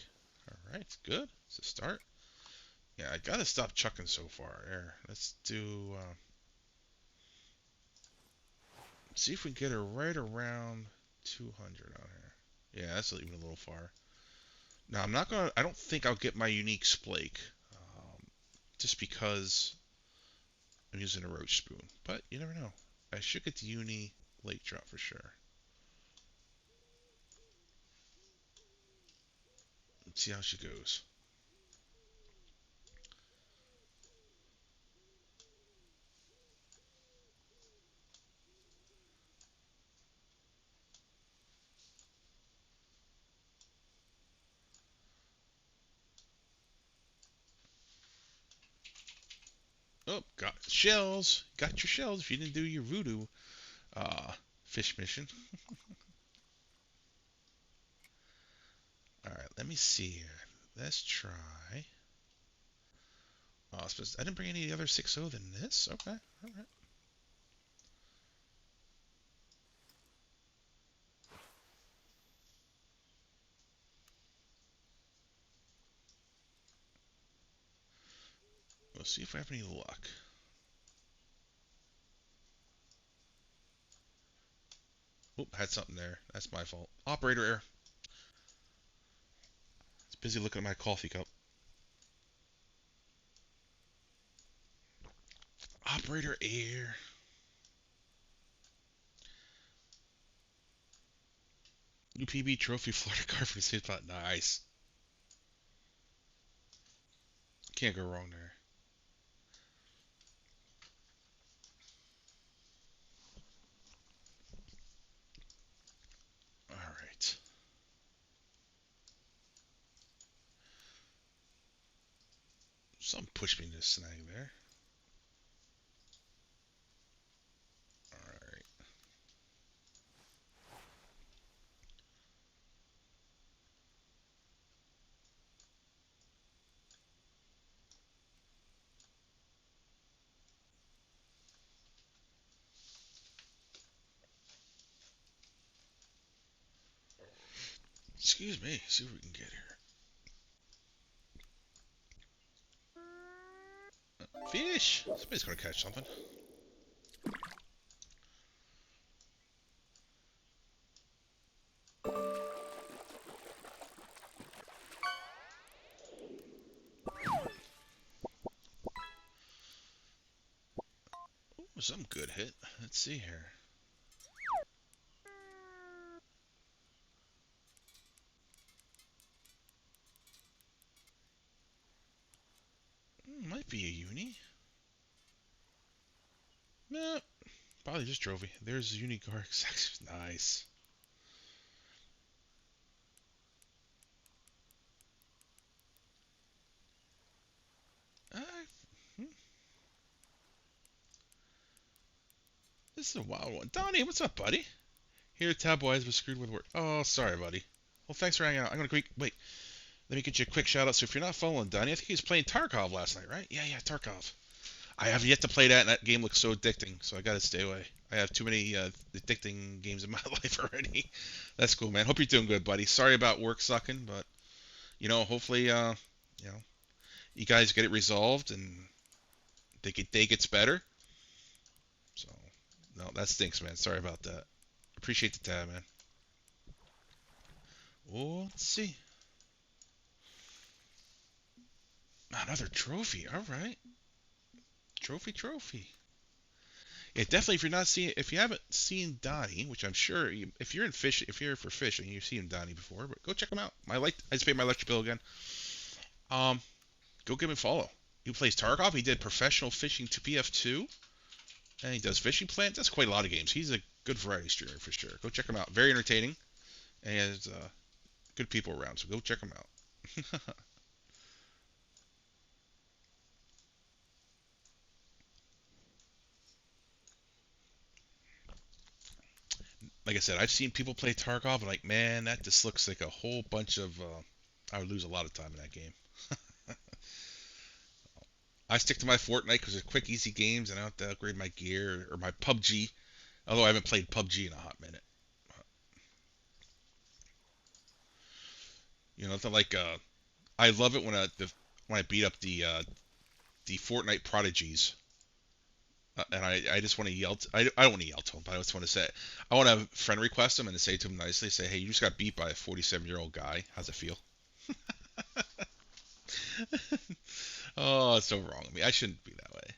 All right, good. It's a start. Yeah, I gotta stop chucking so far. There. Let's do. See if we can get her right around 200 on here. Yeah, that's even a little far. Now I'm not gonna. I don't think I'll get my unique splake, just because I'm using a roach spoon. But you never know. I should get the uni lake trout for sure. Let's see how she goes. Oh, got shells. Got your shells if you didn't do your voodoo uh, fish mission. All right, let me see here. Let's try. Oh, I didn't bring any other 6.0 than this. Okay, all right. We'll see if I have any luck. Oop, had something there. That's my fault. Operator error. It's busy looking at my coffee cup. Operator error. UPB trophy Florida card for the same spot. Nice. Can't go wrong there. All right. Some pushed me into snag there. All right. Excuse me. See what we can get here. Fish. Somebody's gonna catch something. Ooh, some good hit. Let's see here. Might be a uni. Nah, probably just trophy. There's a uni card. Nice. Uh, hmm, this is a wild one. Donnie, what's up, buddy? Here, Tabloids was screwed with work. Oh, sorry, buddy. Well, thanks for hanging out. I'm gonna wait. Let me get you a quick shout out. So if you're not following Donnie, I think he was playing Tarkov last night, right? Yeah, Tarkov. I have yet to play that, and that game looks so addicting. So I gotta stay away. I have too many addicting games in my life already. That's cool, man. Hope you're doing good, buddy. Sorry about work sucking, but hopefully, you know, you guys get it resolved and day gets better. So, no, that stinks, man. Sorry about that. Appreciate the tab, man. Oh, let's see. Another trophy. All right. Trophy. Yeah, definitely. If you haven't seen Donnie, which I'm sure, if you're for fishing, you've seen Donnie before, but go check him out. I just paid my electric bill again. Um, Go give him a follow. He plays Tarkov. He did professional fishing to PF2, and he does fishing plans. That's quite a lot of games. He's a good variety streamer for sure. Go check him out. Very entertaining, and he has good people around. So go check him out. Like I said, I've seen people play Tarkov, and like, man, that just looks like a whole bunch of. I would lose a lot of time in that game. I stick to my Fortnite because they're quick, easy games, and I don't have to upgrade my gear or my PUBG. Although I haven't played PUBG in a hot minute. You know, nothing like. I love it when when I beat up the Fortnite prodigies. And I just want to yell. I don't want to yell to them, but I just want to say, I want to friend request them and say to them nicely, say, hey, you just got beat by a 47-year-old guy. How's it feel? Oh, it's so wrong of me. I shouldn't be that way.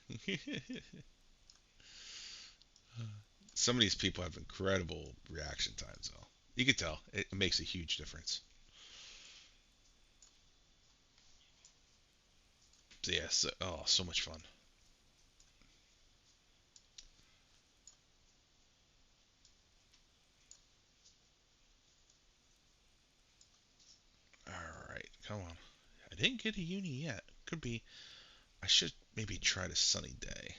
Some of these people have incredible reaction times, though. You can tell it makes a huge difference. So, yeah, oh, so much fun. All right, come on. I didn't get a uni yet. Could be. I should maybe try a sunny day.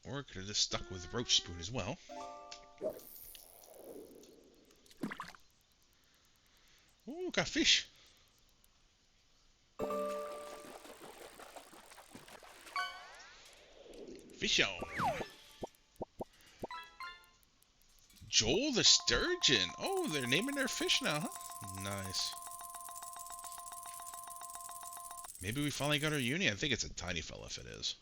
Or could have just stuck with roach spoon as well. Ooh, got fish. Fish on. Joel the Sturgeon. Oh, they're naming their fish now, huh? Nice. Maybe we finally got our uni. I think it's a tiny fella if it is.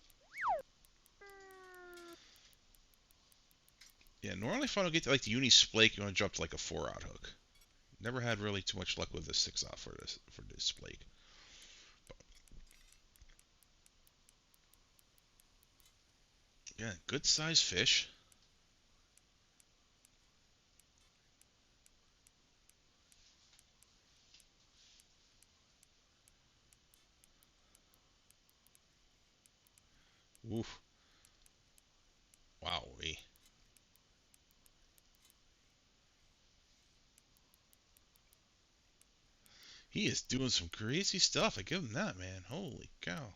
Yeah, normally if I don't get to like the uni splake, you want to drop to like a 4-aught hook. Never had really too much luck with the 6-aught for this splake. Yeah, good sized fish. Oof. Wow. He is doing some crazy stuff. I give him that, man. Holy cow.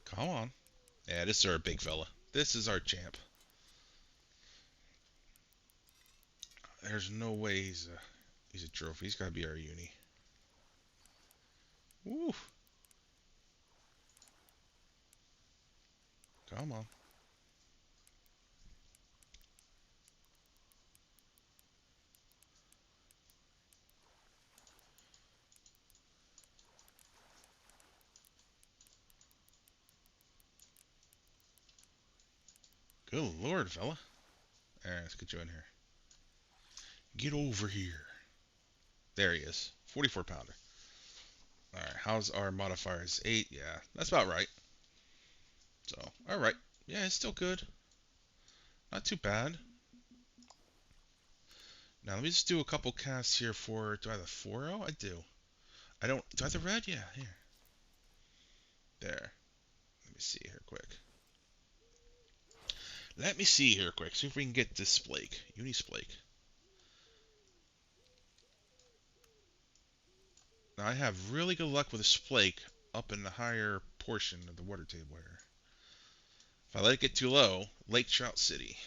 Come on. Yeah, this is our big fella. This is our champ. There's no way he's a trophy. He's got to be our uni. Woo. Come on. Good lord, fella. Alright, let's get you in here. Get over here. There he is. 44 pounder. Alright, how's our modifiers? 8? Yeah, that's about right. So, alright. Yeah, it's still good. Not too bad. Now, let me just do a couple casts here for. Do I have the 4-0? I do. I don't. Do I have the red? Yeah, here. There. Let me see here quick. Let me see here quick. See if we can get this splake. Uni splake. Now, I have really good luck with a splake up in the higher portion of the water table here. If I let it get too low, Lake Trout City.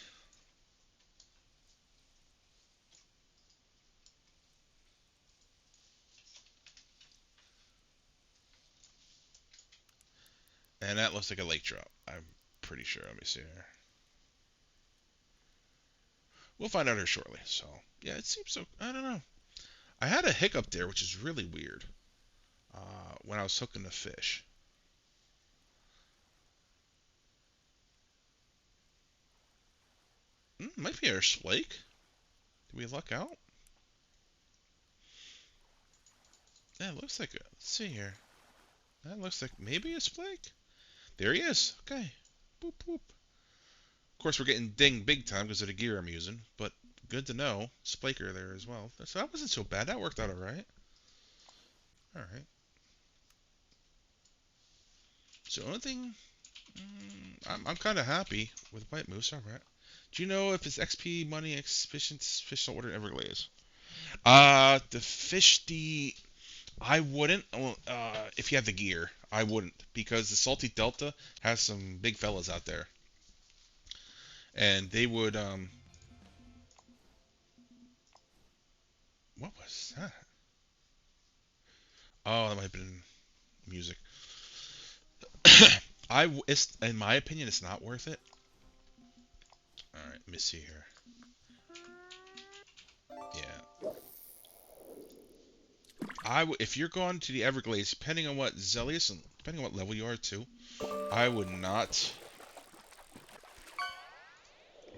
And that looks like a lake trout. I'm pretty sure. Let me see here. We'll find out here shortly. So, yeah, it seems so. I don't know. I had a hiccup there, which is really weird. When I was hooking the fish. Might be our splake. Did we luck out? Yeah, it looks like it. Let's see here. That looks like maybe a splake. There he is. Okay. Boop, boop. Of course, we're getting dinged big time because of the gear I'm using, but good to know. Splaker there as well. So that wasn't so bad. That worked out all right. All right. So the only thing, I'm kind of happy with White Moose. All right. Do you know if it's XP money efficient fish saltwater Everglades? The fish I wouldn't. Well, if you have the gear, I wouldn't because the Salty Delta has some big fellas out there, and they would. What was that? Oh, that might have been music. It's in my opinion, it's not worth it. All right, let me see here. Yeah, if you're going to the Everglades, depending on what Zelius and depending on what level you are too, I would not.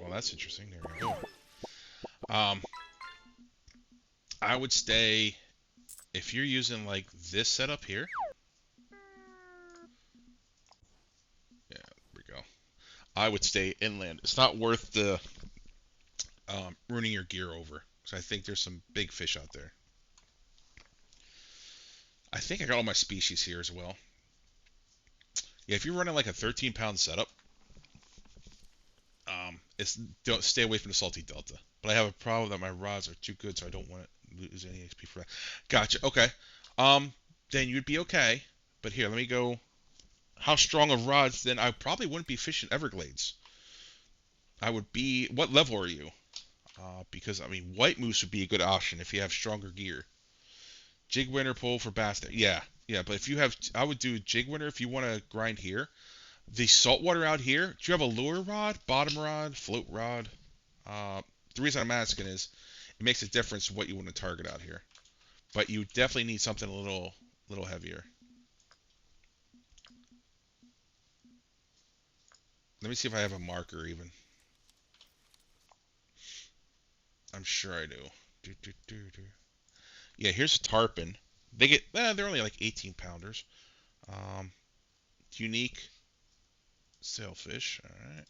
Well, that's interesting. There we go. Um, I would stay if you're using like this setup here. Yeah, there we go. I would stay inland. It's not worth the ruining your gear over. So I think there's some big fish out there. I think I got all my species here as well. Yeah, if you're running like a 13-pound setup, it's don't stay away from the salty delta. But I have a problem that my rods are too good, so I don't want to lose any XP for that. Gotcha. Okay. Um, then you'd be okay. But here, let me go. How strong of rods? Then I probably wouldn't be fishing Everglades. I would be. What level are you? Because I mean, white moose would be a good option if you have stronger gear. Jig winner pole for bass. Yeah, yeah. But if you have, I would do jig winner if you want to grind here. The saltwater out here. Do you have a lure rod, bottom rod, float rod? Uh, the reason I'm asking is it makes a difference what you want to target out here. But you definitely need something little heavier. Let me see if I have a marker even. I'm sure I do. Do, do, do, do. Yeah, here's a tarpon. They're only like 18 pounders. Um, unique sailfish. All right.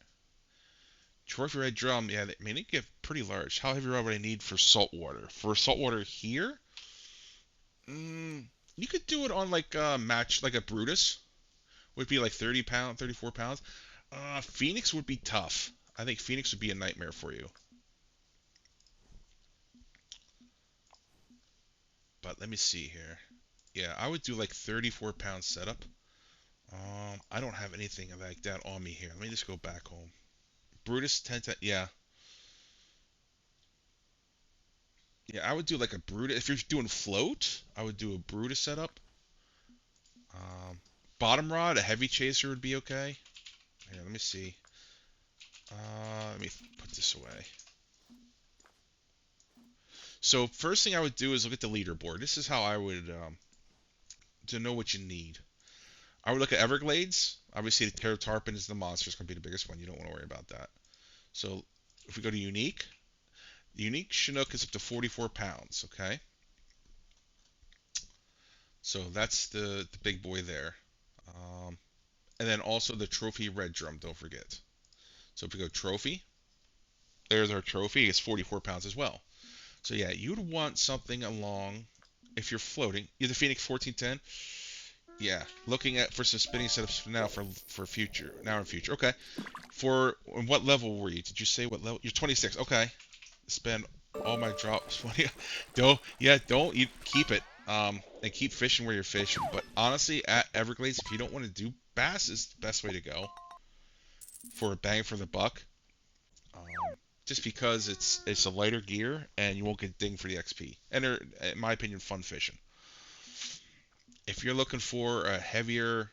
Trophy red drum. Yeah, they get pretty large. How heavy rod would I need for saltwater? For saltwater here, you could do it on like a match, like a Brutus. Would be like 30 pound, 34 pounds. Phoenix would be tough. I think Phoenix would be a nightmare for you. But let me see here. Yeah, I would do like 34-pound setup. I don't have anything like that on me here. Let me just go back home. Brutus 10, yeah. Yeah, I would do like a Brutus. If you're doing float, I would do a Brutus setup. Um, bottom rod, a heavy chaser would be okay. Here, let me see. Let me put this away. So first thing I would do is look at the leaderboard. This is how I would to know what you need. I would look at Everglades. Obviously, the Terra Tarpon is the monster. It's going to be the biggest one. You don't want to worry about that. So if we go to Unique, the Unique Chinook is up to 44 pounds. Okay, so that's the big boy there. Um, and then also the Trophy Red Drum. Don't forget. So if we go Trophy, there's our Trophy. It's 44 pounds as well. So yeah, you'd want something along if you're floating. Either Phoenix 1410. Yeah, looking at for some spinning setups for now for future now and future. Okay, for what level were you? Did you say what level? You're 26. Okay, spend all my drops. Don't you keep it. And keep fishing where you're fishing. But honestly, at Everglades, if you don't want to do bass, is the best way to go for a bang for the buck. Um, just because it's a lighter gear and you won't get dinged for the XP. And they're, in my opinion, fun fishing. If you're looking for a heavier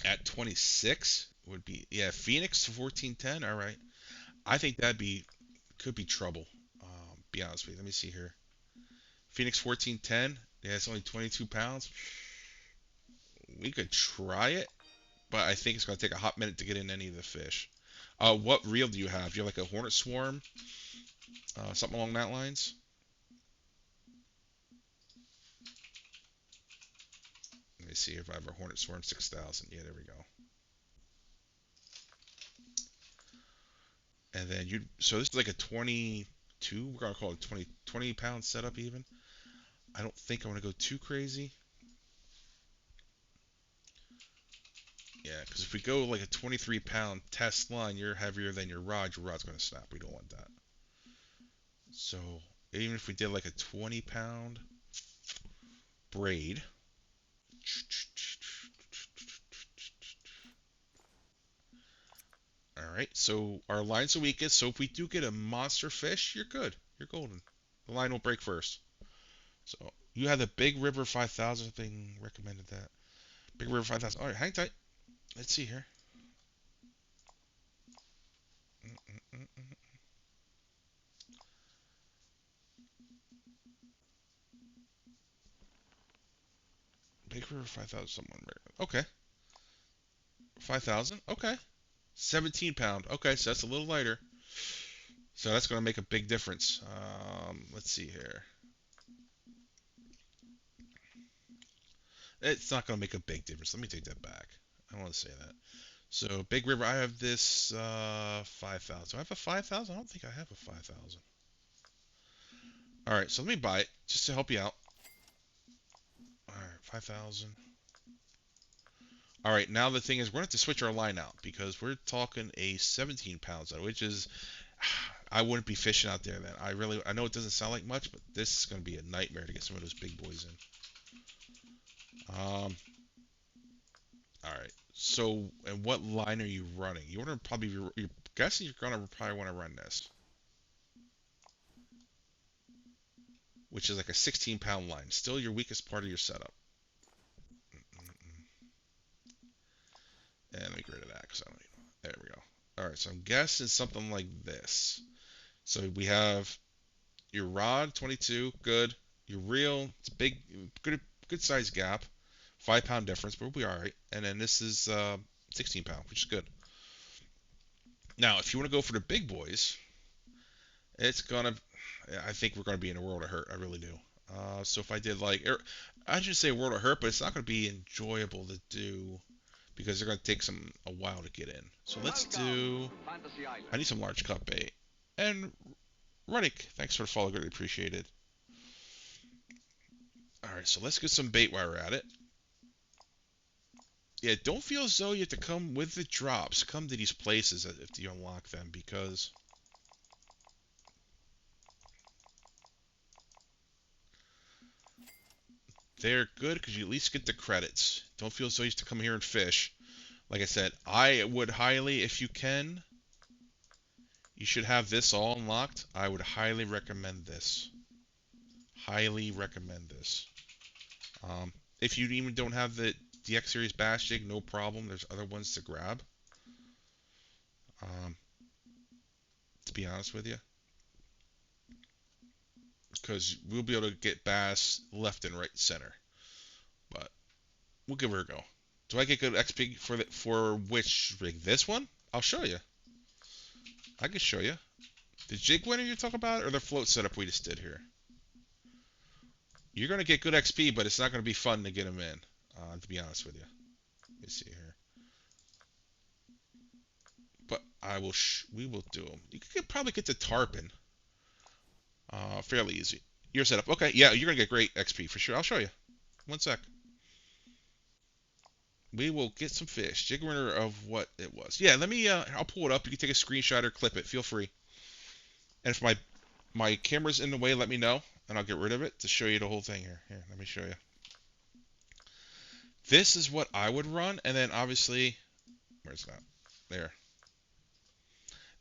at 26, would be yeah Phoenix 1410. All right, I think that'd be could be trouble. Be honest with you. Let me see here. Phoenix 1410. Yeah, it's only 22 pounds. We could try it, but I think it's going to take a hot minute to get in any of the fish. What reel do you have? Do you have like a Hornet Swarm? Something along that lines? Let me see if I have a Hornet Swarm 6000. Yeah, there we go. And then so this is like a 20. two. We're gonna call it 20 pound setup even. I don't think I'm gonna go too crazy. Yeah, because if we go like a 23 pound test line, you're heavier than your rod. Your rod's gonna snap. We don't want that. So even if we did like a 20 pound braid. All right, so our line's the weakest. So if we do get a monster fish, you're good. You're golden. The line will break first. So you have the Big River 5000 thing recommended that. Big River 5000. All right, hang tight. Let's see here. Mm-mm-mm-mm. Big River 5000. Someone recommended. Okay, 5000. Okay, 17 pound. Okay, so that's a little lighter. So that's going to make a big difference. Let's see here. It's not going to make a big difference. Let me take that back. I don't want to say that. So Big River, I have this 5,000. Do I have a 5,000? I don't think I have a 5,000. All right, so let me buy it just to help you out. All right, 5,000. All right, now the thing is, we're going to have to switch our line out because we're talking a 17 pounds, which is, I wouldn't be fishing out there then. I know it doesn't sound like much, but this is going to be a nightmare to get some of those big boys in. All right. So, and what line are you running? You want to probably, you're guessing you're going to probably want to run this, which is like a 16-pound line. Still your weakest part of your setup. And let me get rid of that because I don't even know. There we go. All right. So I'm guessing something like this. So we have your rod, 22, good. Your reel, it's big, good size gap. 5 pound difference, but we'll be all right. And then this is 16 pound, which is good. Now, if you want to go for the big boys, it's gonna. I think we're gonna be in a world of hurt. I really do. So if I did like, I should say a world of hurt, but it's not gonna be enjoyable to do because they're gonna take a while to get in. So let's do. I need some large cut bait. And Ruddick, thanks for the follow, greatly appreciated. All right, so let's get some bait while we're at it. Yeah, don't feel as though you have to come with the drops. Come to these places if you unlock them because they're good because you at least get the credits. Don't feel as though you have to come here and fish. Like I said, I would highly, if you can, you should have this all unlocked. I would highly recommend this. Highly recommend this. If you even don't have the DX Series Bass Jig, no problem. There's other ones to grab. Um, to be honest with you, because we'll be able to get bass left and right center. But we'll give her a go. Do I get good XP for which rig? This one? I'll show you. I can show you. The jig winner you're talking about, or the float setup we just did here? You're gonna get good XP, but it's not gonna be fun to get them in. To be honest with you. Let me see here. But we will do them. You could probably get the tarpon. Fairly easy. Your setup. Okay, yeah, you're gonna get great XP for sure. I'll show you. One sec. We will get some fish. Jig winner of what it was. Yeah, let me. I'll pull it up. You can take a screenshot or clip it. Feel free. And if my camera's in the way, let me know, and I'll get rid of it to show you the whole thing here. Here, let me show you. This is what I would run, and then obviously, where's that? There.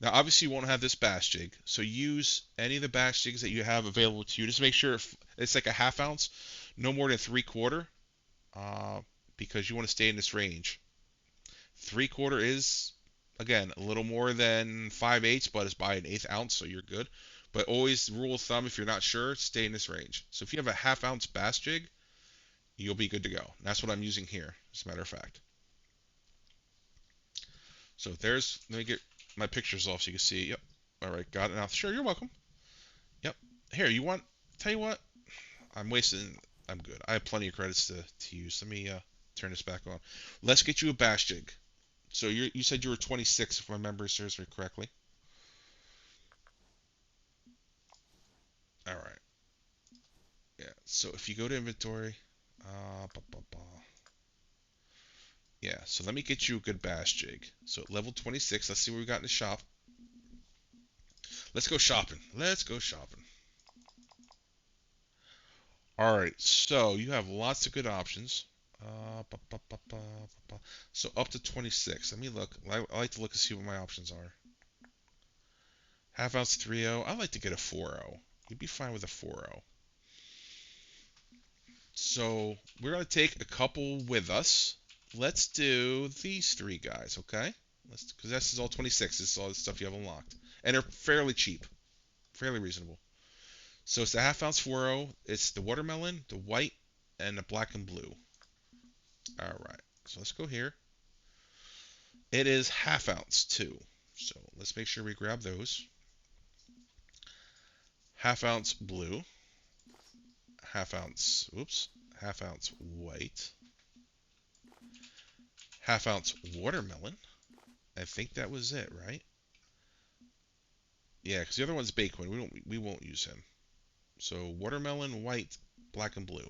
Now, obviously, you won't have this bass jig, so use any of the bass jigs that you have available to you. Just make sure it's like a half ounce, no more than 3/4, because you want to stay in this range. 3/4 is, again, a little more than 5/8, but it's by an eighth ounce, so you're good. But always, rule of thumb, if you're not sure, stay in this range. So if you have a half ounce bass jig, you'll be good to go. And that's what I'm using here, as a matter of fact. So let me get my pictures off so you can see. Yep. All right, got it now. Sure, you're welcome. Yep. Here, tell you what, I'm wasting, I'm good. I have plenty of credits to use. Let me turn this back on. Let's get you a bass jig. So you said you were 26, if my memory serves me correctly. Yeah. So if you go to inventory, ba, ba, ba. Yeah. So let me get you a good bass jig. So at level 26, let's see what we got in the shop. Let's go shopping. Let's go shopping. All right. So you have lots of good options. Ba, ba, ba, ba, ba. So up to 26. Let me look. I like to look and see what my options are. Half ounce 3.0. I like to get a 4.0. You'd be fine with a 4.0. So we're gonna take a couple with us. Let's do these three guys, okay? Let's, because this is all 26. This is all the stuff you have unlocked, and they're fairly cheap, fairly reasonable. So it's the half ounce 4.0. It's the watermelon, the white, and the black and blue. All right. So let's go here. It is half ounce too. So let's make sure we grab those. Half ounce blue, half ounce, oops, half ounce white, half ounce watermelon. I think that was it, right? Yeah, because the other one's Bakewin. We won't use him. So watermelon, white, black, and blue.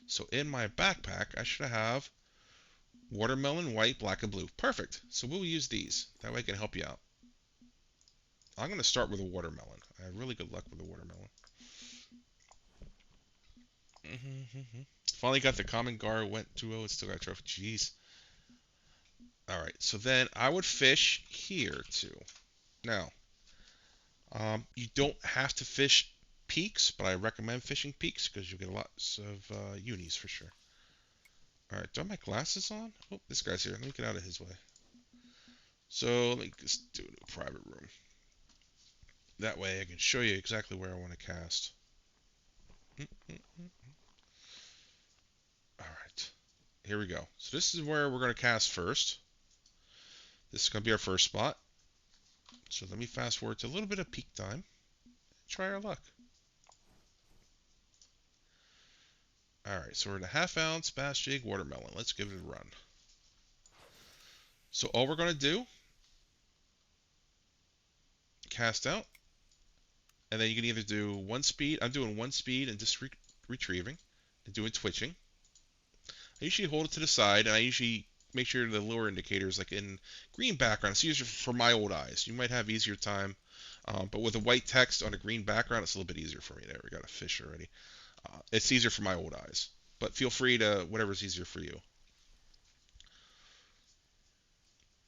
So in my backpack, I should have watermelon, white, black, and blue. Perfect. So we'll use these. That way I can help you out. I'm going to start with a watermelon. I have really good luck with the watermelon. Finally got the common gar. Went 2-0 and still got a trophy. Jeez. All right. So then I would fish here too. Now, you don't have to fish peaks, but I recommend fishing peaks because you'll get lots of unis for sure. All right, do I have my glasses on? Oh, this guy's here. Let me get out of his way. So let me just do a new private room. That way I can show you exactly where I want to cast. All right, here we go. So this is where we're going to cast first. This is going to be our first spot. So let me fast forward to a little bit of peak time. Try our luck. All right, so we're in a half ounce bass jig watermelon. Let's give it a run. So all we're going to do, cast out, and then you can either do one speed. I'm doing one speed and just retrieving, and doing twitching. I usually hold it to the side, and I usually make sure the lure indicator is like in green background. It's easier for my old eyes. You might have easier time, but with a white text on a green background, it's a little bit easier for me. There, we got a fish already. It's easier for my old eyes, but feel free to whatever's easier for you.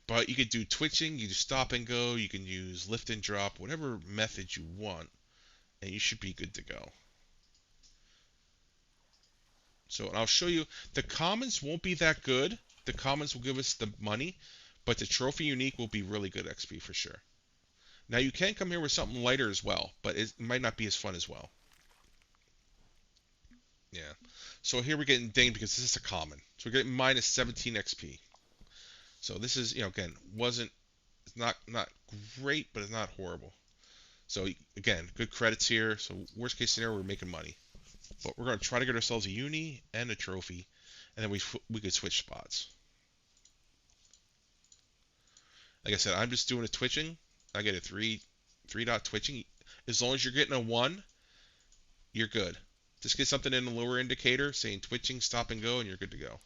But you could do twitching, you can stop and go, you can use lift and drop, whatever method you want, and you should be good to go. So I'll show you. The commons won't be that good. The commons will give us the money, but the trophy unique will be really good XP for sure. Now you can come here with something lighter as well, but it might not be as fun as well. Yeah. So here we're getting dinged because this is a common. So we're getting minus 17 XP. So this is, again, it's not great, but it's not horrible. So again, good credits here. So worst case scenario, we're making money. But we're going to try to get ourselves a uni and a trophy, and then we could switch spots. Like I said, I'm just doing a twitching. I get a three dot twitching. As long as you're getting a 1, you're good. Just get something in the lower indicator saying twitching, stop and go, and you're good to go.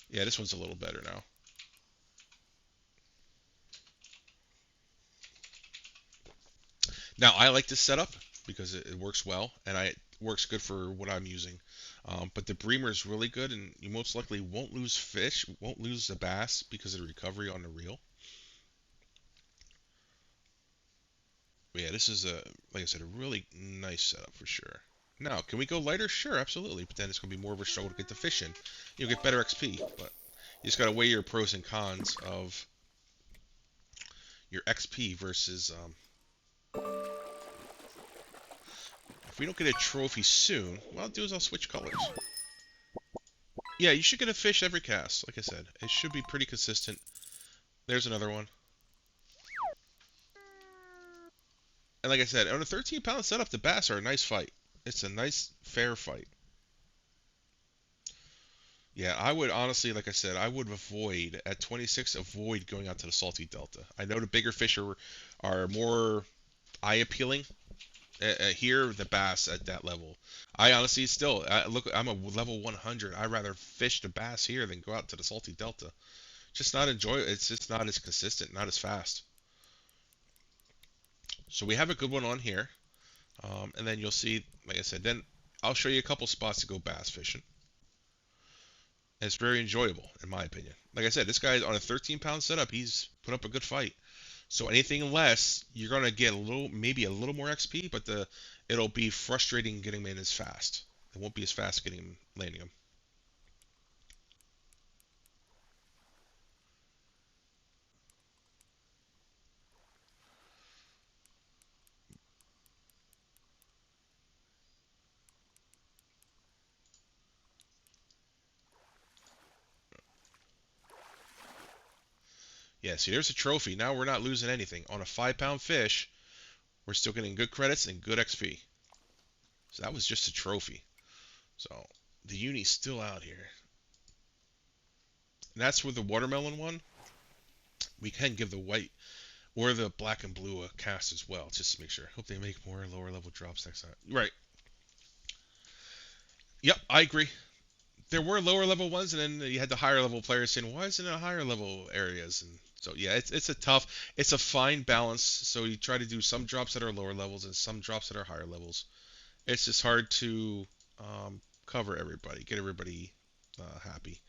Yeah, this one's a little better now. Now, I like this setup because it works well, and it works good for what I'm using. But the Bremer is really good, and you most likely won't lose fish, won't lose the bass because of the recovery on the reel. But yeah, this is like I said, a really nice setup for sure. Now, can we go lighter? Sure, absolutely. But then it's going to be more of a struggle to get the fish in. You'll get better XP, but you just got to weigh your pros and cons of your XP versus. If we don't get a trophy soon, what I'll do is I'll switch colors. Yeah, you should get a fish every cast. Like I said, it should be pretty consistent. There's another one. And like I said, on a 13-pound setup, the bass are a nice fight. It's a nice, fair fight. Yeah, I would honestly, like I said, I would avoid at 26. Avoid going out to the salty delta. I know the bigger fish are more eye appealing Here, the bass at that level. I honestly still look. I'm a level 100. I'd rather fish the bass here than go out to the salty delta. Just not enjoy it. It's just not as consistent, not as fast. So we have a good one on here, and then you'll see, like I said, then I'll show you a couple spots to go bass fishing. And it's very enjoyable, in my opinion. Like I said, this guy's on a 13-pound setup. He's put up a good fight. So anything less, you're gonna get a little, maybe a little more XP, but it'll be frustrating getting him in as fast. It won't be as fast getting him, landing him. Yeah, see, there's a trophy. Now we're not losing anything. On a 5-pound fish, we're still getting good credits and good XP. So that was just a trophy. So the uni's still out here. And that's with the watermelon one. We can give the white or the black and blue a cast as well, just to make sure. Hope they make more lower level drops next time. Right. Yep, I agree. There were lower level ones, and then you had the higher level players saying, "Why isn't it higher level areas?" And so yeah, it's a fine balance. So you try to do some drops that are lower levels and some drops that are higher levels. It's just hard to cover everybody, get everybody happy,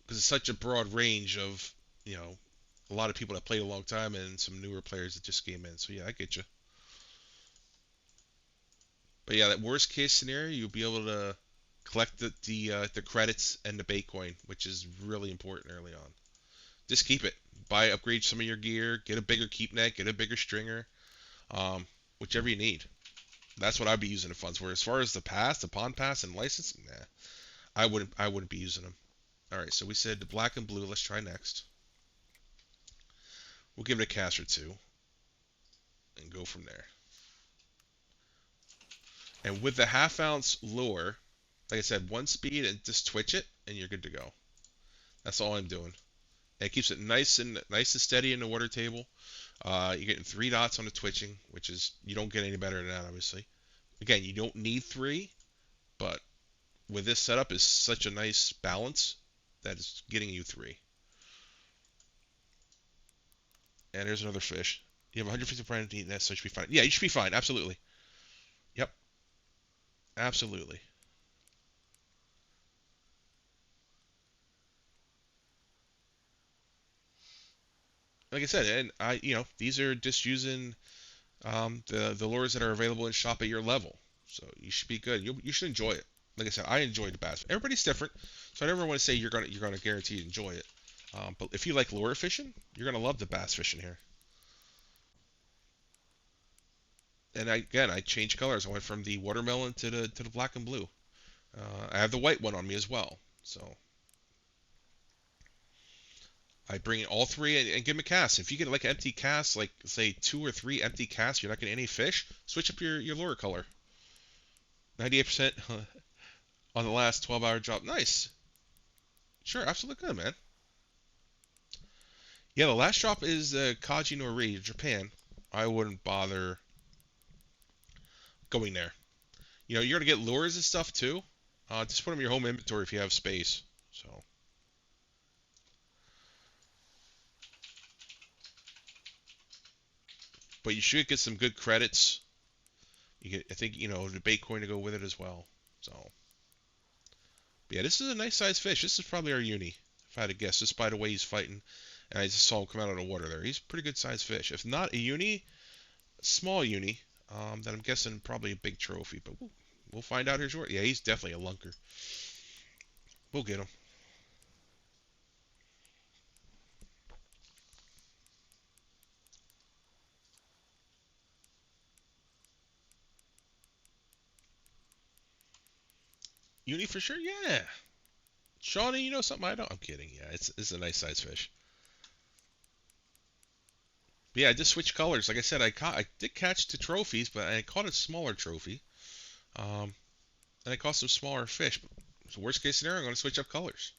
because it's such a broad range of a lot of people that played a long time and some newer players that just came in. So yeah, I get you. But yeah, that worst case scenario, you'll be able to collect the credits and the bait coin, which is really important early on. Just keep it. Upgrade some of your gear, get a bigger keep net, get a bigger stringer, um, whichever you need. That's what I'd be using the funds for. As far as the pond pass and license, nah, I wouldn't be using them. All right, so we said the black and blue. Let's try next. We'll give it a cast or two and go from there. And with the half ounce lure, like I said, one speed and just twitch it, and you're good to go. That's all I'm doing. And it keeps it nice and steady in the water table. You're getting 3 dots on the twitching, which is you don't get any better than that, obviously. Again, you don't need 3, but with this setup is such a nice balance that it's getting you 3. And there's another fish. You have 150 to eat that, so you should be fine. Yeah, you should be fine. Absolutely. Yep. Absolutely. Like I said, and these are just using the lures that are available in shop at your level. So you should be good. You should enjoy it. Like I said, I enjoy the bass. Everybody's different, so I never want to say you're gonna guarantee to enjoy it. But if you like lure fishing, you're gonna love the bass fishing here. And I changed colors. I went from the watermelon to the black and blue. I have the white one on me as well. So I bring in all 3 and give them a cast. If you get like empty casts, like say 2 or 3 empty casts, you're not getting any fish. Switch up your lure color. 98% on the last 12-hour drop. Nice. Sure, absolutely good, man. Yeah, the last drop is Kaji Nori, Japan. I wouldn't bother going there. You're gonna get lures and stuff too. Just put them in your home inventory if you have space. So, but you should get some good credits. I think the bait coin to go with it as well. So, but yeah, this is a nice sized fish. This is probably our uni, if I had to guess, just by the way he's fighting. And I just saw him come out of the water there. He's a pretty good sized fish. If not a uni, a small uni, then I'm guessing probably a big trophy. But we'll find out here shortly. Yeah, he's definitely a lunker. We'll get him. Uni for sure? Yeah. Shawnee, you know something I don't? I'm kidding. Yeah, it's a nice size fish. But yeah, I just switched colors. Like I said, I did catch the trophies, but I caught a smaller trophy. Um, and I caught some smaller fish. So worst case scenario, I'm going to switch up colors.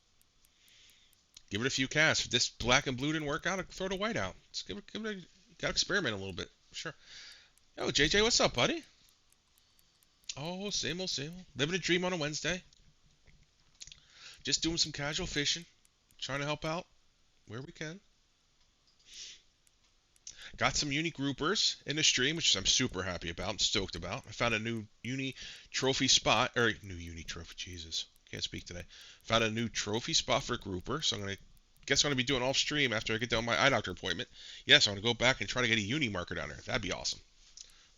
Give it a few casts. If this black and blue didn't work out, I'll throw the white out. Just gotta experiment a little bit. Sure. Yo, JJ, what's up, buddy? Oh, same old, same old. Living a dream on a Wednesday. Just doing some casual fishing, trying to help out where we can. Got some uni groupers in the stream, which I'm super happy about. I'm stoked about. I found a new uni trophy spot, or new uni trophy. Jesus, can't speak today. Found a new trophy spot for grouper, so I'm gonna guess I'm gonna be doing off stream after I get done my eye doctor appointment. Yes, I'm gonna go back and try to get a uni marker down there. That'd be awesome.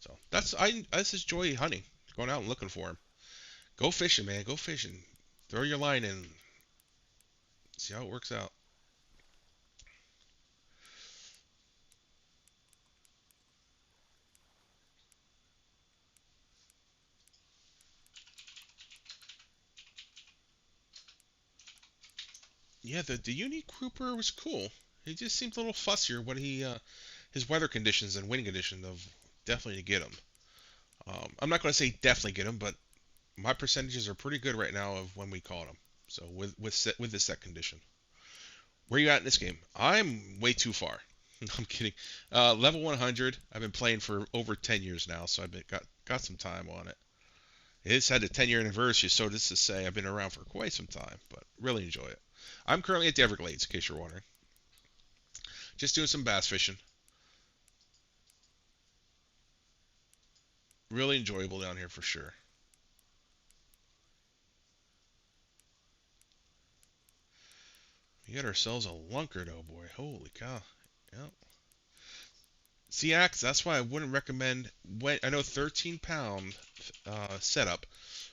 So I just enjoy hunting, going out and looking for them. Go fishing, man. Go fishing. Throw your line in. See how it works out. Yeah, the uni grouper was cool. He just seemed a little fussier when he his weather conditions and wind condition of definitely to get him. I'm not going to say definitely get him, but my percentages are pretty good right now of when we caught him. So with this set condition, where you at in this game? I'm way too far. I'm kidding. Level 100. I've been playing for over 10 years now, so got some time on it. It's had a 10-year anniversary, so this to say I've been around for quite some time, but really enjoy it. I'm currently at the Everglades, in case you're wondering. Just doing some bass fishing. Really enjoyable down here for sure. We got ourselves a lunker, though, boy. Holy cow. Yep. See, Axe, that's why I wouldn't recommend. When I know 13-pound setup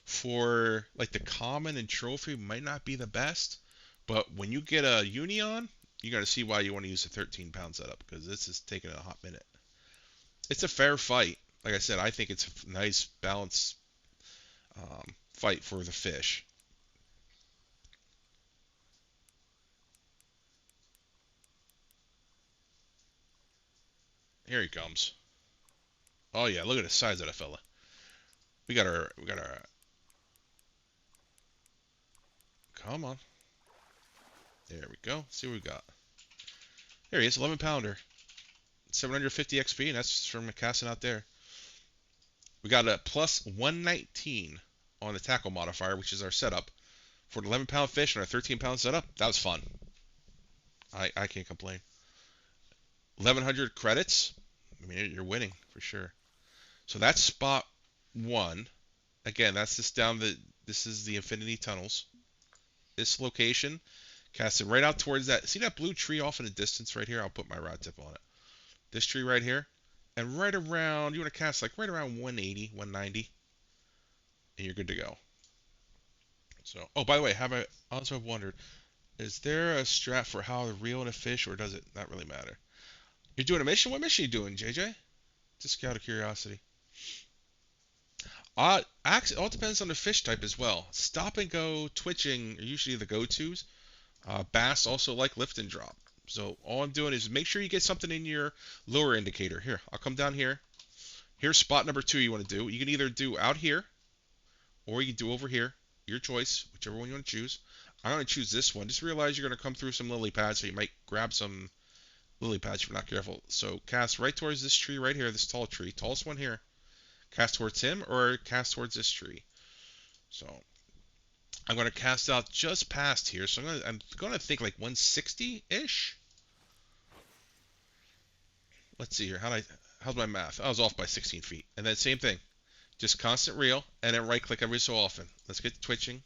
for like the common and trophy might not be the best, but when you get a uni on, you got to see why you want to use a 13-pound setup because this is taking a hot minute. It's a fair fight. Like I said, I think it's a nice balance fight for the fish. Here he comes. Oh yeah, look at the size of that fella. We got our. Come on. There we go. See what we got. There he is, 11 pounder, 750 XP, and that's from casting out there. We got a plus 119 on the tackle modifier, which is our setup for an 11-pound fish and our 13-pound setup. That was fun. I can't complain. 1100 credits. I mean, you're winning for sure. So that's spot one. Again, that's just down the. This is the Infinity Tunnels. This location, casting right out towards that. See that blue tree off in the distance right here? I'll put my rod tip on it. This tree right here, and right around. You want to cast like right around 180, 190, and you're good to go. So, oh, by the way, have I also wondered, is there a strat for how to reel in a fish, or does it not really matter? You're doing a mission? What mission are you doing, JJ? Just out of curiosity. Actually, it all depends on the fish type as well. Stop and go, twitching are usually the go-tos. Bass also like lift and drop. So all I'm doing is make sure you get something in your lure indicator. Here, I'll come down here. Here's spot number 2 you want to do. You can either do out here, or you can do over here. Your choice, whichever one you want to choose. I'm going to choose this one. Just realize you're going to come through some lily pads, so you might grab some lily pads if you're not careful. So cast right towards this tree right here, this tall tree, tallest one here. Cast towards him or cast towards this tree. So I'm going to cast out just past here. So I'm going to think like 160-ish. Let's see here. How's my math? I was off by 16 feet. And then same thing. Just constant reel and then right click every so often. Let's get twitching.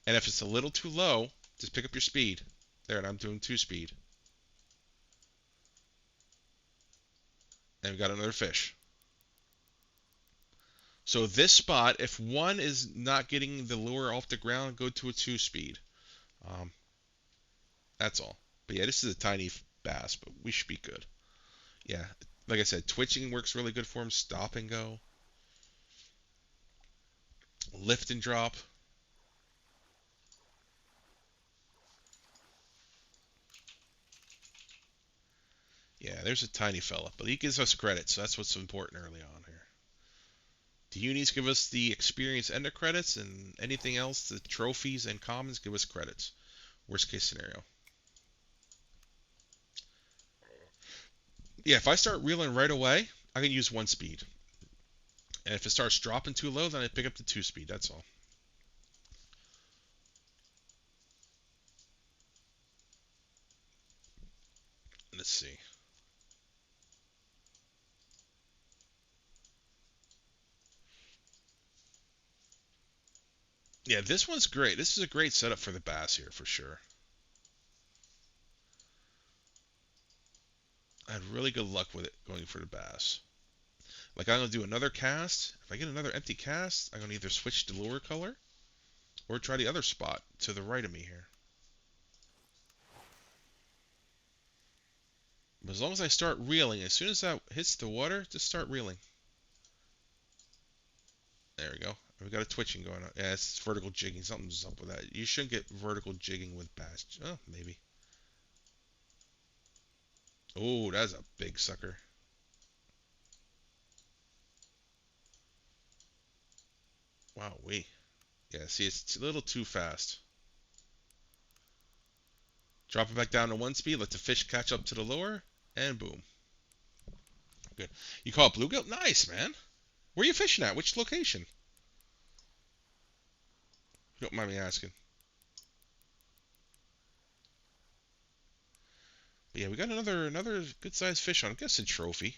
And if it's a little too low, just pick up your speed. There, and I'm doing 2 speed. And we got another fish. So this spot, if one is not getting the lure off the ground, go to a 2 speed. Um, that's all. But yeah, this is a tiny bass, but we should be good. Yeah, like I said, twitching works really good for him. Stop and go. Lift and drop. Yeah, there's a tiny fella, but he gives us credit, so that's what's important early on here. The unis give us the experience and the credits, and anything else, the trophies and commons give us credits. Worst case scenario. Yeah, if I start reeling right away, I can use 1 speed. And if it starts dropping too low, then I pick up the 2 speed. That's all. Let's see. Yeah, this one's great. This is a great setup for the bass here for sure. I had really good luck with it going for the bass. Like I'm gonna do another cast. If I get another empty cast, I'm gonna either switch to lure color or try the other spot to the right of me here. But as long as I start reeling, as soon as that hits the water, just start reeling. There we go. We got a twitching going on. Yeah, it's vertical jigging. Something's up with that. You shouldn't get vertical jigging with bass. Oh, maybe. Oh, that's a big sucker. Wow, we. Yeah, see, it's a little too fast. Drop it back down to 1 speed. Let the fish catch up to the lure, and boom. Good. You caught bluegill? Nice, man. Where are you fishing at? Which location? You don't mind me asking. But yeah, we got another good sized fish on. I'm guessing trophy.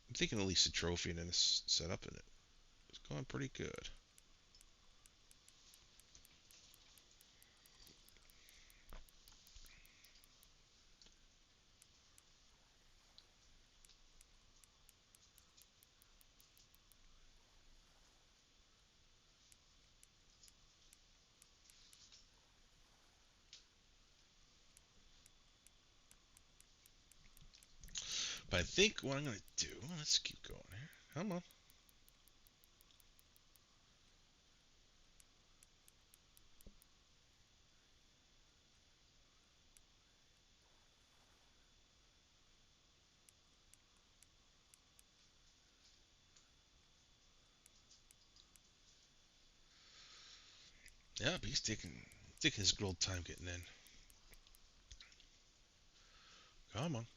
I'm thinking at least a trophy and then it's set up in it. It's going pretty good. But I think what I'm gonna do. Let's keep going here. Come on. Yeah, but he's taking his good old time getting in. Come on.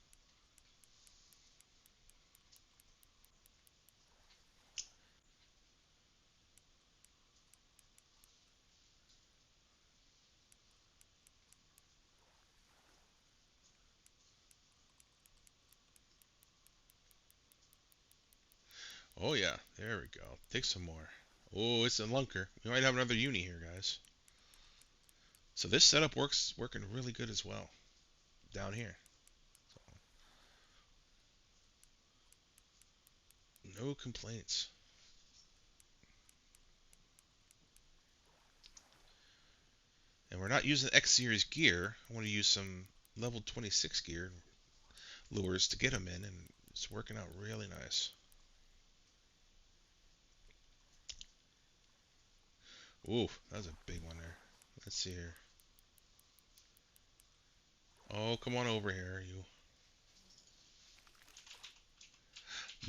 Oh yeah, there we go. Take some more. Oh, it's a lunker. We might have another uni here, guys. So this setup working really good as well down here. No complaints. And we're not using X series gear. I want to use some level 26 gear lures to get them in, and it's working out really nice. Ooh, that was a big one there. Let's see here. Oh, come on over here,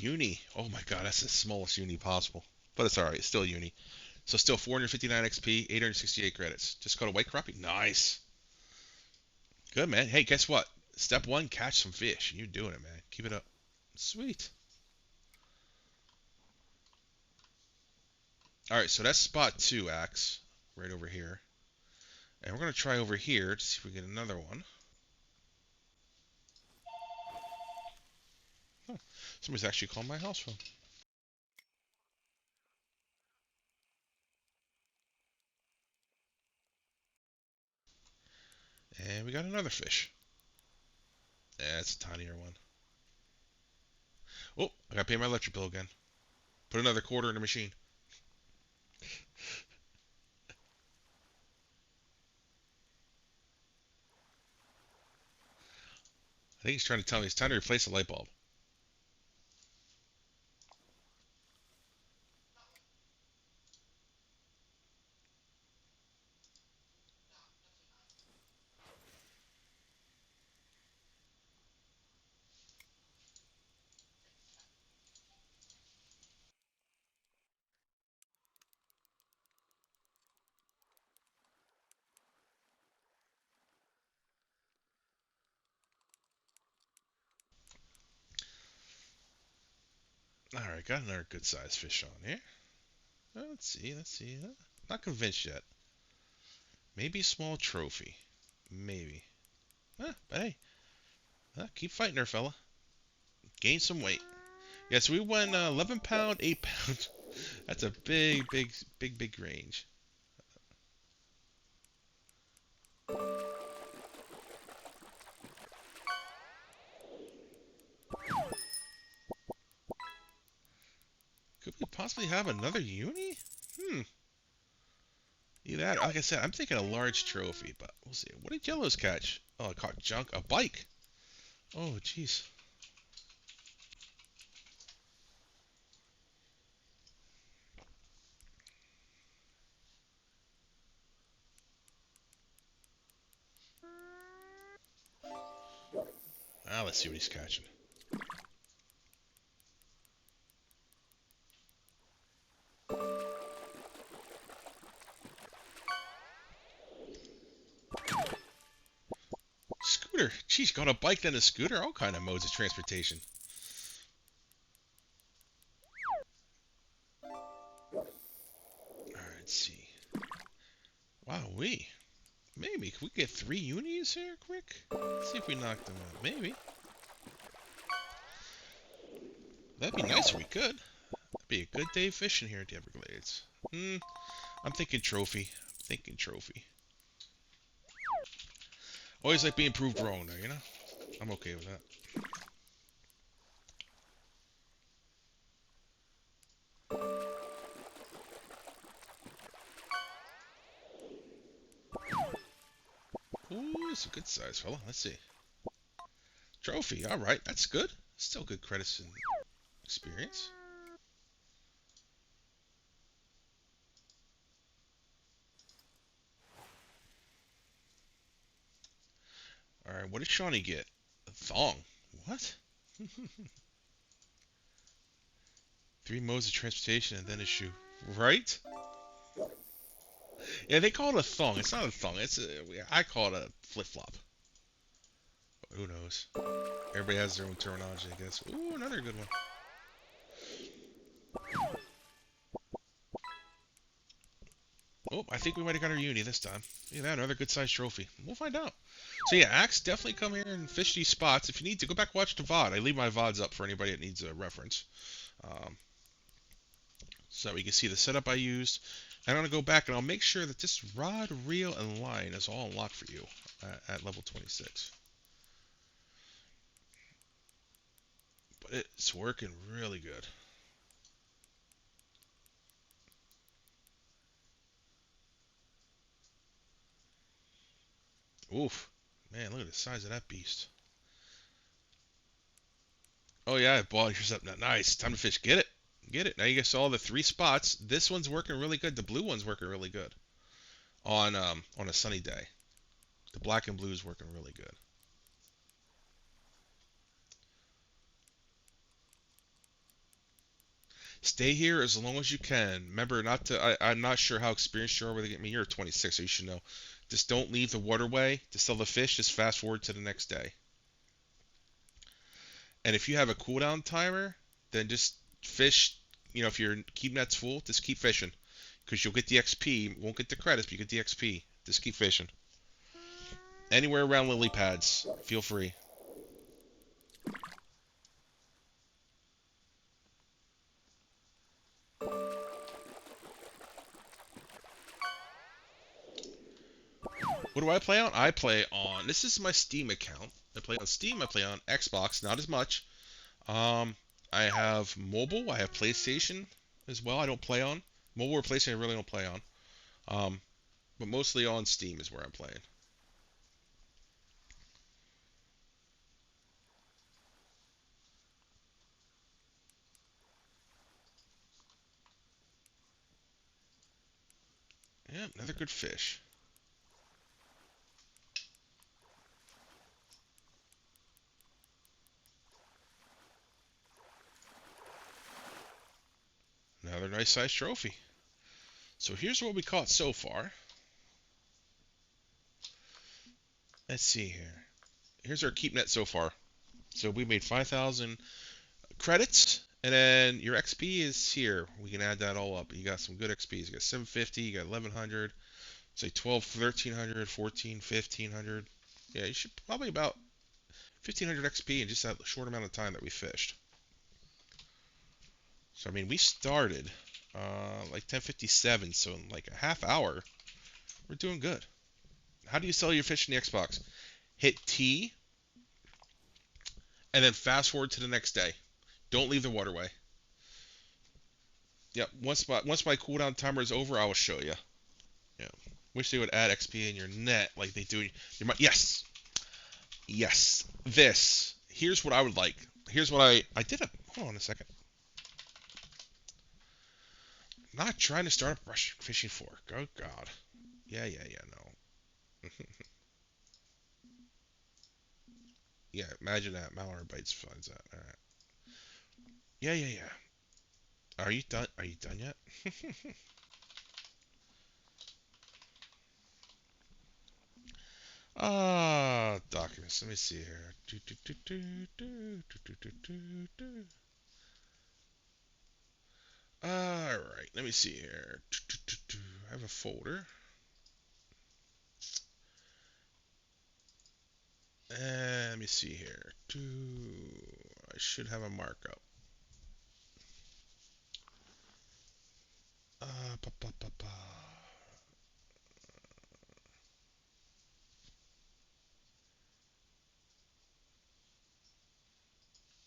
you. Uni. Oh my god, that's the smallest uni possible. But it's alright, it's still uni. So still 459 XP, 868 credits. Just caught a white crappie. Nice. Good, man. Hey, guess what? Step one, catch some fish. You're doing it, man. Keep it up. Sweet. Alright, so that's spot two, Axe. Right over here. And we're going to try over here to see if we get another one. Huh. Somebody's actually calling my house phone. And we got another fish. Yeah, it's a tinier one. Oh, I gotta pay my electric bill again. Put another quarter in the machine. I think he's trying to tell me it's time to replace the light bulb. All right, got another good sized fish on here. Let's see. Let's see. Not convinced yet. Maybe small trophy. Maybe. But hey, keep fighting there, fella. Gain some weight. Yeah, so we went 11 pound, 8 pound. That's a big range. Could we possibly have another uni? Hmm. Either that, like I said, I'm thinking a large trophy, but we'll see. What did Yellows catch? Oh, I caught junk. A bike. Oh, jeez. Let's see what he's catching. Scooter. Jeez, got a bike then a scooter. All kind of modes of transportation. All right, let's see. Wow, maybe can we get 3 unis here quick? Let's see if we knock them out. Maybe. That'd be nice if we could. That'd be a good day fishing here at the Everglades. I'm thinking trophy. Always like being proved wrong there, you know? I'm okay with that. Ooh, it's a good size fella. Let's see. Trophy. All right, that's good. Still good credits and experience. All right, what did Shawnee get? A thong. What? 3 modes of transportation and then a shoe. Right? Yeah, they call it a thong. It's not a thong. I call it a flip flop. Who knows? Everybody has their own terminology, I guess. Ooh, another good one. Oh, I think we might have got our uni this time. Look at that, another good sized trophy. We'll find out. So yeah, Axe, definitely come here and fish these spots. If you need to, go back and watch the VOD. I leave my VODs up for anybody that needs a reference. Um, so we can see the setup I used. And I'm going to go back and I'll make sure that this rod, reel, and line is all unlocked for you at level 26. But it's working really good. Oof. Man, look at the size of that beast. Oh yeah, I bought yours up now. Nice. Time to fish. Get it. Get it. Now you guys saw the 3 spots. This one's working really good. The blue one's working really good on a sunny day. The black and blue is working really good. Stay here as long as you can. Remember not to. I'm not sure how experienced you are with it. I mean, you're 26, so you should know. Just don't leave the waterway to sell the fish. Just fast forward to the next day. And if you have a cooldown timer, then just fish. If your keep net's full, just keep fishing, because you'll get the XP. You won't get the credits, but you get the XP. Just keep fishing. Anywhere around lily pads, feel free. What do I play on? I play on. This is my Steam account. I play on Steam. I play on Xbox, not as much. Um, I have mobile. I have PlayStation as well. I don't play on mobile or PlayStation. I really don't play on. Um, but mostly on Steam is where I'm playing. Yeah, another good fish. Another nice sized trophy. So here's what we caught so far. Let's see here. Here's our keep net so far. So we made 5,000 credits And then your XP is here. We can add that all up. You got some good XPs. You got 750, you got 1100, say 12, 1300, 14, 1500. Yeah, you should probably about 1500 XP in just that short amount of time that we fished. So, I mean, we started like 10:57, so in like a half hour, we're doing good. How do you sell your fish in the Xbox? Hit T, and then fast forward to the next day. Don't leave the waterway. Yep. Once my cooldown timer is over, I will show you. Yeah. Wish they would add XP in your net like they do. Yes, yes. This. Here's what I would like. Here's what I did. Hold on a second. Not trying to start a brush fishing fork. Oh God. Yeah, yeah, yeah. No. Yeah. Imagine that. Mallard bites finds that. All right. Yeah, yeah, yeah. Are you done? Are you done yet? Documents. Let me see here. All right. Let me see here. I have a folder. And let me see here. I should have a markup. Pa, pa, pa, pa.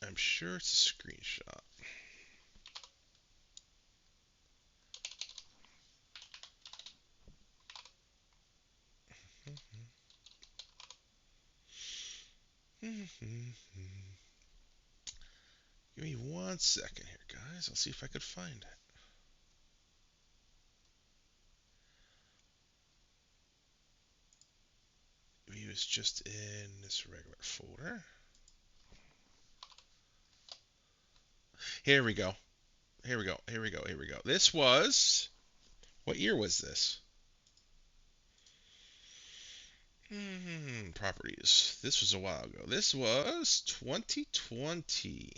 I'm sure it's a screenshot. Give me 1 second here, guys. I'll see if I could find it. Maybe it was just in this regular folder. Here we go. Here we go. Here we go. Here we go. This was. What year was this? Properties. This was a while ago. This was 2020.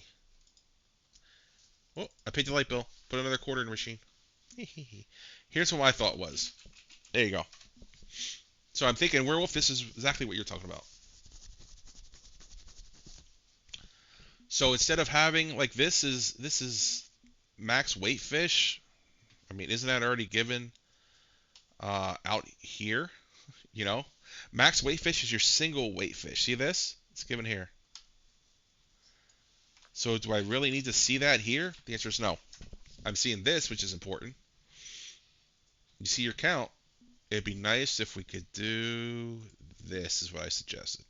Oh, I paid the light bill. Put another quarter in the machine. Here's what my thought was. There you go. So I'm thinking werewolf. This is exactly what you're talking about. So instead of having like this is max weight fish. I mean, isn't that already given out here? You know, max weight fish is your single weight fish. See this? It's given here. So do I really need to see that here? The answer is no. I'm seeing this, which is important. You see your count. It'd be nice if we could do this. Is what I suggested.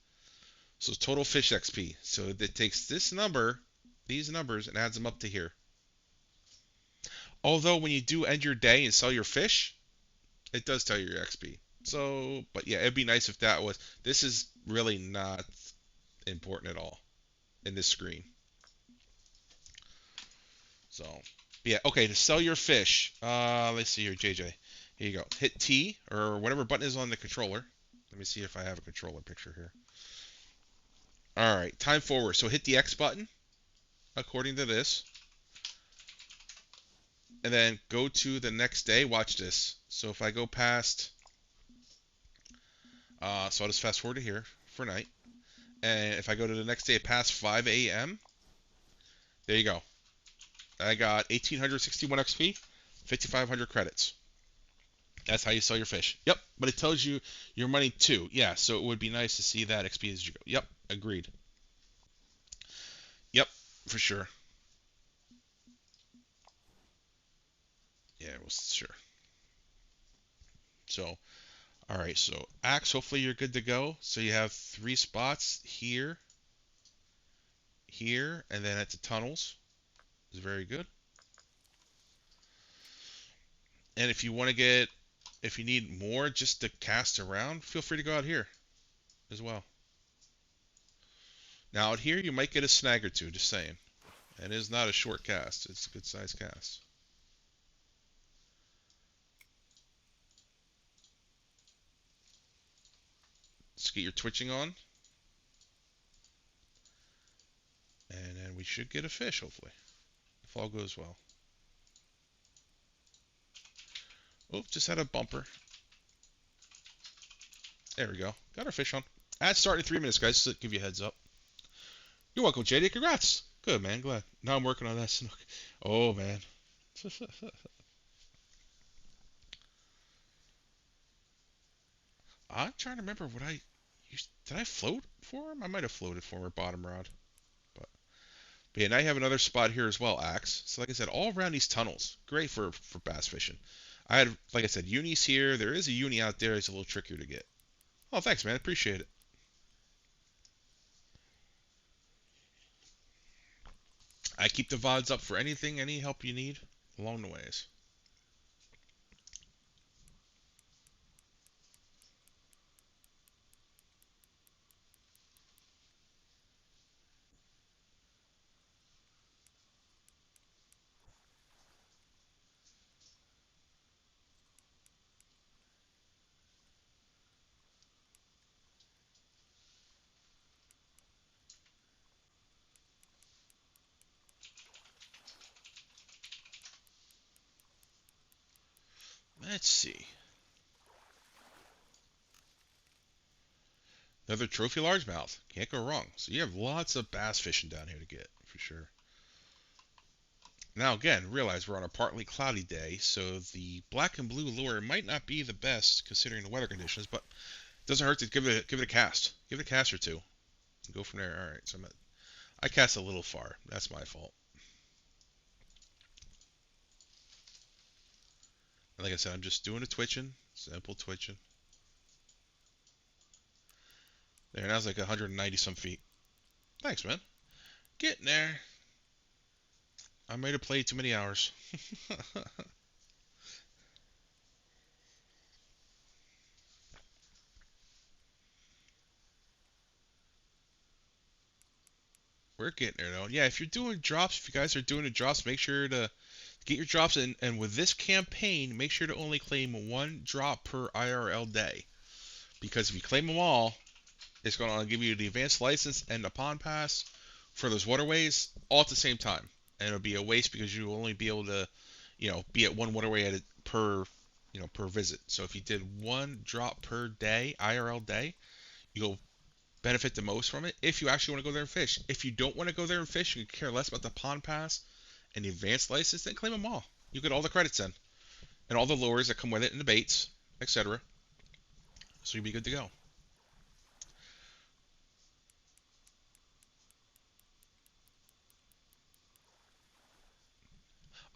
So total fish XP. So it takes this number, these numbers, and adds them up to here. Although when you do end your day and sell your fish, it does tell you your XP. So, but yeah, it'd be nice if that was. This is really not important at all in this screen. So, yeah, okay, to sell your fish, let's see here, JJ. Here you go. Hit T, or whatever button is on the controller. Let me see if I have a controller picture here. Alright, time forward. So hit the X button, according to this. And then go to the next day. Watch this. So if I go past, so I'll just fast forward to here for night. And if I go to the next day past 5 a.m., there you go. I got 1861 XP, 5500 credits. That's how you sell your fish. Yep, but it tells you your money too. Yeah, so it would be nice to see that XP as you go. Yep, agreed. Yep, for sure. Yeah, well, sure. So, all right, so Axe, hopefully you're good to go. So you have 3 spots here, here, and then at the tunnels. Is very good. And if you want to get, if you need more just to cast around, feel free to go out here as well. Now out here you might get a snag or two, just saying. And it is not a short cast. It's a good sized cast. Let's get your twitching on. And then we should get a fish, hopefully. If all goes well. Oh, just had a bumper. There we go. Got our fish on. Ad starting in 3 minutes, guys. Just to give you a heads up. You're welcome, JD. Congrats. Good, man. Glad. Now I'm working on that snook. Oh, man. I'm trying to remember what I used. Did I float for him? I might have floated for him or bottom rod. But yeah, now you have another spot here as well, Axe. So like I said, all around these tunnels, great for bass fishing. I had, like I said, unis here. There is a uni out there. It's a little trickier to get. Oh, thanks, man. Appreciate it. I keep the VODs up for anything, any help you need along the ways. Let's see. Another trophy largemouth. Can't go wrong. So you have lots of bass fishing down here to get, for sure. Now again, realize we're on a partly cloudy day, so the black and blue lure might not be the best considering the weather conditions, but it doesn't hurt to give it a cast. Give it a cast or two. And go from there. All right. So I cast a little far. That's my fault. And like I said, I'm just doing a twitching, simple twitching. There, now it's like 190 some feet. Thanks, man. Getting there. I might have played too many hours. We're getting there though. Yeah, if you're doing drops, if you guys are doing the drops, make sure to get your drops in. And with this campaign, make sure to only claim one drop per IRL day. Because if you claim them all, it's going to give you the advanced license and the pond pass for those waterways all at the same time. And it'll be a waste because you'll only be able to, be at one waterway at per, per visit. So if you did one drop per day, IRL day, you'll benefit the most from it if you actually want to go there and fish. If you don't want to go there and fish, you care less about the pond pass and the advanced license, then claim them all. You get all the credits in and all the lures that come with it and the baits, etc. So you'll be good to go.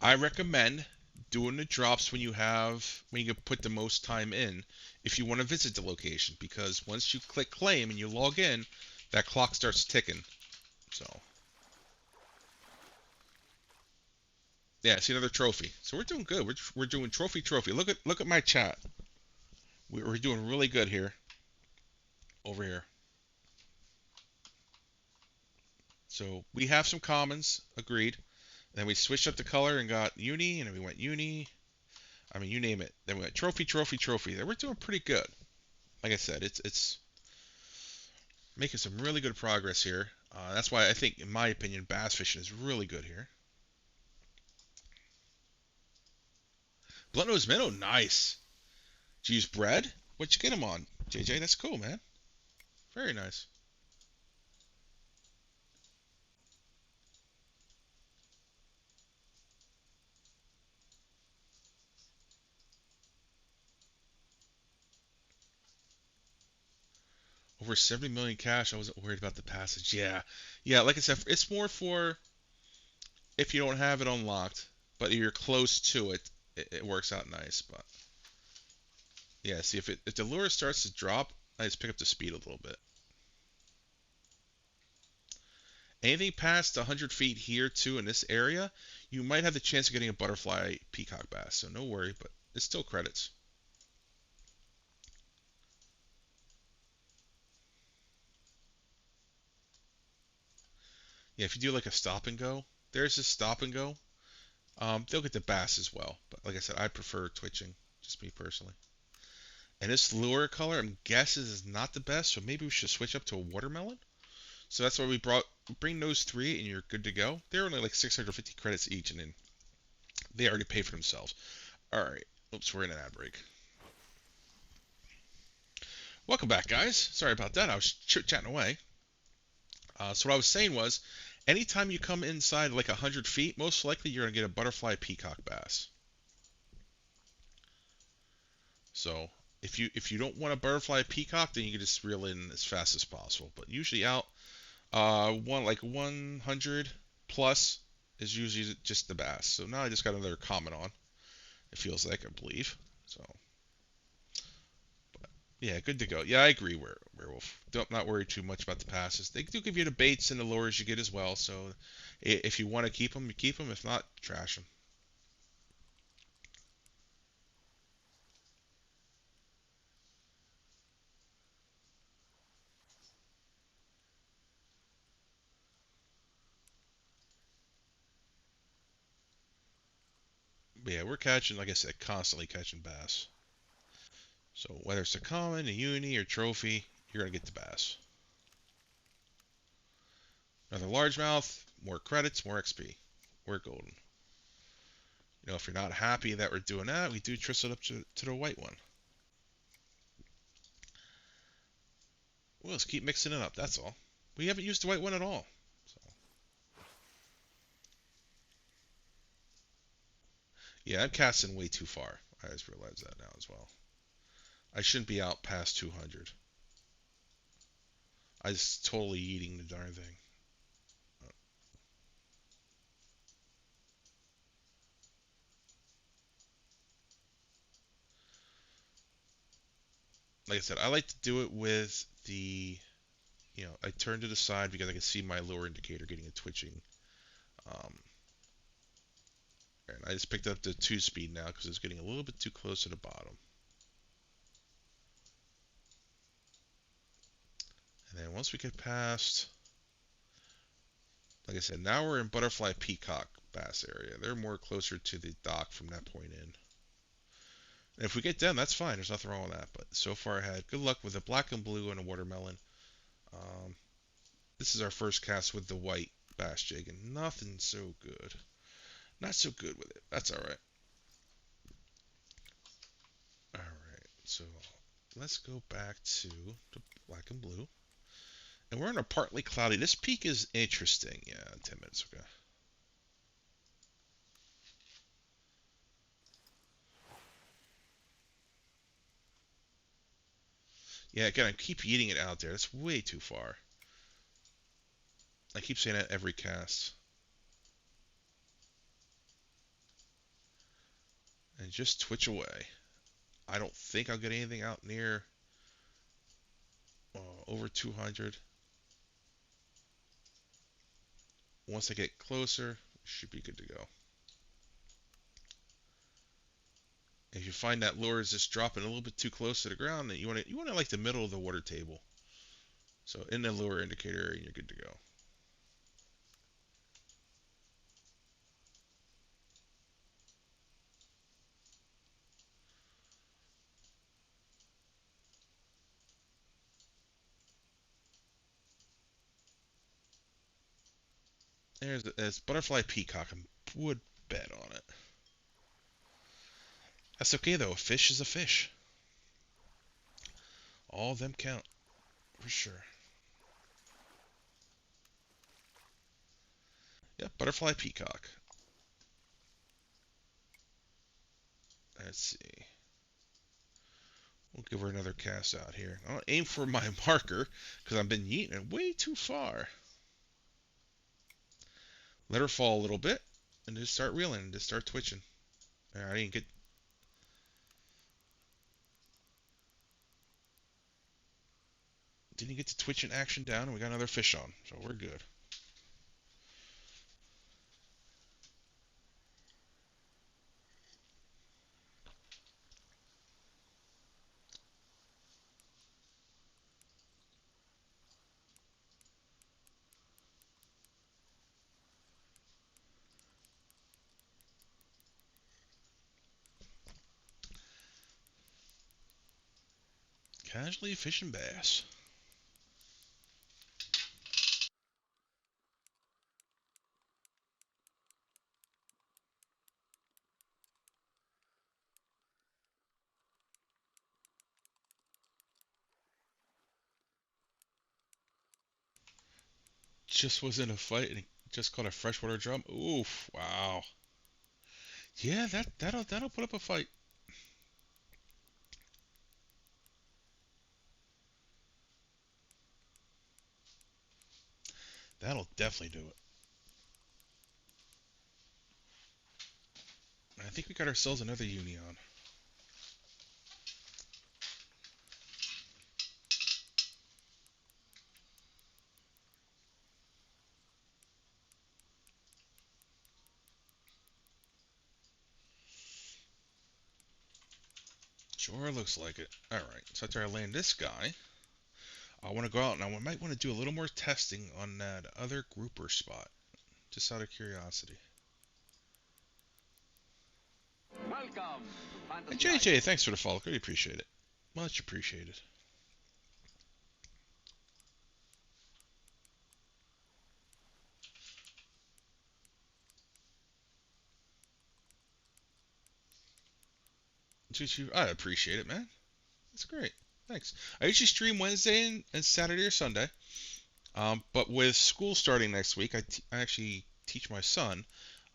I recommend doing the drops when you can put the most time in if you want to visit the location, because once you click claim and you log in, that clock starts ticking. So yeah, see another trophy. So we're doing good. We're doing trophy. Look at my chat. We're doing really good here. Over here. So we have some commons, agreed. Then we switched up the color and got uni, and then we went uni. I mean, you name it. Then we went trophy. Then we're doing pretty good. Like I said, it's making some really good progress here. That's why I think, in my opinion, bass fishing is really good here. Blunt-nosed minnow, nice. Did you use bread? What'd you get them on, JJ? That's cool, man. Very nice. Over 70 million cash. I wasn't worried about the passage. Yeah. Like I said, it's more for if you don't have it unlocked, but you're close to it. It works out nice. But yeah, see if the lure starts to drop, I just pick up the speed a little bit. Anything past 100 feet here too in this area, you might have the chance of getting a butterfly peacock bass. So no worry, but it's still credits. Yeah, if you do like a stop and go, there's a stop and go. They'll get the bass as well. But like I said, I prefer twitching, just me personally. And this lure color, I'm guessing, is not the best, so maybe we should switch up to a watermelon. So that's why we brought bring those three and you're good to go. They're only like 650 credits each, and then they already pay for themselves. All right. Oops, we're in an ad break. Welcome back, guys. Sorry about that. I was chit-chatting away. So what I was saying was, anytime you come inside like 100 feet, most likely you're gonna get a butterfly peacock bass. So if you don't want a butterfly peacock, then you can just reel in as fast as possible. But usually out one like 100 plus is usually just the bass. So now I just got another comment on. It feels like, I believe. So yeah, good to go. Yeah, I agree, Werewolf. Don't not worry too much about the passes. They do give you the baits and the lures you get as well. So if you want to keep them, you keep them. If not, trash them. But yeah, we're catching, like I said, constantly catching bass. So whether it's a common, a uni, or trophy, you're gonna get the bass. Another largemouth, more credits, more XP. We're golden. If you're not happy that we're doing that, we do twist it up to the white one. We'll just keep mixing it up, that's all. We haven't used the white one at all. So yeah, I'm casting way too far. I just realized that now as well. I shouldn't be out past 200. I just totally eating the darn thing. Like I said, I like to do it with I turn to the side because I can see my lure indicator getting a twitching. Um, and I just picked up the 2-speed now because it's getting a little bit too close to the bottom. And then once we get past, like I said, now we're in butterfly peacock bass area. They're more closer to the dock from that point in. And if we get them, that's fine. There's nothing wrong with that. But so far I had good luck with a black and blue and a watermelon. Um, this is our first cast with the white bass jig, and nothing so good. Not so good with it. That's all right. All right. So let's go back to the black and blue. And we're in a partly cloudy. This peak is interesting. Yeah, 10 minutes. Okay. Yeah, again, I keep eating it out there. That's way too far. I keep saying that every cast. And just twitch away. I don't think I'll get anything out near over 200. Once I get closer, should be good to go. If you find that lure is just dropping a little bit too close to the ground, then you want it like the middle of the water table. So in the lure indicator area, you're good to go. There's butterfly peacock. I would bet on it. That's okay though. A fish is a fish. All of them count for sure. Yeah, butterfly peacock. Let's see. We'll give her another cast out here. I'll aim for my marker because I've been yeeting it way too far. Let her fall a little bit and just start reeling and just start twitching. I didn't get the twitching action down, and we got another fish on, so we're good. Casually fishing bass. just was in a fight and he just caught a freshwater drum. Oof! Wow. Yeah, that'll put up a fight. That'll definitely do it. I think we got ourselves another Union. Sure looks like it. Alright, so after I land this guy, I want to go out and I might want to do a little more testing on that other grouper spot. Just out of curiosity. Welcome to And Fantasy JJ, Island. thanks for the follow. Really appreciate it. Much appreciated. I appreciate it, man. That's great. Thanks. I usually stream Wednesday and Saturday or Sunday. But with school starting next week, I actually teach my son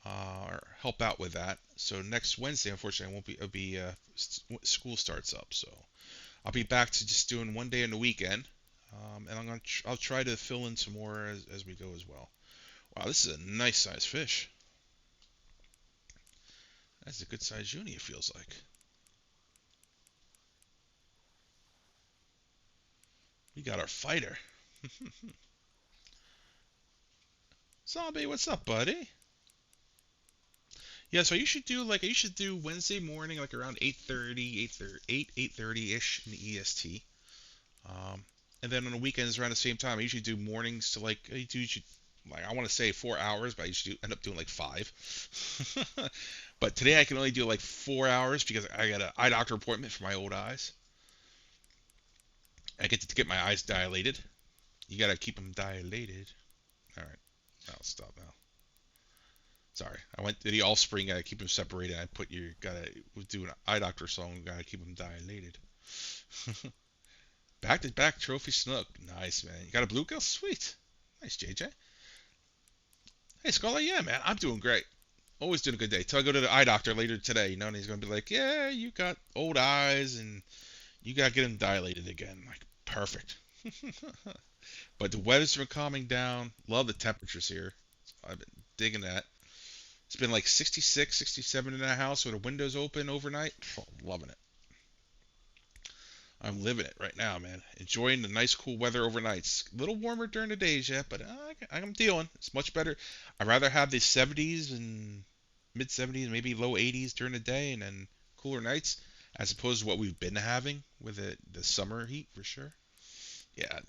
or help out with that. So next Wednesday, unfortunately, I won't be. School starts up, so I'll be back to just doing one day in the weekend. And I'll try to fill in some more as we go as well. Wow, this is a nice sized fish. That's a good sized uni. It feels like. We got our fighter. Zombie, what's up, buddy? Yeah, so you should do Wednesday morning, like around 8:30, 8:30 ish in the EST. And then on the weekends around the same time, I usually do mornings to like I do usually, like I want to say 4 hours, but I usually end up doing like five. But today I can only do like 4 hours because I got an eye doctor appointment for my old eyes. I get to get my eyes dilated. You gotta keep them dilated. All right, I'll stop now. Sorry, I went to the all spring. Gotta keep them separated. I put you gotta do an eye doctor song. Gotta keep them dilated. Back to back trophy snook. Nice, man. You got a bluegill? Sweet. Nice, JJ. Hey, Scholar. Yeah, man. I'm doing great. Always doing a good day. Till I go to the eye doctor later today, and he's gonna be like, "Yeah, you got old eyes, and you gotta get them dilated again." Like, perfect. But the weather's been calming down. Love the temperatures here. I've been digging that. It's been like 66, 67 in the house with the windows open overnight. Oh, loving it. I'm living it right now, man. Enjoying the nice, cool weather overnights. A little warmer during the days yet, but I'm dealing. It's much better. I'd rather have the 70s and mid 70s, maybe low 80s during the day, and then cooler nights, as opposed to what we've been having with the summer heat for sure. Yeah,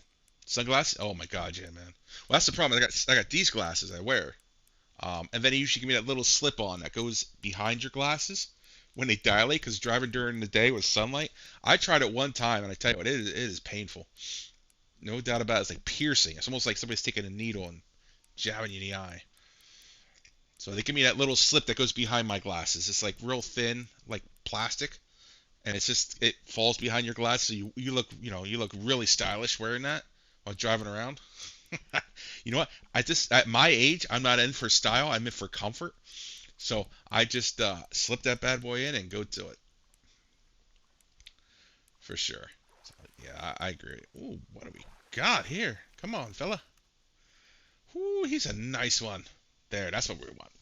sunglasses. Oh my God, yeah, man. Well, that's the problem. I got these glasses I wear. And then they usually give me that little slip on that goes behind your glasses when they dilate because driving during the day with sunlight. I tried it one time and I tell you what, it is painful. No doubt about it. It's like piercing. It's almost like somebody's taking a needle and jabbing you in the eye. So they give me that little slip that goes behind my glasses. It's like real thin, like plastic, and it falls behind your glasses. So you look really stylish wearing that while driving around. You know what? I just at my age, I'm not in for style. I'm in for comfort. So I just slip that bad boy in and go to it for sure. So, yeah, I agree. Ooh, what do we got here? Come on, fella. Ooh, he's a nice one. There, that's what we want.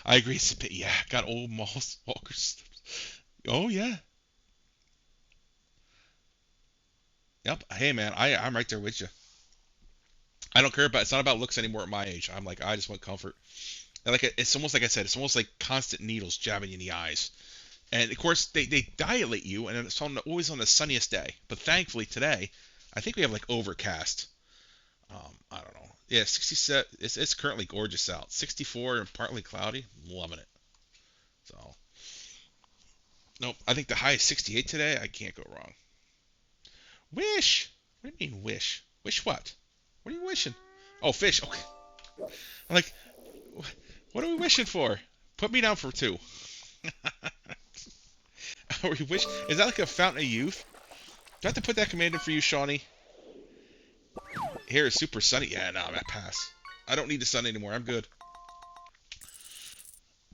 I agree. Yeah, got old Malls Walkers. Oh yeah. Yep. Hey man, I'm right there with you. I don't care about. It's not about looks anymore at my age. I'm like, I just want comfort. And like it's almost like I said, it's almost like constant needles jabbing you in the eyes. And of course, they dilate you, and it's always on the sunniest day. But thankfully today, I think we have like overcast. I don't know. Yeah, 67. It's currently gorgeous out. 64 and partly cloudy. Loving it. So nope. I think the high is 68 today. I can't go wrong. Wish. What do you mean wish? Wish what? What are you wishing? Oh, fish. Okay. I'm like, what are we wishing for? Put me down for two. Are we wish? Is that like a fountain of youth? Do I have to put that command in for you, Shawnee? Here is super sunny. Yeah, no, I'm at pass. I don't need the sun anymore. I'm good.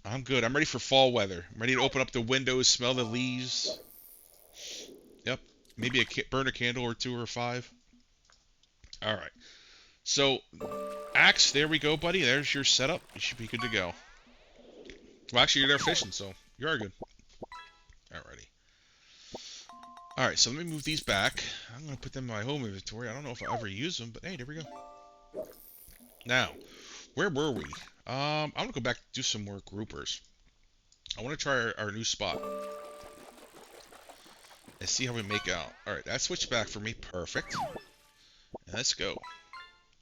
I'm good. I'm ready for fall weather. I'm ready to open up the windows, smell the leaves. Yep. Maybe burn a candle or two or five. All right. So, axe, there we go, buddy. There's your setup. You should be good to go. Well, actually, you're there fishing, so you are good. Alrighty. Alright, so let me move these back. I'm going to put them in my home inventory. I don't know if I'll ever use them, but hey, there we go. Now, where were we? I'm going to go back and do some more groupers. I want to try our new spot. And see how we make out. Alright, that switched back for me. Perfect. And let's go.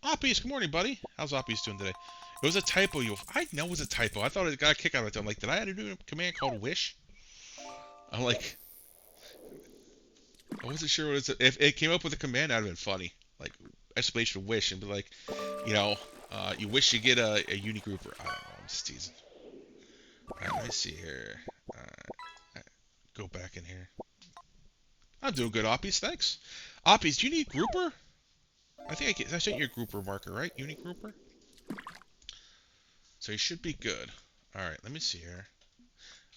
Oppies, good morning, buddy. How's Oppies doing today? It was a typo. I know it was a typo. I thought it got a kick out of it. I'm like, did I have to do a command called wish? I'm like, I wasn't sure what it was. If it came up with a command, that'd have been funny. Like, exclamation wish, and be like, you wish you get a unigrouper. I don't know. I'm just teasing. Alright, let me see here. Go back in here. I'm doing good, Oppies. Thanks. Oppies, do you need grouper? I think I sent you a grouper marker, right? Unigrouper? So you should be good. Alright, let me see here.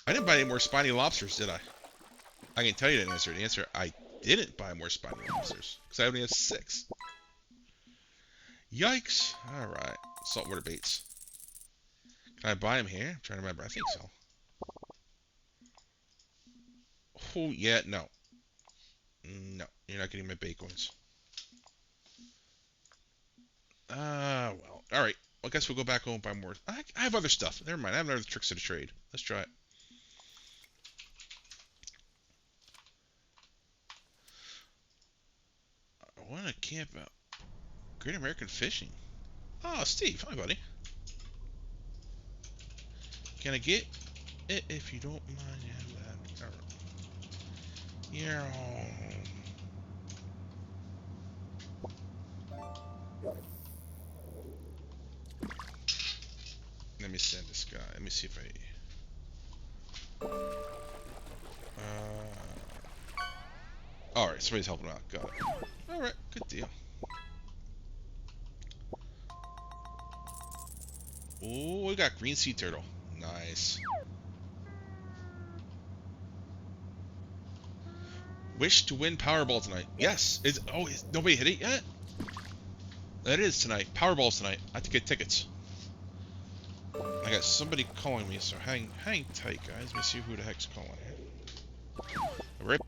I didn't buy any more spiny lobsters, did I? I can tell you the answer. The answer, I didn't buy more spiny lobsters. Because I only have 6. Yikes. Alright. Saltwater baits. Can I buy them here? I'm trying to remember. I think so. Oh, yeah, no. No, you're not getting my bait coins. Well. Alright. Well, I guess we'll go back home and buy more. I have other stuff. Never mind. I have other tricks of the trade. Let's try it. I want to camp out. Great American Fishing. Oh, Steve. Hi, buddy. Can I get it if you don't mind? Yeah, that. Yeah. Let me send this guy. Let me see if I. Alright, somebody's helping out. Got it. Alright, good deal. Oh, we got green sea turtle. Nice. Wish to win Powerball tonight. Yes. Is nobody hit it yet? That is tonight. Powerball's tonight. I have to get tickets. I got somebody calling me, so hang tight, guys. Let me see who the heck's calling here. Right.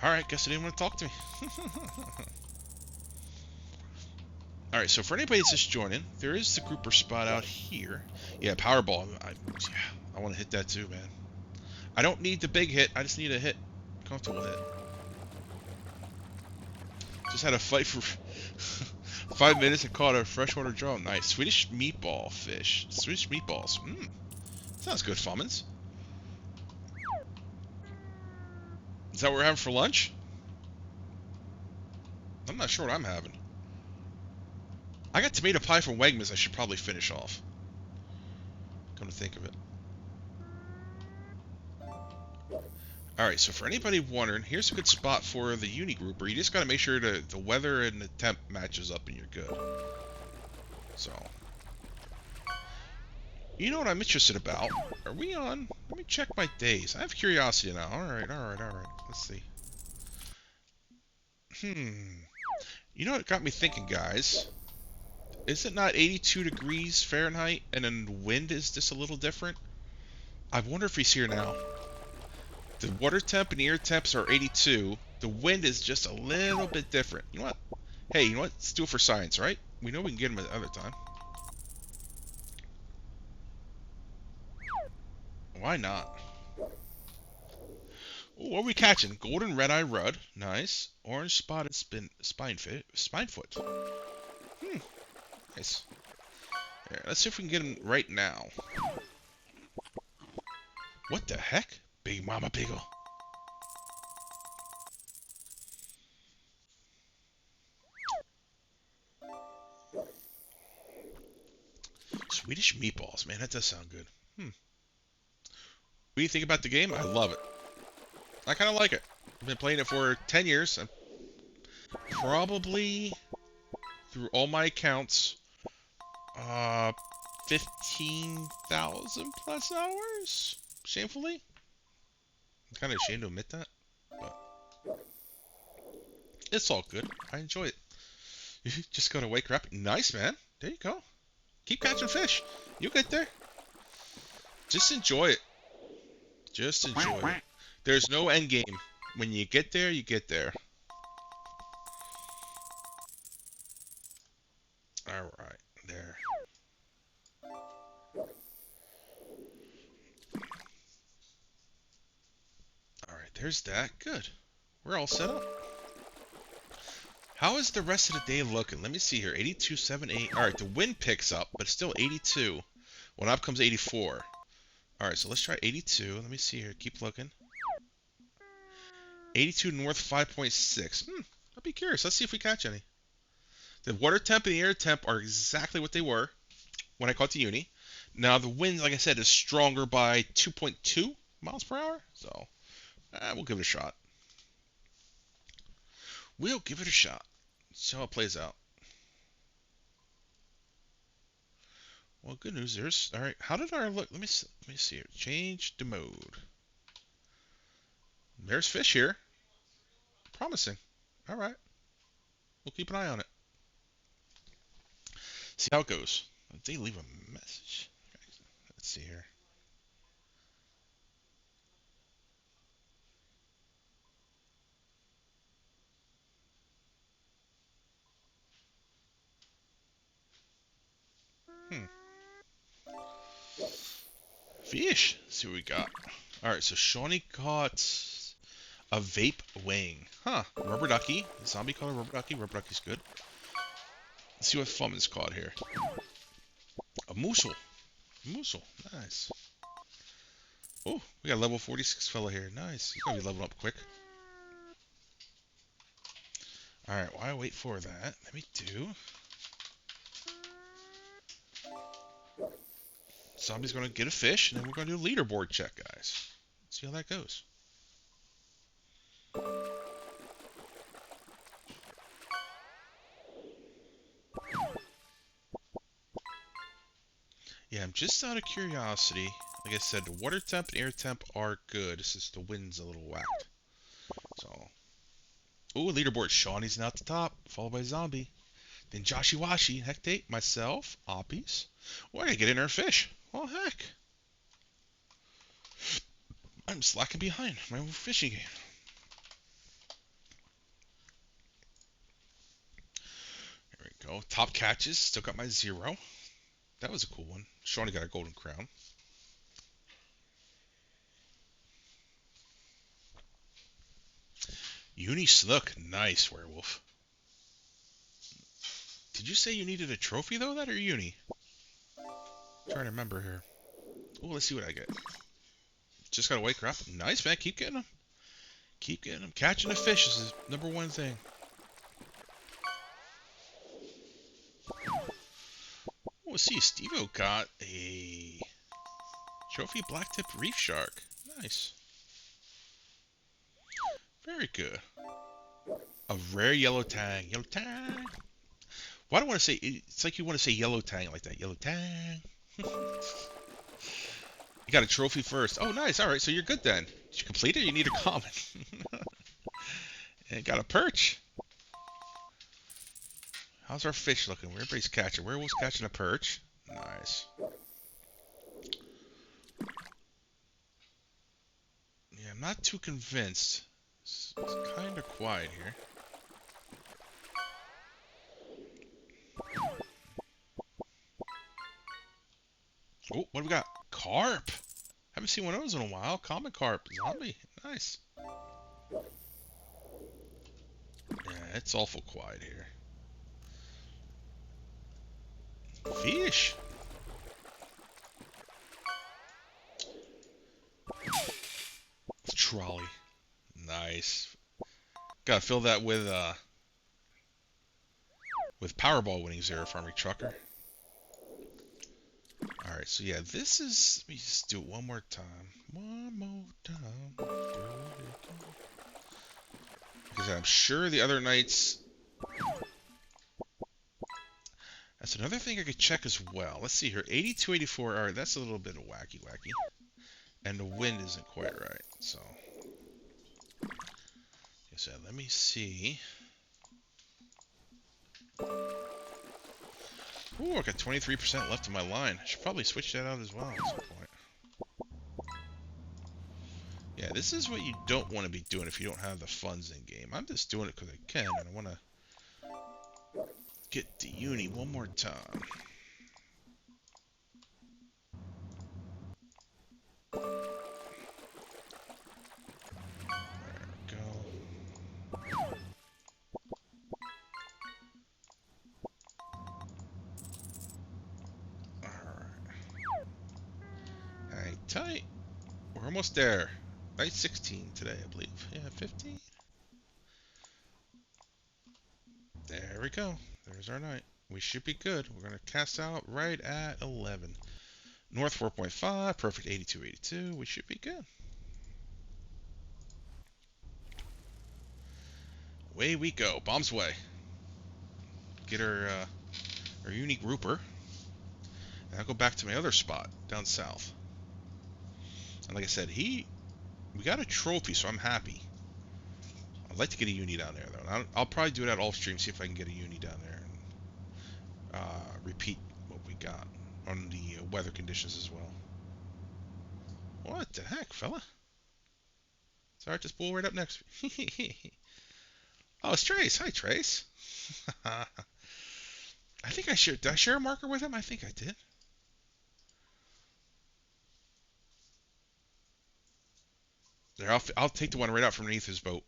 Alright, guess they didn't want to talk to me. Alright, so for anybody that's just joining, there is the grouper spot out here. Yeah, Powerball. I want to hit that too, man. I don't need the big hit. I just need a hit. Comfortable hit. Just had a fight for 5 minutes and caught a freshwater drum. Nice. Swedish meatball fish. Swedish meatballs. Sounds good, Fummins. Is that what we're having for lunch? I'm not sure what I'm having. I got tomato pie from Wegmans I should probably finish off. Come to think of it. Alright, so for anybody wondering, here's a good spot for the unigrouper. You just gotta make sure the weather and the temp matches up and you're good. So. You know what I'm interested about? Are we on? Let me check my days. I have curiosity now. Alright. Let's see. You know what got me thinking, guys? Is it not 82 degrees Fahrenheit and then the wind is just a little different? I wonder if he's here now. The water temp and the air temps are 82. The wind is just a little bit different. You know what? Hey, you know what? Let's do it for science, right? We know we can get him another time. Why not? Ooh, what are we catching? Golden red-eye rudd. Nice. Orange spotted spinefoot. Nice. Here, let's see if we can get him right now. What the heck? Big Mama Piggle. Swedish meatballs. Man, that does sound good. Hmm. What do you think about the game? I love it. I kind of like it. I've been playing it for 10 years. I'm probably, through all my accounts, uh, 15,000 plus hours? Shamefully? I'm kind of ashamed to admit that. But it's all good. I enjoy it. You just gotta wake her up. Nice, man. There you go. Keep catching fish. You'll get there. Just enjoy it. Just enjoy it. There's no end game. When you get there, you get there. Alright, there. Alright, there's that. Good. We're all set up. How is the rest of the day looking? Let me see here. 82.78. Alright, the wind picks up, but still 82. When up comes 84. Alright, so let's try 82. Let me see here. Keep looking. 82 north 5.6. I'll be curious. Let's see if we catch any. The water temp and the air temp are exactly what they were when I caught the uni. Now the wind, like I said, is stronger by 2.2 miles per hour. So we'll give it a shot. We'll give it a shot. See how it plays out. Well, good news. There's all right. How did our look? Let me see here. Change the mode. There's fish here. Promising. All right. We'll keep an eye on it. See how it goes. Did they leave a message? Let's see here. Fish. Let's see what we got. All right. So Shawnee caught a vape wing. Huh. Rubber ducky. Zombie caught a rubber ducky. Rubber ducky's good. Let's see what Fumman's caught here. A mussel. Mussel. Nice. Oh, we got a level 46 fella here. Nice. He's gonna be leveling up quick. Alright, while I wait for that, let me do. Zombie's gonna get a fish, and then we're gonna do a leaderboard check, guys. Let's see how that goes. Yeah, I'm just out of curiosity. Like I said, the water temp and air temp are good. It's just the wind's a little whacked. So. Ooh, leaderboard. Shawnee's now at the top, followed by Zombie. Then Joshy Washi, Hectate, myself, Oppies. Oh, I gotta get in our fish. Oh, heck. I'm slacking behind my own fishing game. There we go. Top catches. Still got my 0. That was a cool one. Shawnee got a golden crown. Uni Snook. Nice, Werewolf. Did you say you needed a trophy, though, that or uni? I'm trying to remember here. Oh, let's see what I get. Just gotta wake her up. Nice, man. Keep getting them. Keep getting them. Catching the fish is the #1 thing. Oh, let's see. Steve-O got a trophy blacktip reef shark. Nice. Very good. A rare yellow tang. Yellow tang. Why do I want to say? It's like you want to say yellow tang like that. Yellow tang. You got a trophy first. Oh, nice. All right, so you're good then. Did you complete it? You need a comment. And got a perch. How's our fish looking? Everybody's catching. Werewolf's catching a perch. Nice. Yeah, I'm not too convinced. It's kind of quiet here. Oh, what do we got? Carp. Haven't seen one of those in a while. Common carp. Zombie. Nice. Yeah, it's awful quiet here. Fish. Trolley. Nice. Gotta fill that with Powerball winnings there, Farming Trucker. Alright, so yeah, this is... Let me just do it one more time. One more time. Because I'm sure the other nights... That's another thing I could check as well. Let's see here. 82, 84. Alright, that's a little bit of wacky. And the wind isn't quite right, so... Like I said, let me see. Ooh, I got 23% left in my line. I should probably switch that out as well at some point. Yeah, this is what you don't want to be doing if you don't have the funds in game. I'm just doing it because I can, and I want to get the uni one more time. There we go. Alright. Hang tight. We're almost there. Night 16 today, I believe. Yeah, 15? There we go. There's our night. We should be good. We're going to cast out right at 11. North 4.5, perfect 82, 82. We should be good. Away we go. Bombs way. Get our unique grouper. And I'll go back to my other spot down south. And like I said, we got a trophy, so I'm happy. I'd like to get a uni down there, though. I'll probably do that off stream, see if I can get a uni down there. And repeat what we got on the weather conditions as well. What the heck, fella? Sorry, just pull right up next. Oh, it's Trace. Hi, Trace. I think I shared. Did I share a marker with him? I think I did. There, I'll take the one right out from underneath his boat.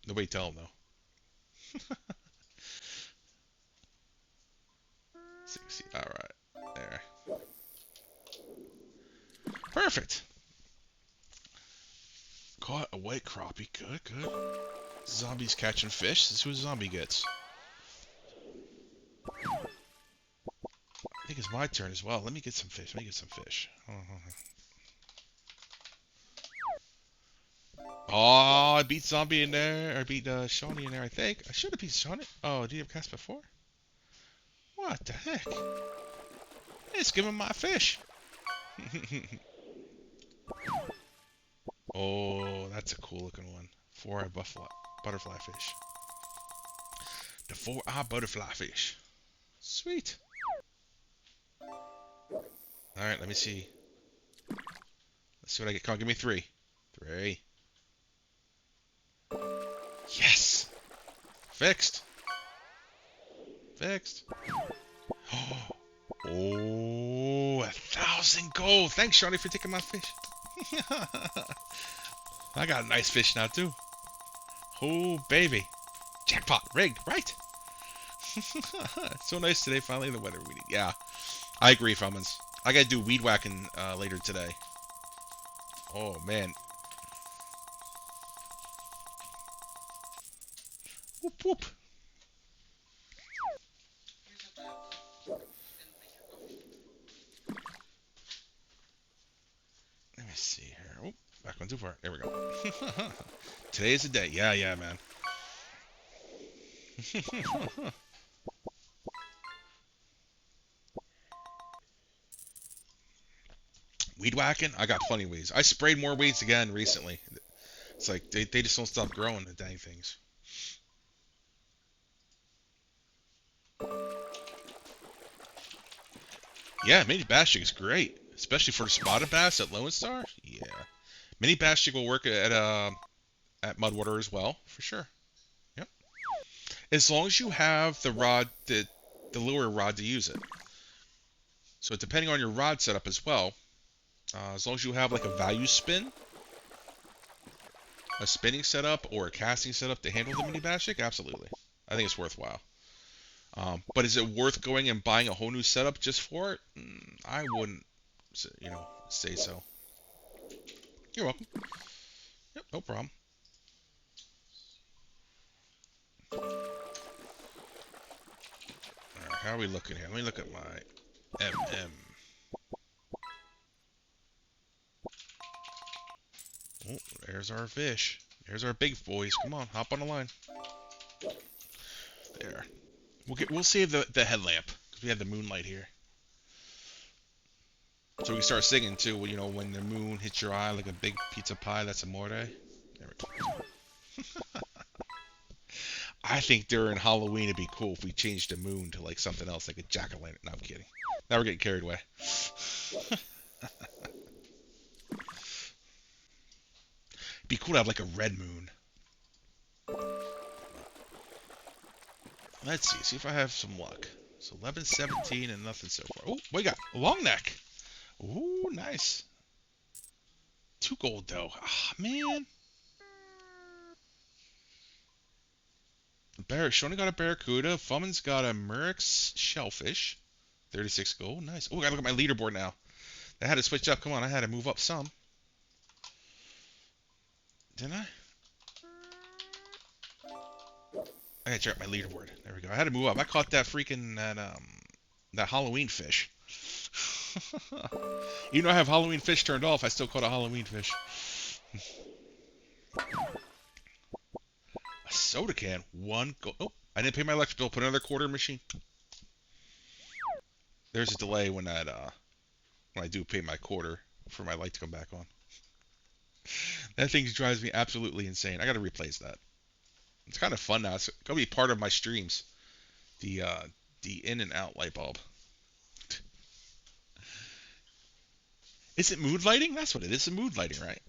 Nobody tell him though. 60. All right, there. Perfect. Caught a white crappie. Good, good. Zombies catching fish. This is who a zombie gets. I think it's my turn as well. Let me get some fish. Oh, I beat Zombie in there. I beat Shawnee in there, I think. I should have beat Shawnee. Oh, did you have cast before? What the heck? It's giving my fish. Oh, that's a cool looking one. 4-eye butterfly fish. The 4-eye butterfly fish. Sweet. Alright, let me see. Let's see what I get. Come on, give me 3. 3. Yes! Fixed. Fixed. Oh, 1,000 gold. Thanks, Shawnee, for taking my fish. I got a nice fish now, too. Oh, baby. Jackpot. Rigged. Right. So nice today, finally, the weather we need. Yeah, I agree, Felmans. I gotta do weed whacking later today. Oh, man. Whoop, whoop. Let me see here. Oh, back one too far. There we go. Today's the day. Yeah, yeah, man. Weed whacking? I got plenty of weeds. I sprayed more weeds again recently. It's like they just don't stop growing, the dang things. Yeah, mini bass jig is great, especially for the spotted bass at Lone Star. Yeah, mini bass jig will work at Mudwater as well, for sure. Yep. As long as you have the rod, the lure rod to use it. So depending on your rod setup as well, as long as you have like a value spin, a spinning setup, or a casting setup to handle the mini bass jig, absolutely. I think it's worthwhile. But is it worth going and buying a whole new setup just for it? I wouldn't, say so. You're welcome. Yep, no problem. Alright, how are we looking here? Let me look at my MM. There's our fish. There's our big boys. Come on, hop on the line. There. We'll save the headlamp because we have the moonlight here. So we can start singing too. You know, when the moon hits your eye like a big pizza pie, that's amore. There we go. I think during Halloween it'd be cool if we changed the moon to like something else, like a jack-o'-lantern. No, I'm kidding. Now we're getting carried away. Be cool to have like a red moon. Let's see if I have some luck. So 11, 17, and nothing so far. Oh, we got a long neck. Ooh, nice. 2 gold though. Ah, man. Shona got a barracuda. Fumman's got a Murex shellfish. 36 gold. Nice. Oh, I gotta look at my leaderboard now. I had to switch up. Come on, I had to move up some. Didn't I? I gotta check out my leaderboard. There we go. I had to move up. I caught that freaking that Halloween fish. Even though I have Halloween fish turned off, I still caught a Halloween fish. A soda can. 1 gold. Oh, I didn't pay my electric bill. Put another quarter machine. There's a delay when I do pay my quarter for my light to come back on. That thing drives me absolutely insane. I gotta replace that. It's kind of fun now. It's gonna be part of my streams. The in and out light bulb. Is it mood lighting? That's what it is. It's mood lighting, right?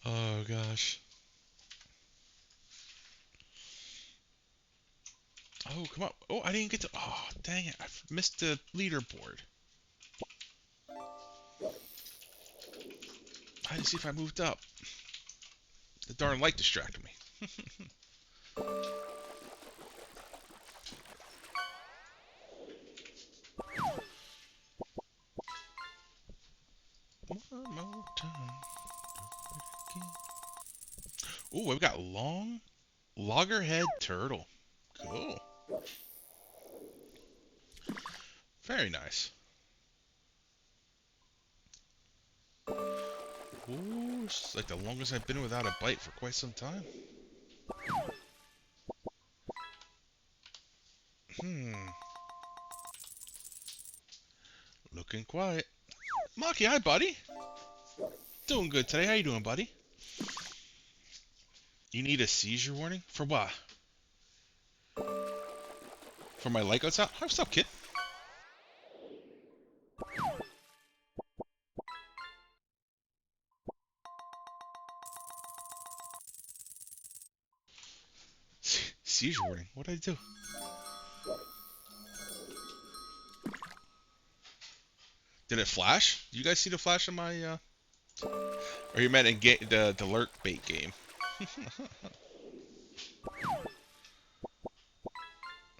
Oh gosh. Oh, come on. Oh, I didn't get to. Oh, dang it. I missed the leaderboard. I didn't see if I moved up. The darn light distracted me. One more time. Oh, we've got long loggerhead turtle. Cool. Very nice. Ooh, it's like the longest I've been without a bite for quite some time. Looking quiet. Maki, hi, buddy. Doing good today. How you doing, buddy? You need a seizure warning? For what? For my light goes out? What's up, kid? Seizure warning? What did I do? Did it flash? Did you guys see the flash on my, Or you meant in the lurk bait game?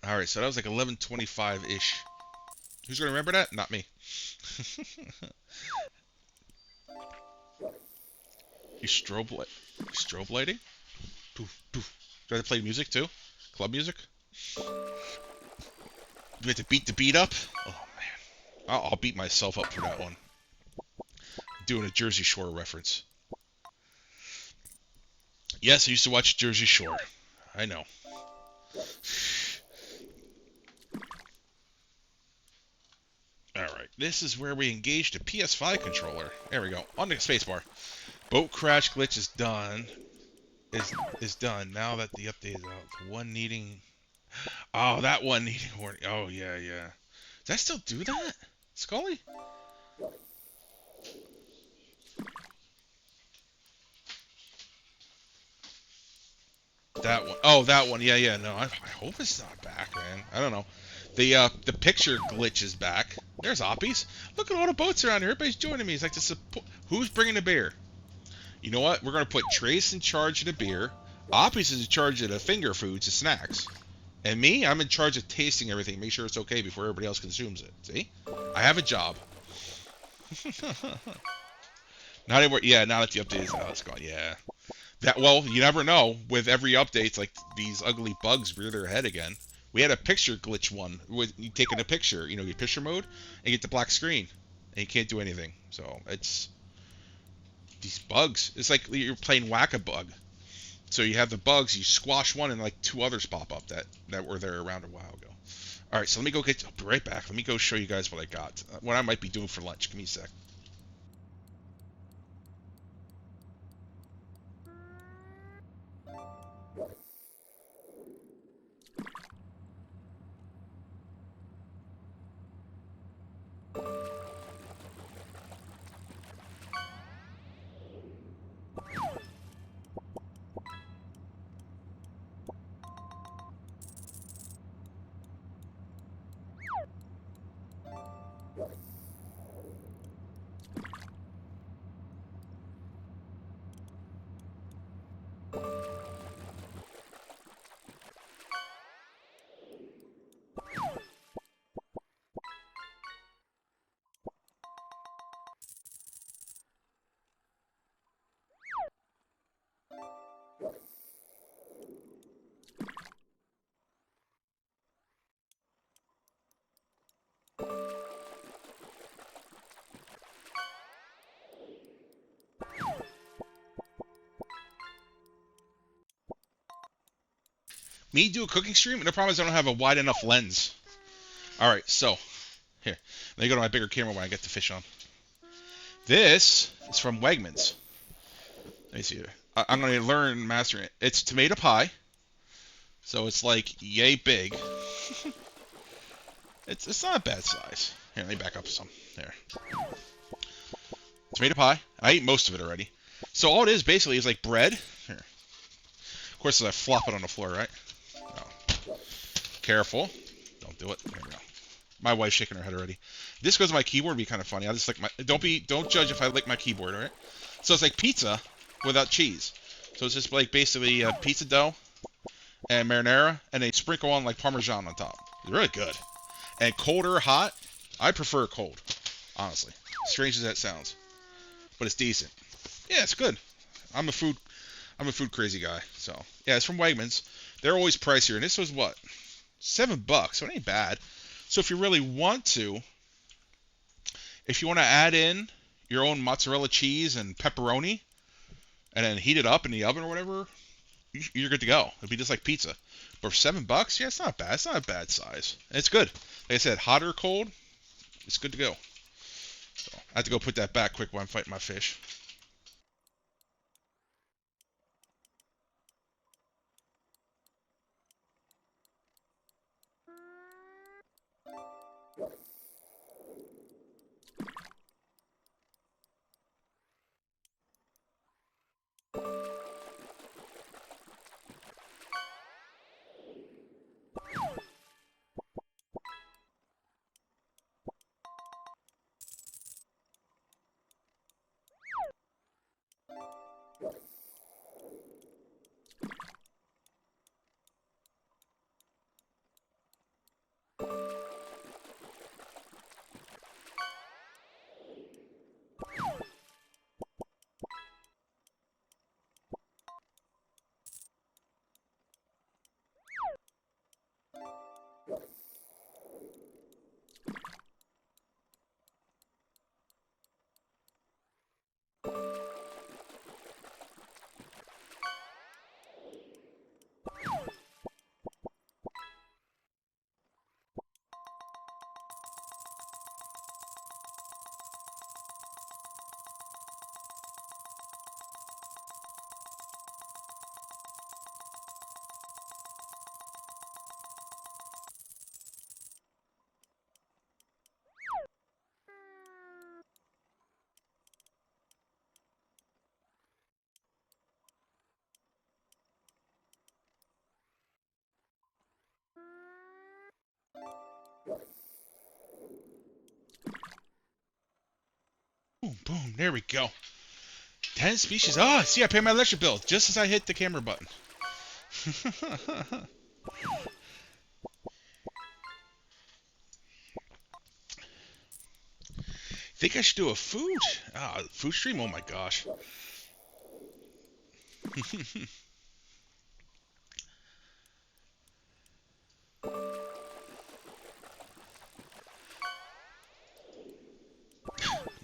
Alright, so that was like 11:25-ish. Who's gonna remember that? Not me. You strobe lighting? Poof, poof. Do I have to play music too? Club music? Do we have to beat the beat up? Oh man. I'll beat myself up for that one. Doing a Jersey Shore reference. Yes, I used to watch Jersey Shore. I know. Alright, this is where we engage the PS5 controller. There we go. On the spacebar. Boat crash glitch is done. Is done. Now that the update is out. The one needing... Oh, that one needing warning. Oh, yeah. Does that still do that? Scully? That one. Oh, that one. Yeah. No, I hope it's not back, man. I don't know. The picture glitch is back. There's Oppies. Look at all the boats around here. Everybody's joining me. It's like to support. Who's bringing the beer? You know what? We're gonna put Trace in charge of the beer. Oppies is in charge of the finger foods, the snacks, and me, I'm in charge of tasting everything. Make sure it's okay before everybody else consumes it. See? I have a job. Not anymore. Yeah, now that the update is out, it's gone. Yeah. Well, you never know. With every update, it's like these ugly bugs rear their head again. We had a picture glitch one with you taking a picture, your picture mode, and you get the black screen, and you can't do anything. So it's these bugs. It's like you're playing whack-a-bug. So you have the bugs, you squash one, and like two others pop up that were there around a while ago. All right, so let me go get. I'll be right back. Let me go show you guys what I got. What I might be doing for lunch. Give me a sec. Me do a cooking stream, and the problem is I don't have a wide enough lens. All right, so here, let me go to my bigger camera when I get the fish on. This is from Wegmans. Let me see here. I'm going to learn mastering it. It's tomato pie, so it's like yay big. It's not a bad size. Here, let me back up some. There. Tomato pie. I ate most of it already. So all it is basically is like bread. Here. Of course, I flop it on the floor, right? No. Careful. Don't do it. There we go. My wife's shaking her head already. This goes to my keyboard. It'd be kind of funny. I just lick my. Don't judge if I lick my keyboard, all right? So it's like pizza without cheese. So it's just like basically pizza dough and marinara, and they sprinkle on like Parmesan on top. It's really good. And cold or hot, I prefer cold, honestly. Strange as that sounds, but it's decent. Yeah, it's good. I'm a food crazy guy. So yeah, it's from Wegmans. They're always pricier, and this was what, $7, so it ain't bad. So if you really want to, if you want to add in your own mozzarella cheese and pepperoni, and then heat it up in the oven or whatever, you're good to go. It'd be just like pizza. But for $7, yeah, it's not bad. It's not a bad size. And it's good. Like I said, hot or cold, it's good to go. So I have to go put that back quick while I'm fighting my fish. Boom, boom. There we go. 10 species. Ah, see, I paid my electric bill just as I hit the camera button. Think I should do a food stream? Oh my gosh.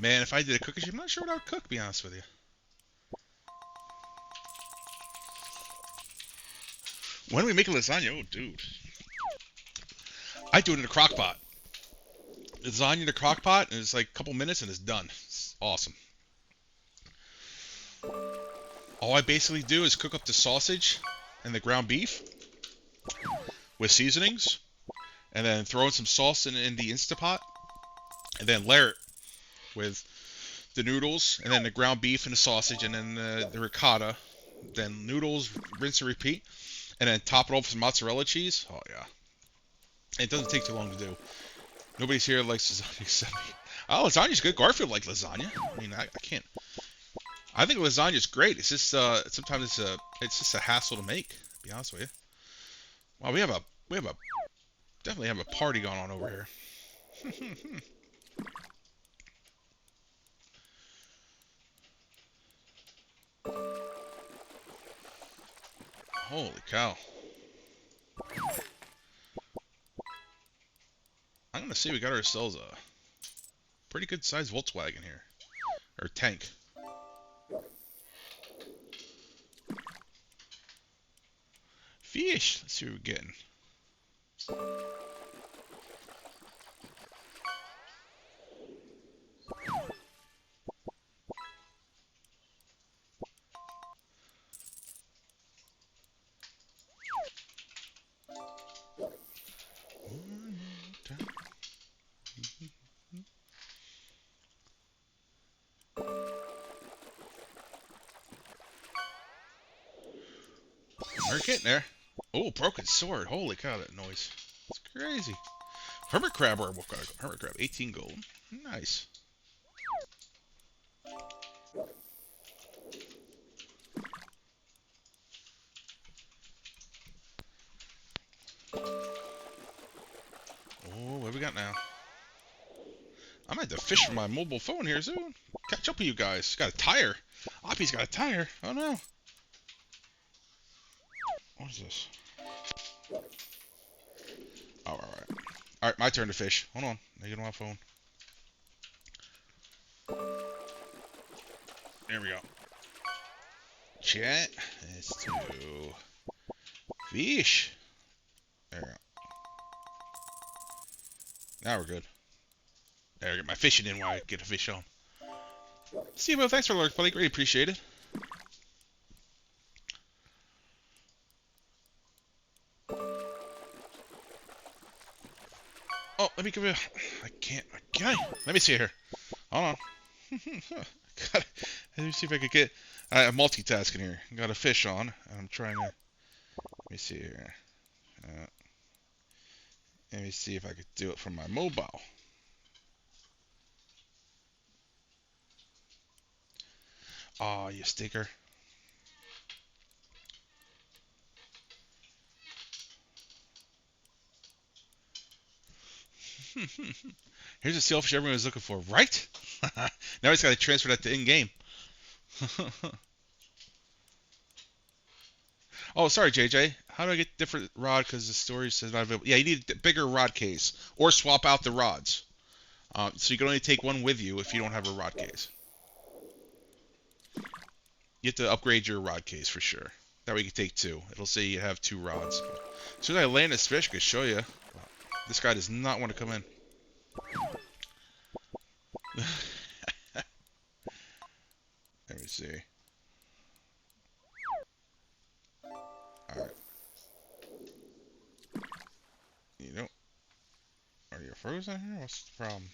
Man, if I did a cookie sheet, I'm not sure what I would cook, to be honest with you. When do we make a lasagna? Oh, dude. I do it in a crock pot. Lasagna in a crock pot, and it's like a couple minutes, and it's done. It's awesome. All I basically do is cook up the sausage and the ground beef with seasonings, and then throw in some sauce in the Instapot, and then layer it with the noodles, and then the ground beef and the sausage, and then the ricotta, then noodles, rinse and repeat, and then top it off with some mozzarella cheese. Oh yeah, and it doesn't take too long to do. Nobody's here likes lasagna except me. Oh, lasagna's good. Garfield likes lasagna. I mean, I can't. I think lasagna's great. It's just sometimes it's just a hassle to make. To be honest with you. Wow, we definitely have a party going on over here. Holy cow. I'm gonna say we got ourselves a pretty good sized Volkswagen here. Or tank. Fish! Let's see what we're getting. We're getting there. Oh, broken sword. Holy cow, that noise. It's crazy. Hermit crab, or what? Hermit crab, 18 gold. Nice. Oh, what we got now? I'm gonna have to fish from my mobile phone here soon. Catch up with you guys. Got a tire. Oppie's got a tire. Oh no. What is this? Oh, alright. Alright, my turn to fish. Hold on. Let me get on my phone. There we go. Chat. Let's do fish. There we go. Now we're good. There, I get my fishing in while I get a fish on. Steve, thanks for the lurk, buddy. Greatly appreciate it. Oh, let me give you. I can't. Let me see here. Hold on. God, let me see if I could get. I'm multitasking here. Got a fish on, and I'm trying to. Let me see here. Let me see if I could do it from my mobile. Oh, you sticker. Here's a sailfish everyone was looking for, right? Now he's got to transfer that to in-game. Oh, sorry, JJ. How do I get different rod? Because the storage says not available. Yeah, you need a bigger rod case, or swap out the rods. So you can only take one with you if you don't have a rod case. You have to upgrade your rod case for sure. That way you can take two. It'll say you have two rods. As soon as I land this fish, I can show you. This guy does not want to come in. Let me see. Alright. You know. Are you frozen here? What's the problem?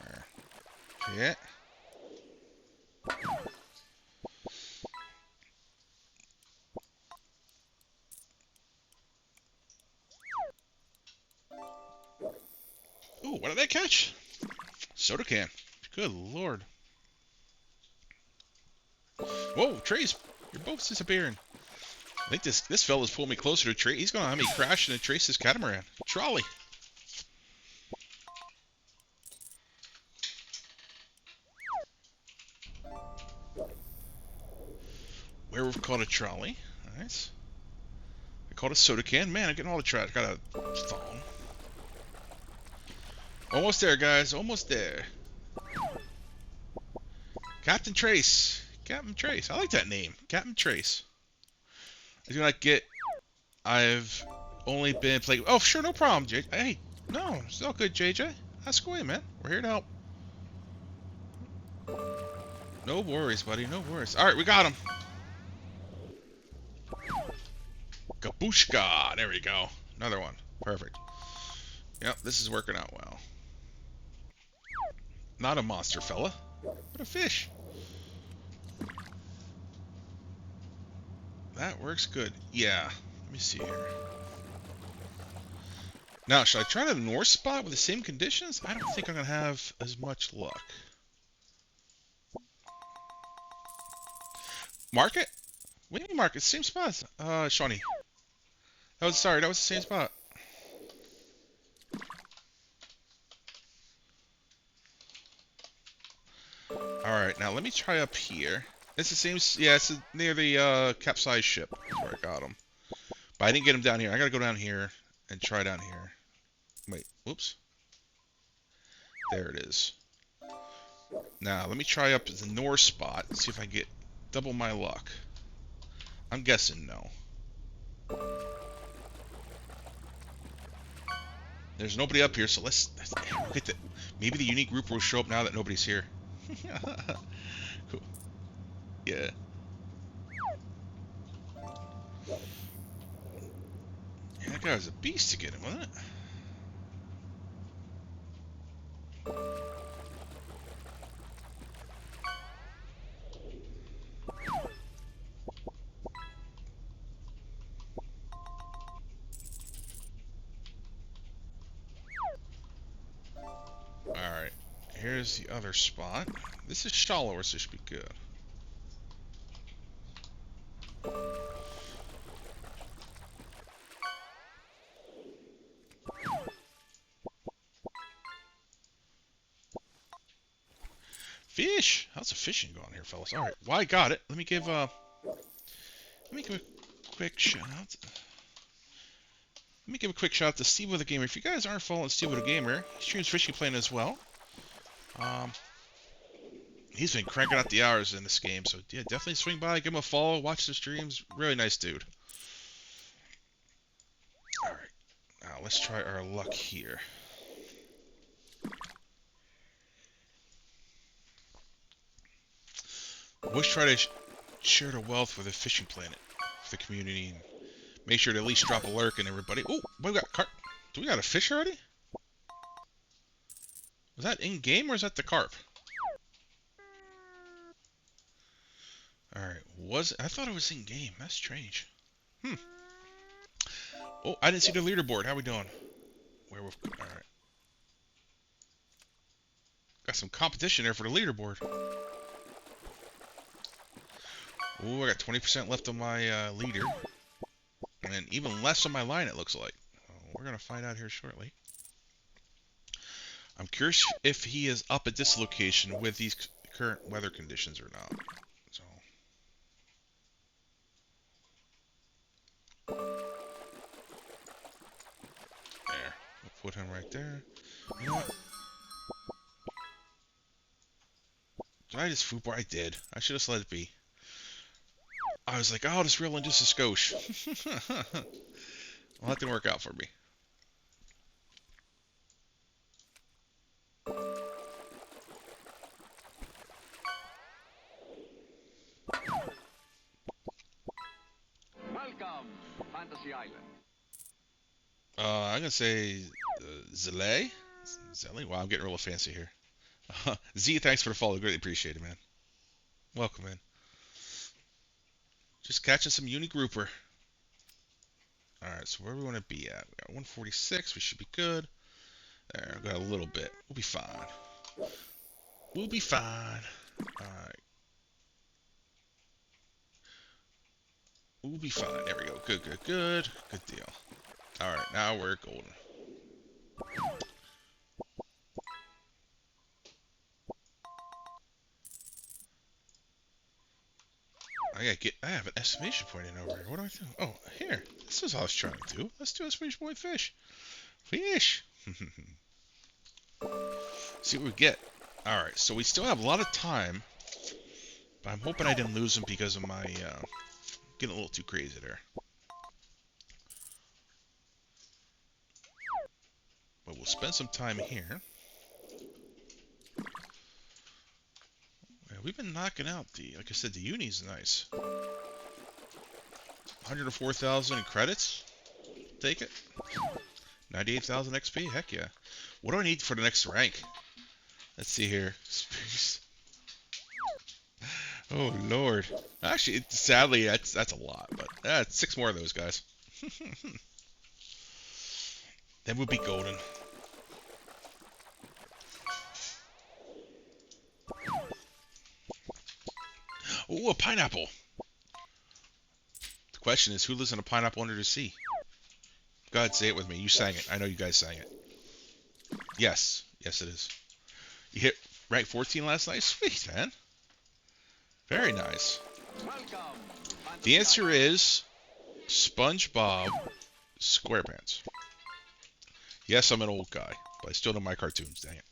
There. Yeah. Ooh, what did I catch? Soda can. Good lord. Whoa, Trace, your boat's disappearing. I think this fella's pulling me closer to Trace. He's gonna have me crash into Trace's catamaran. Trolley. Werewolf caught a trolley. Nice. I caught a soda can. Man, I'm getting all the trash. Got a thong. Almost there, guys. Almost there. Captain Trace. Captain Trace. I like that name. Captain Trace. I do not get. I've only been playing. Oh, sure, no problem, JJ. Hey, no, it's all good, JJ. Ask away, man. We're here to help. No worries, buddy. No worries. All right, we got him. Kabushka. There we go. Another one. Perfect. Yep, this is working out well. Not a monster, fella, but a fish. That works good. Yeah. Let me see here. Now, should I try the north spot with the same conditions? I don't think I'm going to have as much luck. Market? What do you mean market? Same spot. Shawnee. That was the same spot. Alright, now let me try up here. It's the same, yeah, it's near the capsized ship. That's where I got him. But I didn't get him down here. I gotta go down here and try down here. Wait, whoops. There it is. Now, let me try up the north spot and see if I get double my luck. I'm guessing no. There's nobody up here, so let's get the. Maybe the unique group will show up now that nobody's here. Cool. Yeah. Yeah, that guy was a beast to get him, wasn't it? Alright. Here's the other spot. This is shallower, so it should be good. Fish! How's the fishing going here, fellas? Alright, well, I got it. Let me give a quick shout out. Let me give a quick shout out to Steve the Gamer. If you guys aren't following Steve the Gamer, he streams Fishing Plane as well. He's been cranking out the hours in this game, so yeah, definitely swing by, give him a follow, watch the streams. Really nice dude. Alright, now let's try our luck here. Always try to share the wealth with a fishing planet for the community and make sure to at least drop a lurk and everybody. Oh, we got carp. Do we got a fish already? Was that in game or is that the carp? Alright, I thought it was in game. That's strange. Oh, I didn't see the leaderboard. How we doing? Alright. Got some competition there for the leaderboard. Ooh, I got 20% left on my leader. And even less on my line, it looks like. We're going to find out here shortly. I'm curious if he is up at this location with these current weather conditions or not. So. There. We'll put him right there. You know what? Did I just food bar? I did. I should have just let it be. I was like, oh, I'll just reel in just a skosh. Well, that didn't work out for me. Welcome, Fantasy Island. I'm gonna say Zele. Zele. Wow, I'm getting real fancy here. Z, thanks for the follow. Greatly appreciate it, man. Welcome, man. Just catching some uni grouper. Alright, so where do we want to be at? We got 146. We should be good. There, we got a little bit. We'll be fine. We'll be fine. Alright. We'll be fine. There we go. Good, good, good. Good deal. Alright, now we're golden. I have an estimation point in over here. What do I do? Oh, here. This is what I was trying to do. Let's do estimation point fish. Fish! See what we get. Alright, so we still have a lot of time. But I'm hoping I didn't lose him because of my getting a little too crazy there. But we'll spend some time here. Yeah, we've been knocking out like I said, the uni's nice. 104,000 in credits. Take it. 98,000 XP. Heck yeah. What do I need for the next rank? Let's see here. Oh Lord. Actually, sadly, that's a lot, but it's 6 more of those guys. Then we'll be golden. Oh, a pineapple. The question is, who lives in a pineapple under the sea? Go ahead, say it with me. You sang it. I know you guys sang it. Yes. Yes, it is. You hit rank 14 last night? Sweet, man. Very nice. The answer is SpongeBob SquarePants. Yes, I'm an old guy, but I still know my cartoons, dang it.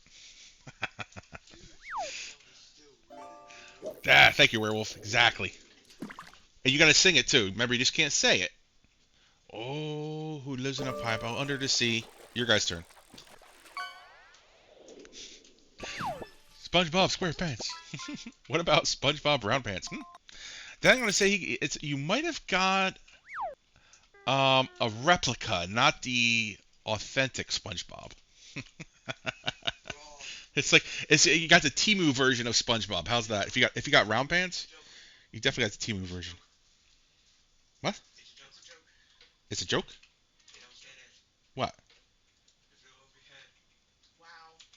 Thank you, Werewolf. Exactly. And you gotta sing it too. Remember, you just can't say it. Oh, who lives in a pineapple under the sea? Your guy's turn. SpongeBob SquarePants. What about SpongeBob Roundpants? Then I'm gonna say you might have got a replica, not the authentic SpongeBob. You got the Temu version of SpongeBob. How's that? If you got round pants, you definitely got the Temu version. What? It's a joke? What?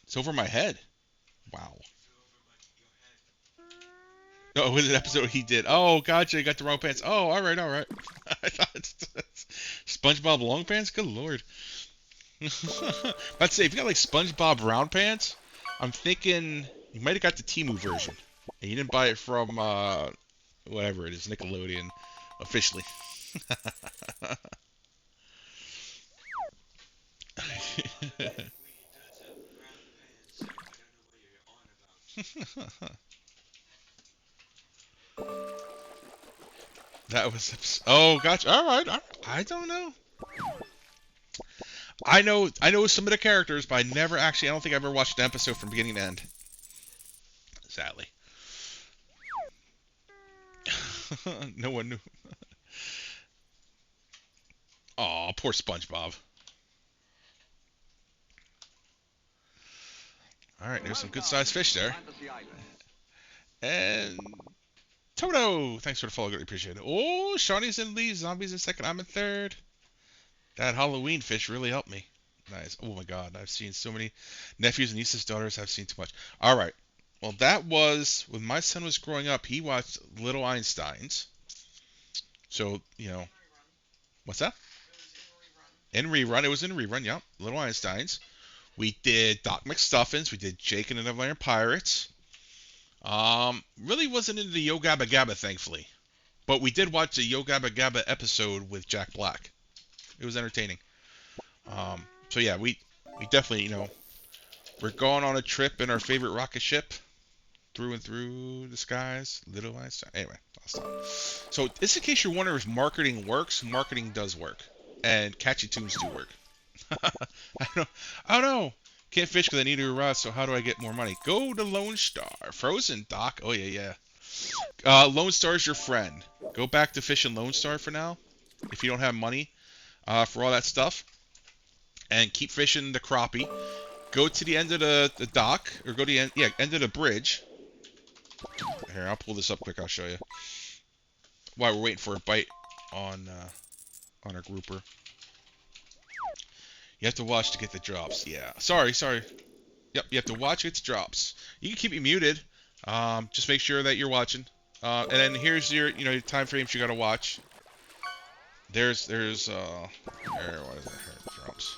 It's over my head. Wow. No, it was an episode he did. Oh, gotcha. You got the wrong pants. Oh, all right, all right. I thought SpongeBob long pants. Good lord. I'd say if you got like SpongeBob round pants, I'm thinking you might have got the Temu version, and you didn't buy it from whatever it is, Nickelodeon, officially. That was oh, gotcha. All right, I don't know. I know some of the characters, but I never actually. I don't think I ever watched an episode from beginning to end. Sadly, no one knew. Aw, poor SpongeBob. All right, there's some good-sized fish there. And Toto, thanks for the follow. Really appreciate it. Oh, Shawnee's in lead, Zombies in second, I'm in third. That Halloween fish really helped me. Nice. Oh my God, I've seen so many nephews and nieces, daughters. I've seen too much. All right. Well, that was when my son was growing up. He watched Little Einsteins. So what's that? In rerun. It was in rerun. Yep. Little Einsteins. We did Doc McStuffins. We did Jake and the Never Land Pirates. Really wasn't into the Yo Gabba Gabba, thankfully. But we did watch the Yo Gabba Gabba episode with Jack Black. It was entertaining. So yeah, we definitely, we're going on a trip in our favorite rocket ship through and through the skies. Little Einstein. Anyway, I'll stop. So just in case you're wondering if marketing works, marketing does work. And catchy tunes do work. I don't know. Can't fish because I need to rust, so how do I get more money? Go to Lone Star. Frozen, Doc. Oh, yeah. Lone Star's your friend. Go back to fishing Lone Star for now, if you don't have money for all that stuff. And keep fishing the crappie. Go to the end of the dock, or go to the end of the bridge. Here, I'll pull this up quick. I'll show you. While we're waiting for a bite on our grouper. You have to watch to get the drops. Yeah. Sorry. Yep, you have to watch to get the drops. You can keep it muted. Just make sure that you're watching. And then here's your time frames you gotta watch. There's what is it? Here, drops.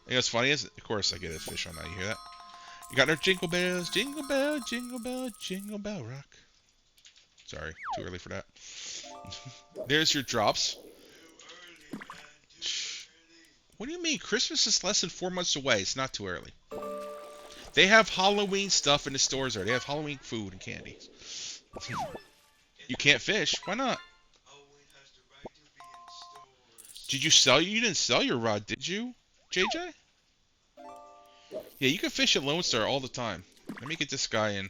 You know what's funny is, of course, I get a fish on that. You hear that? You got no jingle bells, jingle bell, jingle bell, jingle bell rock. Sorry, too early for that. There's your drops. What do you mean? Christmas is less than 4 months away. It's not too early. They have Halloween stuff in the stores there. They have Halloween food and candy. You can't fish. Why not? Halloween has the right to be in stores. Did you sell? You didn't sell your rod, did you, JJ? Yeah, you can fish at Lone Star all the time. Let me get this guy in.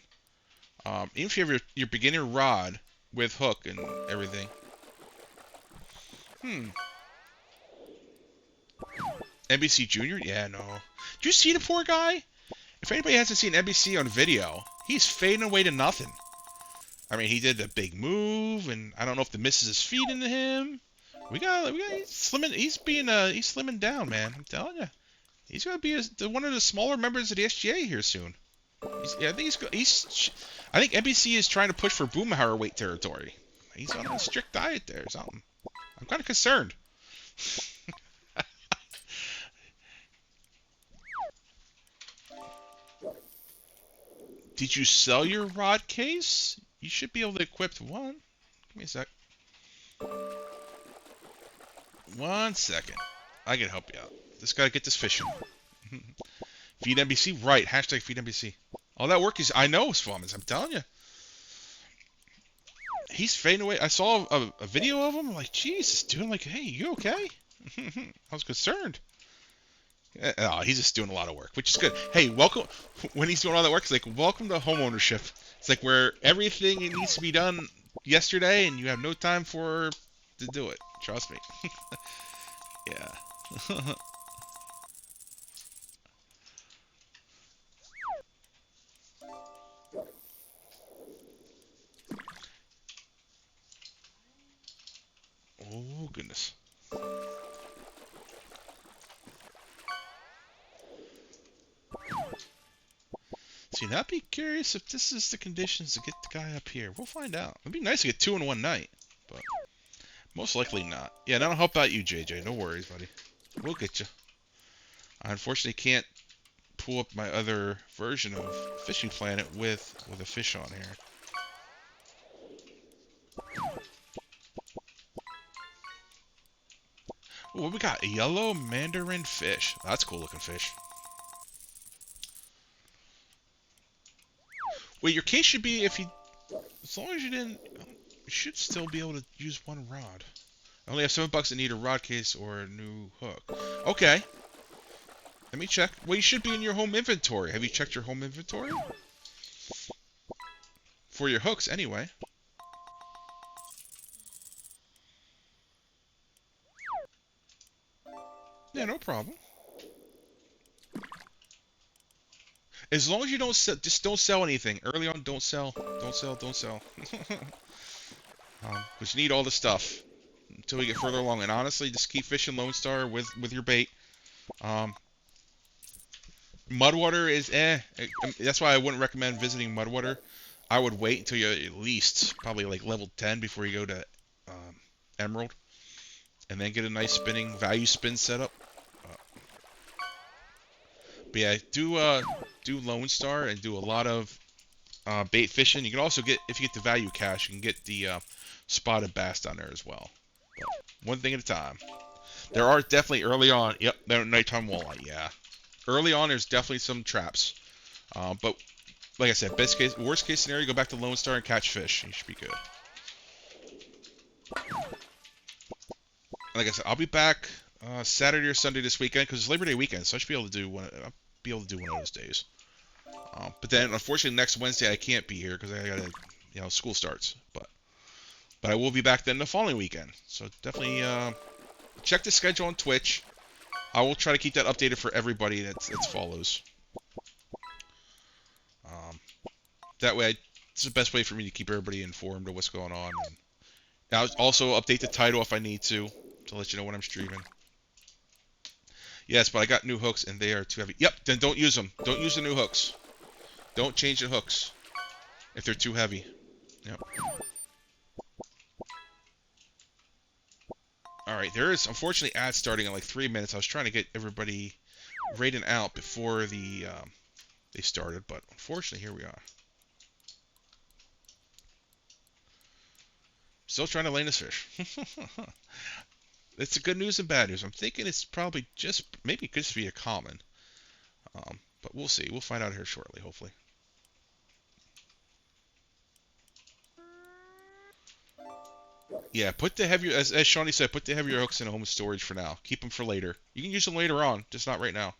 Even if you have your beginner rod with hook and everything. NBC Junior? Yeah, no. Did you see the poor guy? If anybody hasn't seen NBC on video, he's fading away to nothing. I mean, he did the big move, and I don't know if the missus is feeding to him. He's slimming. He's slimming down, man. I'm telling you, he's gonna be one of the smaller members of the SGA here soon. I think NBC is trying to push for Boomhauer weight territory. He's on a strict diet there or something. I'm kind of concerned. Did you sell your rod case? You should be able to equip one. Give me a sec. 1 second. I can help you out. Just gotta get this fishing. Feed NBC? Right. Hashtag feed NBC. All that work is, I know, Swamins. I'm telling you. He's fading away. I saw a video of him. I'm like, Jesus, dude. I'm like, hey, you okay? I was concerned. Oh, he's just doing a lot of work, which is good. Hey, welcome. When he's doing all that work, it's like, welcome to homeownership. It's like where everything needs to be done yesterday, and you have no time to do it. Trust me. Yeah. Oh, goodness. See, now I'd be curious if this is the conditions to get the guy up here. We'll find out. It'd be nice to get 2 in one night, but most likely not. Yeah, that'll help out you, JJ. No worries, buddy. We'll get you. I unfortunately can't pull up my other version of Fishing Planet with a fish on here. Ooh, what we got? A yellow mandarin fish. That's a cool looking fish. Wait, your case should be as long as you didn't, you should still be able to use one rod. I only have $7 that need a rod case or a new hook. Okay. Let me check. Well, you should be in your home inventory. Have you checked your home inventory? For your hooks, anyway. Yeah, no problem. As long as you don't sell, just don't sell anything. Early on, don't sell. Don't sell, don't sell. Because you need all the stuff until we get further along. And honestly, just keep fishing Lone Star with your bait. Mudwater is That's why I wouldn't recommend visiting Mudwater. I would wait until you're at least probably like level 10 before you go to Emerald. And then get a nice spinning value spin setup. But yeah, do Lone Star and do a lot of bait fishing. You can also get, if you get the value cache, you can get the spotted bass down there as well. But one thing at a time. There are definitely early on. Yep, they're nighttime walleye. Yeah, early on there's definitely some traps. But like I said, worst case scenario, go back to Lone Star and catch fish. You should be good. Like I said, I'll be back Saturday or Sunday this weekend because it's Labor Day weekend, so I should be able to do one. I'll be able to do one of those days. But then, unfortunately, next Wednesday I can't be here because I gotta, school starts. But I will be back then the following weekend. So definitely check the schedule on Twitch. I will try to keep that updated for everybody that follows. That way, it's the best way for me to keep everybody informed of what's going on. And I'll also update the title if I need to let you know when I'm streaming. Yes, but I got new hooks and they are too heavy. Yep, then don't use them. Don't use the new hooks. Don't change the hooks if they're too heavy. Yep. Alright, there is unfortunately ads starting in like 3 minutes. I was trying to get everybody rated out before they started, but unfortunately here we are. Still trying to land this fish. It's the good news and bad news. I'm thinking it's probably maybe it could just be a common. But we'll see. We'll find out here shortly, hopefully. Yeah, put the heavier, as Shawnee said, put the heavier hooks in home storage for now. Keep them for later. You can use them later on, just not right now.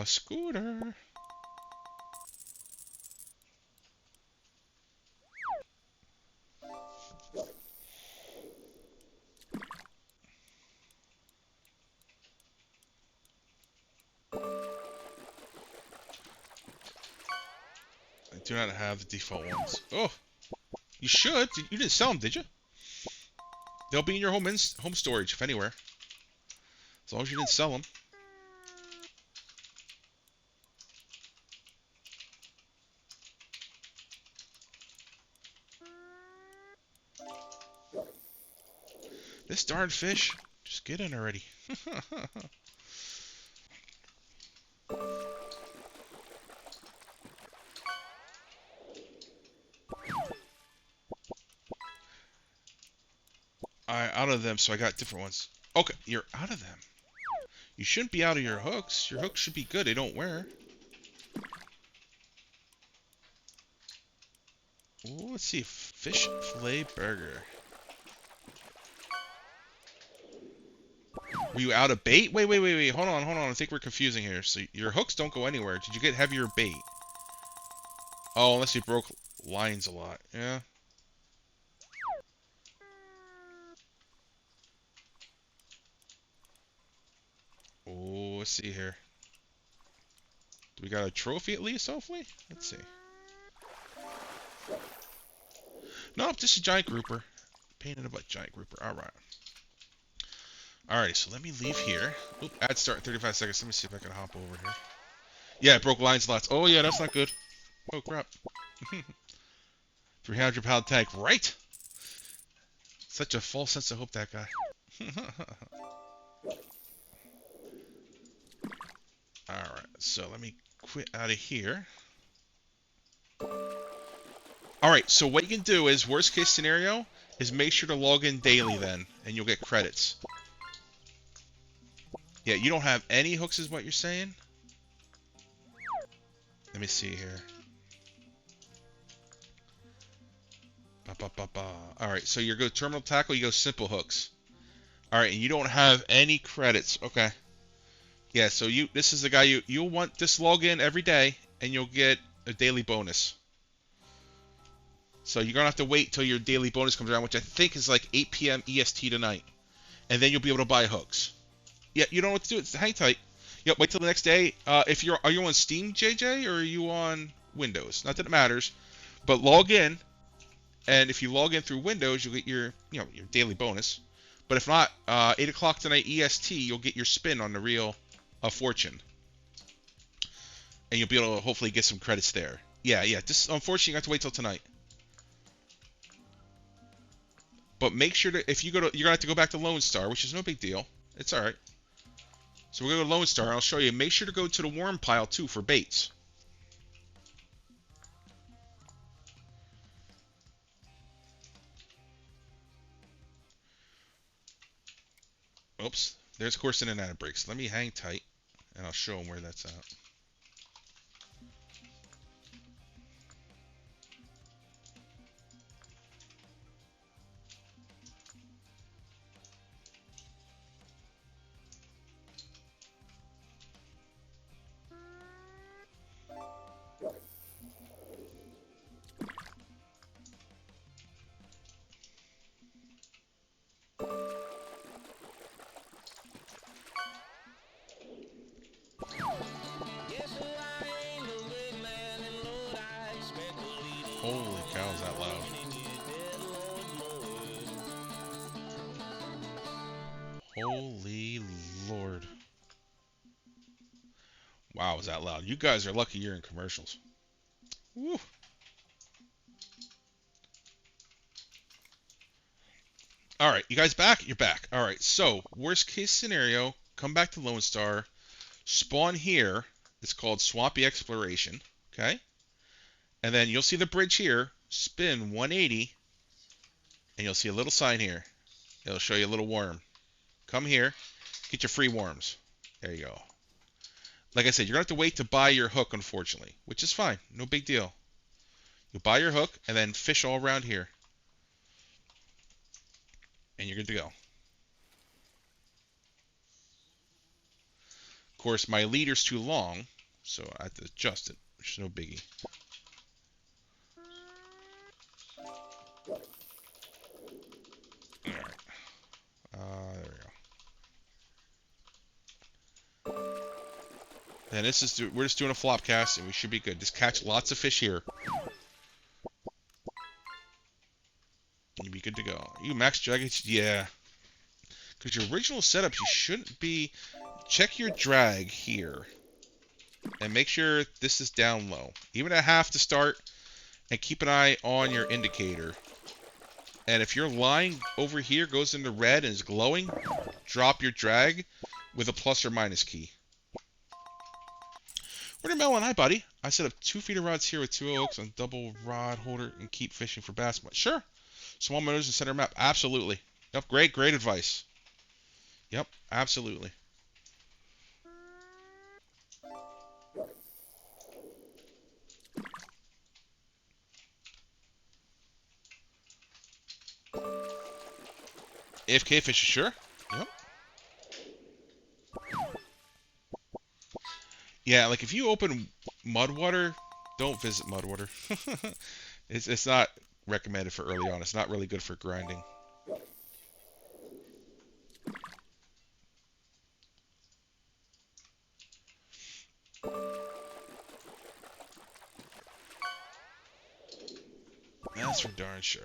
Scooter. I do not have the default ones. Oh, you should. You didn't sell them, did you? They'll be in your home storage, if anywhere. As long as you didn't sell them. This darn fish. Just get in already. Out of them, so I got different ones. Okay, you're out of them. You shouldn't be out of your hooks. Your hooks should be good. They don't wear. Ooh, let's see. Fish fillet burger. Were you out of bait? Wait. Hold on. I think we're confusing here. So your hooks don't go anywhere. Did you get heavier bait? Oh, unless you broke lines a lot. Yeah. Oh, let's see here. Do we got a trophy at least, hopefully? Let's see. Nope, just a giant grouper. Pain in the butt, giant grouper. Alright. Alright, so let me leave here. Oop, ad start in 35 seconds. Let me see if I can hop over here. Yeah, it broke lines lots. Oh, yeah, that's not good. Oh, crap. 300-pound tank. Right? Such a false sense of hope, that guy. Alright, so let me quit out of here. Alright, so what you can do is, worst case scenario, is make sure to log in daily then, and you'll get credits. Yeah, you don't have any hooks is what you're saying? Let me see here. Alright, so you go terminal tackle, you go simple hooks. Alright, and you don't have any credits. Okay. Yeah, so this is the guy you'll want this login every day, and you'll get a daily bonus. So you're gonna have to wait till your daily bonus comes around, which I think is like 8 p.m. EST tonight, and then you'll be able to buy hooks. Yeah, you don't know what to do. It's hang tight. Yep, wait till the next day. Are you on Steam, JJ, or are you on Windows? Not that it matters, but log in, and if you log in through Windows, you'll get your your daily bonus. But if not, 8 o'clock tonight EST, you'll get your spin on the Reel of Fortune, and you'll be able to hopefully get some credits there. Yeah. This unfortunately you have to wait till tonight. But make sure to, if you go to, you're gonna have to go back to Lone Star, which is no big deal. It's all right. So we're gonna go to Lone Star, and I'll show you. Make sure to go to the worm pile too for baits. Oops, there's coursing in and out of breaks. Let me hang tight, and I'll show them where that's at. Holy cow, is that loud? Holy Lord. Wow, is that loud? You guys are lucky you're in commercials. Woo. Alright, you guys back? You're back. Alright, so, worst case scenario, come back to Lone Star, spawn here. It's called Swampy Exploration. Okay? And then you'll see the bridge here. Spin 180. and you'll see a little sign here. It'll show you a little worm. Come here, get your free worms. There you go. Like I said, you're going to have to wait to buy your hook, unfortunately, which is fine. No big deal. You'll buy your hook and then fish all around here. And you're good to go. Of course, my leader's too long, so I have to adjust it, which is no biggie. Alright. There we go. And this is we're just doing a flop cast, and we should be good. Just catch lots of fish here. And you'll be good to go. You max drag? Yeah. Because your original setup, you shouldn't be... Check your drag here. And make sure this is down low. Even at half to start. And keep an eye on your indicator. And if your line over here goes into red and is glowing, drop your drag with a plus or minus key. Watermelon, hi buddy. I set up 2 feeder rods here with 2 hooks on double rod holder and keep fishing for bass. Sure. Small minnows and center map. Absolutely. Yep, great advice. Yep, absolutely. AFK fish, sure. Yep. Yeah, like if you open Mudwater, don't visit Mudwater. It's not recommended for early on. It's not really good for grinding. That's for darn sure.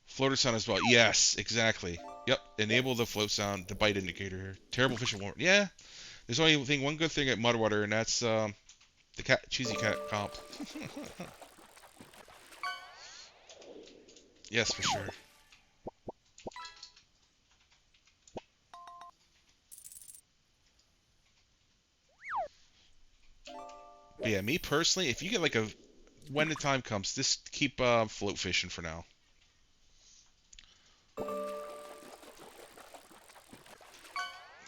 Floater sound as well. Yes, exactly. Yep, enable the float sound, the bite indicator here. Terrible fishing won't. Yeah, there's only one good thing at Mudwater, and that's the cheesy cat comp. Yes, for sure. But yeah, me personally, if you get like when the time comes, just keep float fishing for now.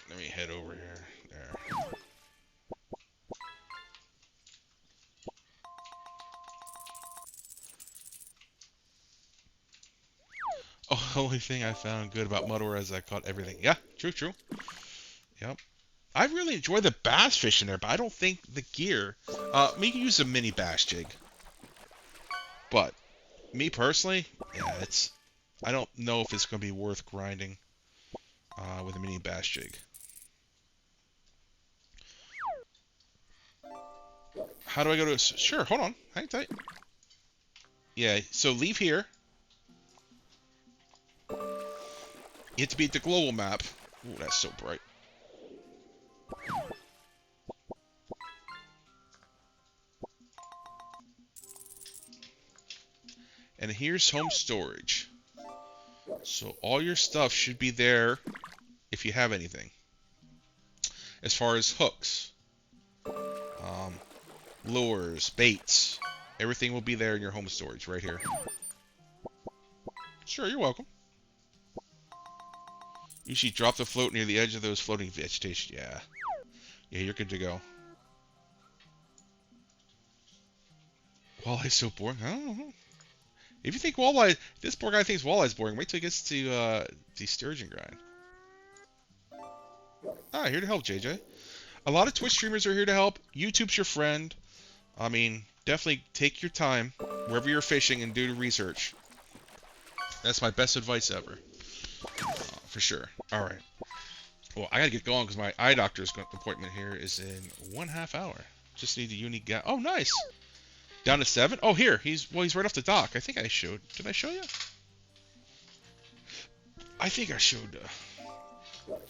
Let me head over here. There. Oh, the only thing I found good about Mudwater is I caught everything. Yeah, true. Yep. I really enjoy the bass fishing there, but I don't think the gear. Me can use a mini bass jig. But me personally, yeah, I don't know if it's going to be worth grinding with a mini bass jig. How do I go to... Sure, hold on. Hang tight. Yeah, so leave here. You have to beat the global map. Ooh, that's so bright. And here's home storage. So all your stuff should be there if you have anything. As far as hooks, lures, baits, everything will be there in your home storage right here. Sure, you're welcome. Usually drop the float near the edge of those floating vegetation. Yeah. Yeah, you're good to go. Walleye's so boring. I don't know. If you think walleye, this poor guy thinks walleye's boring, wait till he gets to the sturgeon grind. Ah, here to help, JJ. A lot of Twitch streamers are here to help. YouTube's your friend. I mean, definitely take your time wherever you're fishing and do the research. That's my best advice ever. For sure. Alright. Well, I gotta get going because my eye doctor's appointment here is in 1/2 hour. Just need a unique guy. Oh, nice! Down to 7? Oh, here. He's right off the dock. I think I showed. Did I show you? I think I showed the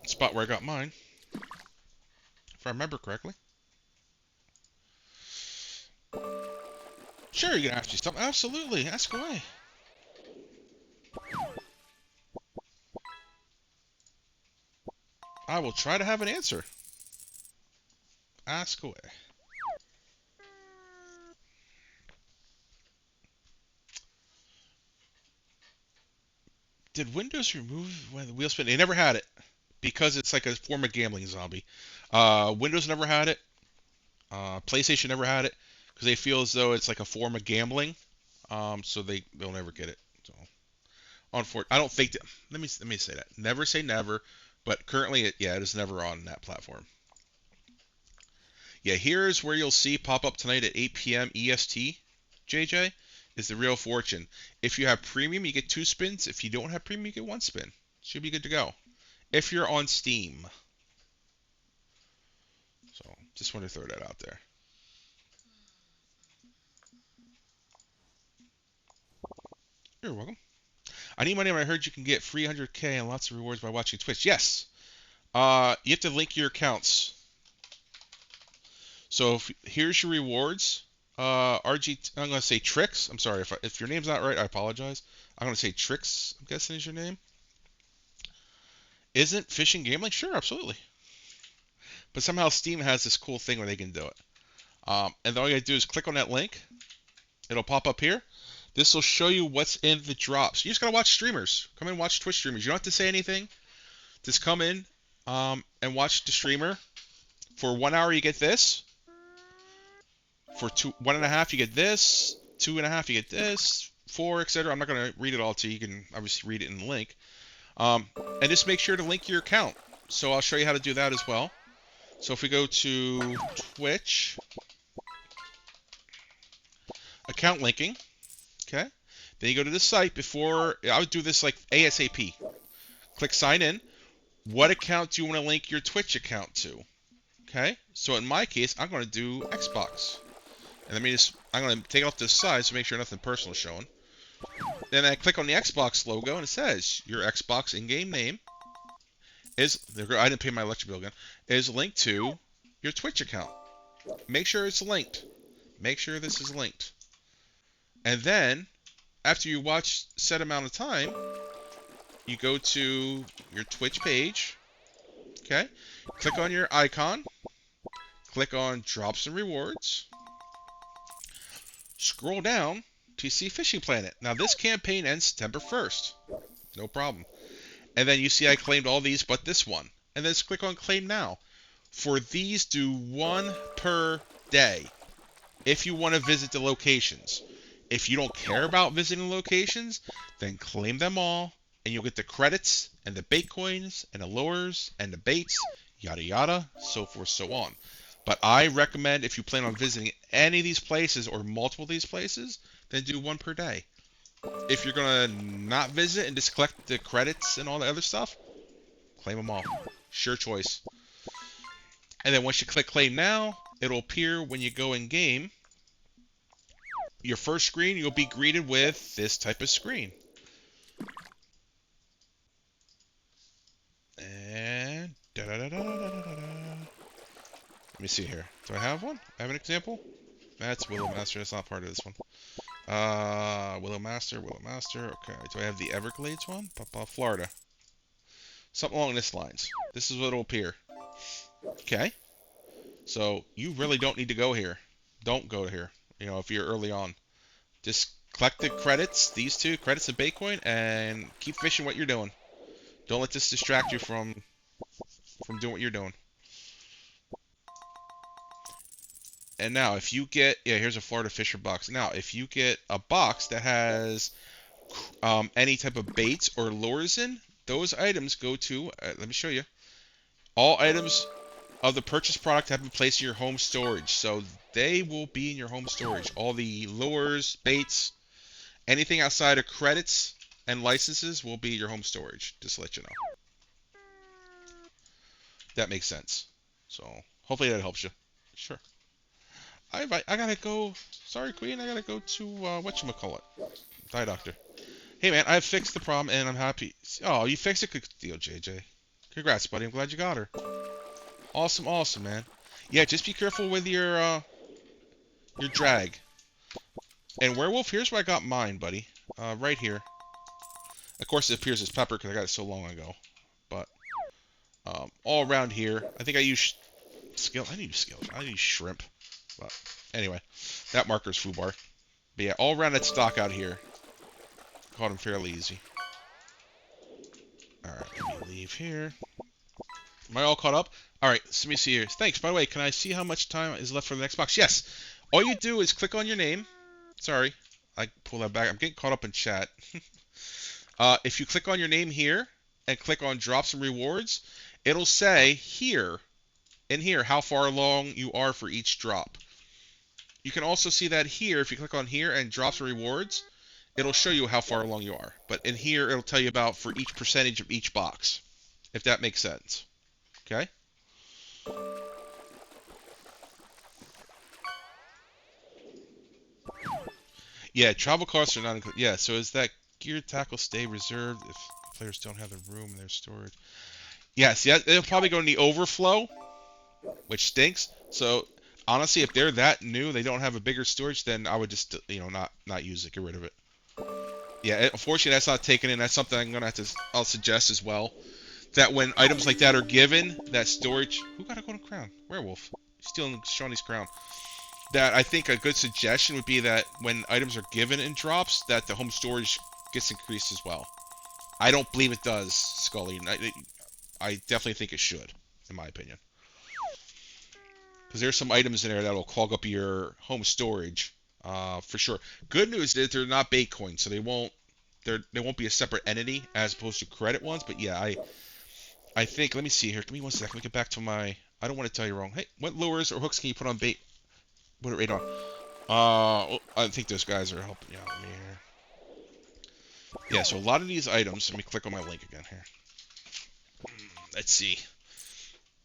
spot where I got mine. If I remember correctly. Sure, you can ask me something. Absolutely. Ask away. I will try to have an answer. Ask away. Did Windows remove when the wheel spin? They never had it because it's like a form of gambling zombie. Windows never had it. PlayStation never had it because they feel as though it's like a form of gambling. So they'll never get it. So I don't think that. Let me say that. Never say never, but currently, it is never on that platform. Yeah, here's where you'll see pop up tonight at 8 p.m. EST. JJ is the Real Fortune. If you have premium, you get 2 spins. If you don't have premium, you get 1 spin. Should be good to go. If you're on Steam. So just want to throw that out there. You're welcome. I need money when I heard you can get free 100K and lots of rewards by watching Twitch. Yes. You have to link your accounts. So here's your rewards. I'm going to say Tricks. I'm sorry if your name's not right. I apologize. I'm going to say Tricks. I'm guessing is your name. Isn't fishing gambling? Sure, absolutely. But somehow Steam has this cool thing where they can do it. And all you gotta do is click on that link. It'll pop up here. This will show you what's in the drops. You just gotta watch streamers. Come in and watch Twitch streamers. You don't have to say anything. Just come in and watch the streamer. For 1 hour, you get this. For 1.5, you get this. 2.5, you get this. 4, etc. I'm not gonna read it all to you. You can obviously read it in the link. And just make sure to link your account. So I'll show you how to do that as well. So if we go to Twitch, account linking, okay? Then you go to the site before, I would do this like ASAP. Click sign in. What account do you want to link your Twitch account to? Okay? So in my case, I'm going to do Xbox. And I'm going to take it off to the side so make sure nothing personal is showing. Then I click on the Xbox logo and it says your Xbox in-game name I didn't pay my electric bill again, is linked to your Twitch account. Make sure it's linked. Make sure this is linked. And then, after you watch set amount of time, you go to your Twitch page. Okay? Click on your icon. Click on Drops and Rewards. Scroll down to see Fishing Planet. Now, this campaign ends September 1st. No problem. And then you see I claimed all these but this one. And then just click on Claim Now. For these, do 1 per day if you want to visit the locations. If you don't care about visiting locations, then claim them all, and you'll get the credits, and the bait coins, and the lures, and the baits, yada yada, so forth, so on. But I recommend if you plan on visiting any of these places, or multiple of these places, then do 1 per day. If you're going to not visit and just collect the credits and all the other stuff, claim them all. Sure choice. And then once you click Claim Now, it'll appear when you go in game. Your first screen, you'll be greeted with this type of screen. And let me see here. Do I have one? I have an example? That's Willow Master. That's not part of this one. Willow Master. Okay. Do I have the Everglades one? Florida. Something along this lines. This is what it'll appear. Okay. So you really don't need to go here. Don't go here. If you're early on. Just collect the credits, these 2, credits and Bitcoin, and keep fishing what you're doing. Don't let this distract you from doing what you're doing. And now, if you get, here's a Florida Fisher box. Now, if you get a box that has any type of baits or lures in, those items go to, let me show you, all items of the purchased product have been placed in your home storage. So they will be in your home storage. All the lures, baits, anything outside of credits and licenses will be your home storage. Just to let you know. That makes sense. So hopefully that helps you. Sure. I gotta go. Sorry, Queen. I gotta go to whatchamacallit. Die Doctor. Hey, man. I fixed the problem and I'm happy. Oh, you fixed it? Good deal, JJ. Congrats, buddy. I'm glad you got her. Awesome, man. Yeah, just be careful with your drag. And Werewolf, here's where I got mine, buddy. Right here. Of course, it appears as pepper because I got it so long ago. But all around here, I think I use scale. I need scale. I need shrimp. But anyway, that marker's foobar. But yeah, all around that stock out here, caught him fairly easy. Alright, let me leave here. Am I all caught up? Alright, let me see here. Thanks. By the way, can I see how much time is left for the next box? Yes. All you do is click on your name. Sorry. I pull that back. I'm getting caught up in chat. If you click on your name here and click on drops and rewards, it'll say here, in here, how far along you are for each drop. You can also see that here, if you click on here and drops and rewards, it'll show you how far along you are. But in here, it'll tell you about for each percentage of each box, if that makes sense. Okay? Yeah, travel costs are not included. Yeah, so is that gear tackle stay reserved if players don't have the room in their storage? Yes, yeah, it'll probably go in the overflow, which stinks. So honestly, if they're that new, they don't have a bigger storage, then I would just not use it, get rid of it. Yeah, unfortunately that's not taken in. That's something I'm gonna have to I'll suggest as well. That when items like that are given, that storage. Who got a golden crown? Werewolf. Stealing Shawnee's crown. That I think a good suggestion would be that when items are given in drops, that the home storage gets increased as well. I don't believe it does, Scully. I definitely think it should, in my opinion. Because there's some items in there that will clog up your home storage, for sure. Good news is they're not bait coins, so they won't be a separate entity as opposed to credit ones. But yeah, I think, let me see here. Give me one second. Let me get back to my. I don't want to tell you wrong. Hey, what lures or hooks can you put on bait? Put it right on. I think those guys are helping you out. Let me here. Yeah, so a lot of these items. Let me click on my link again here. Let's see.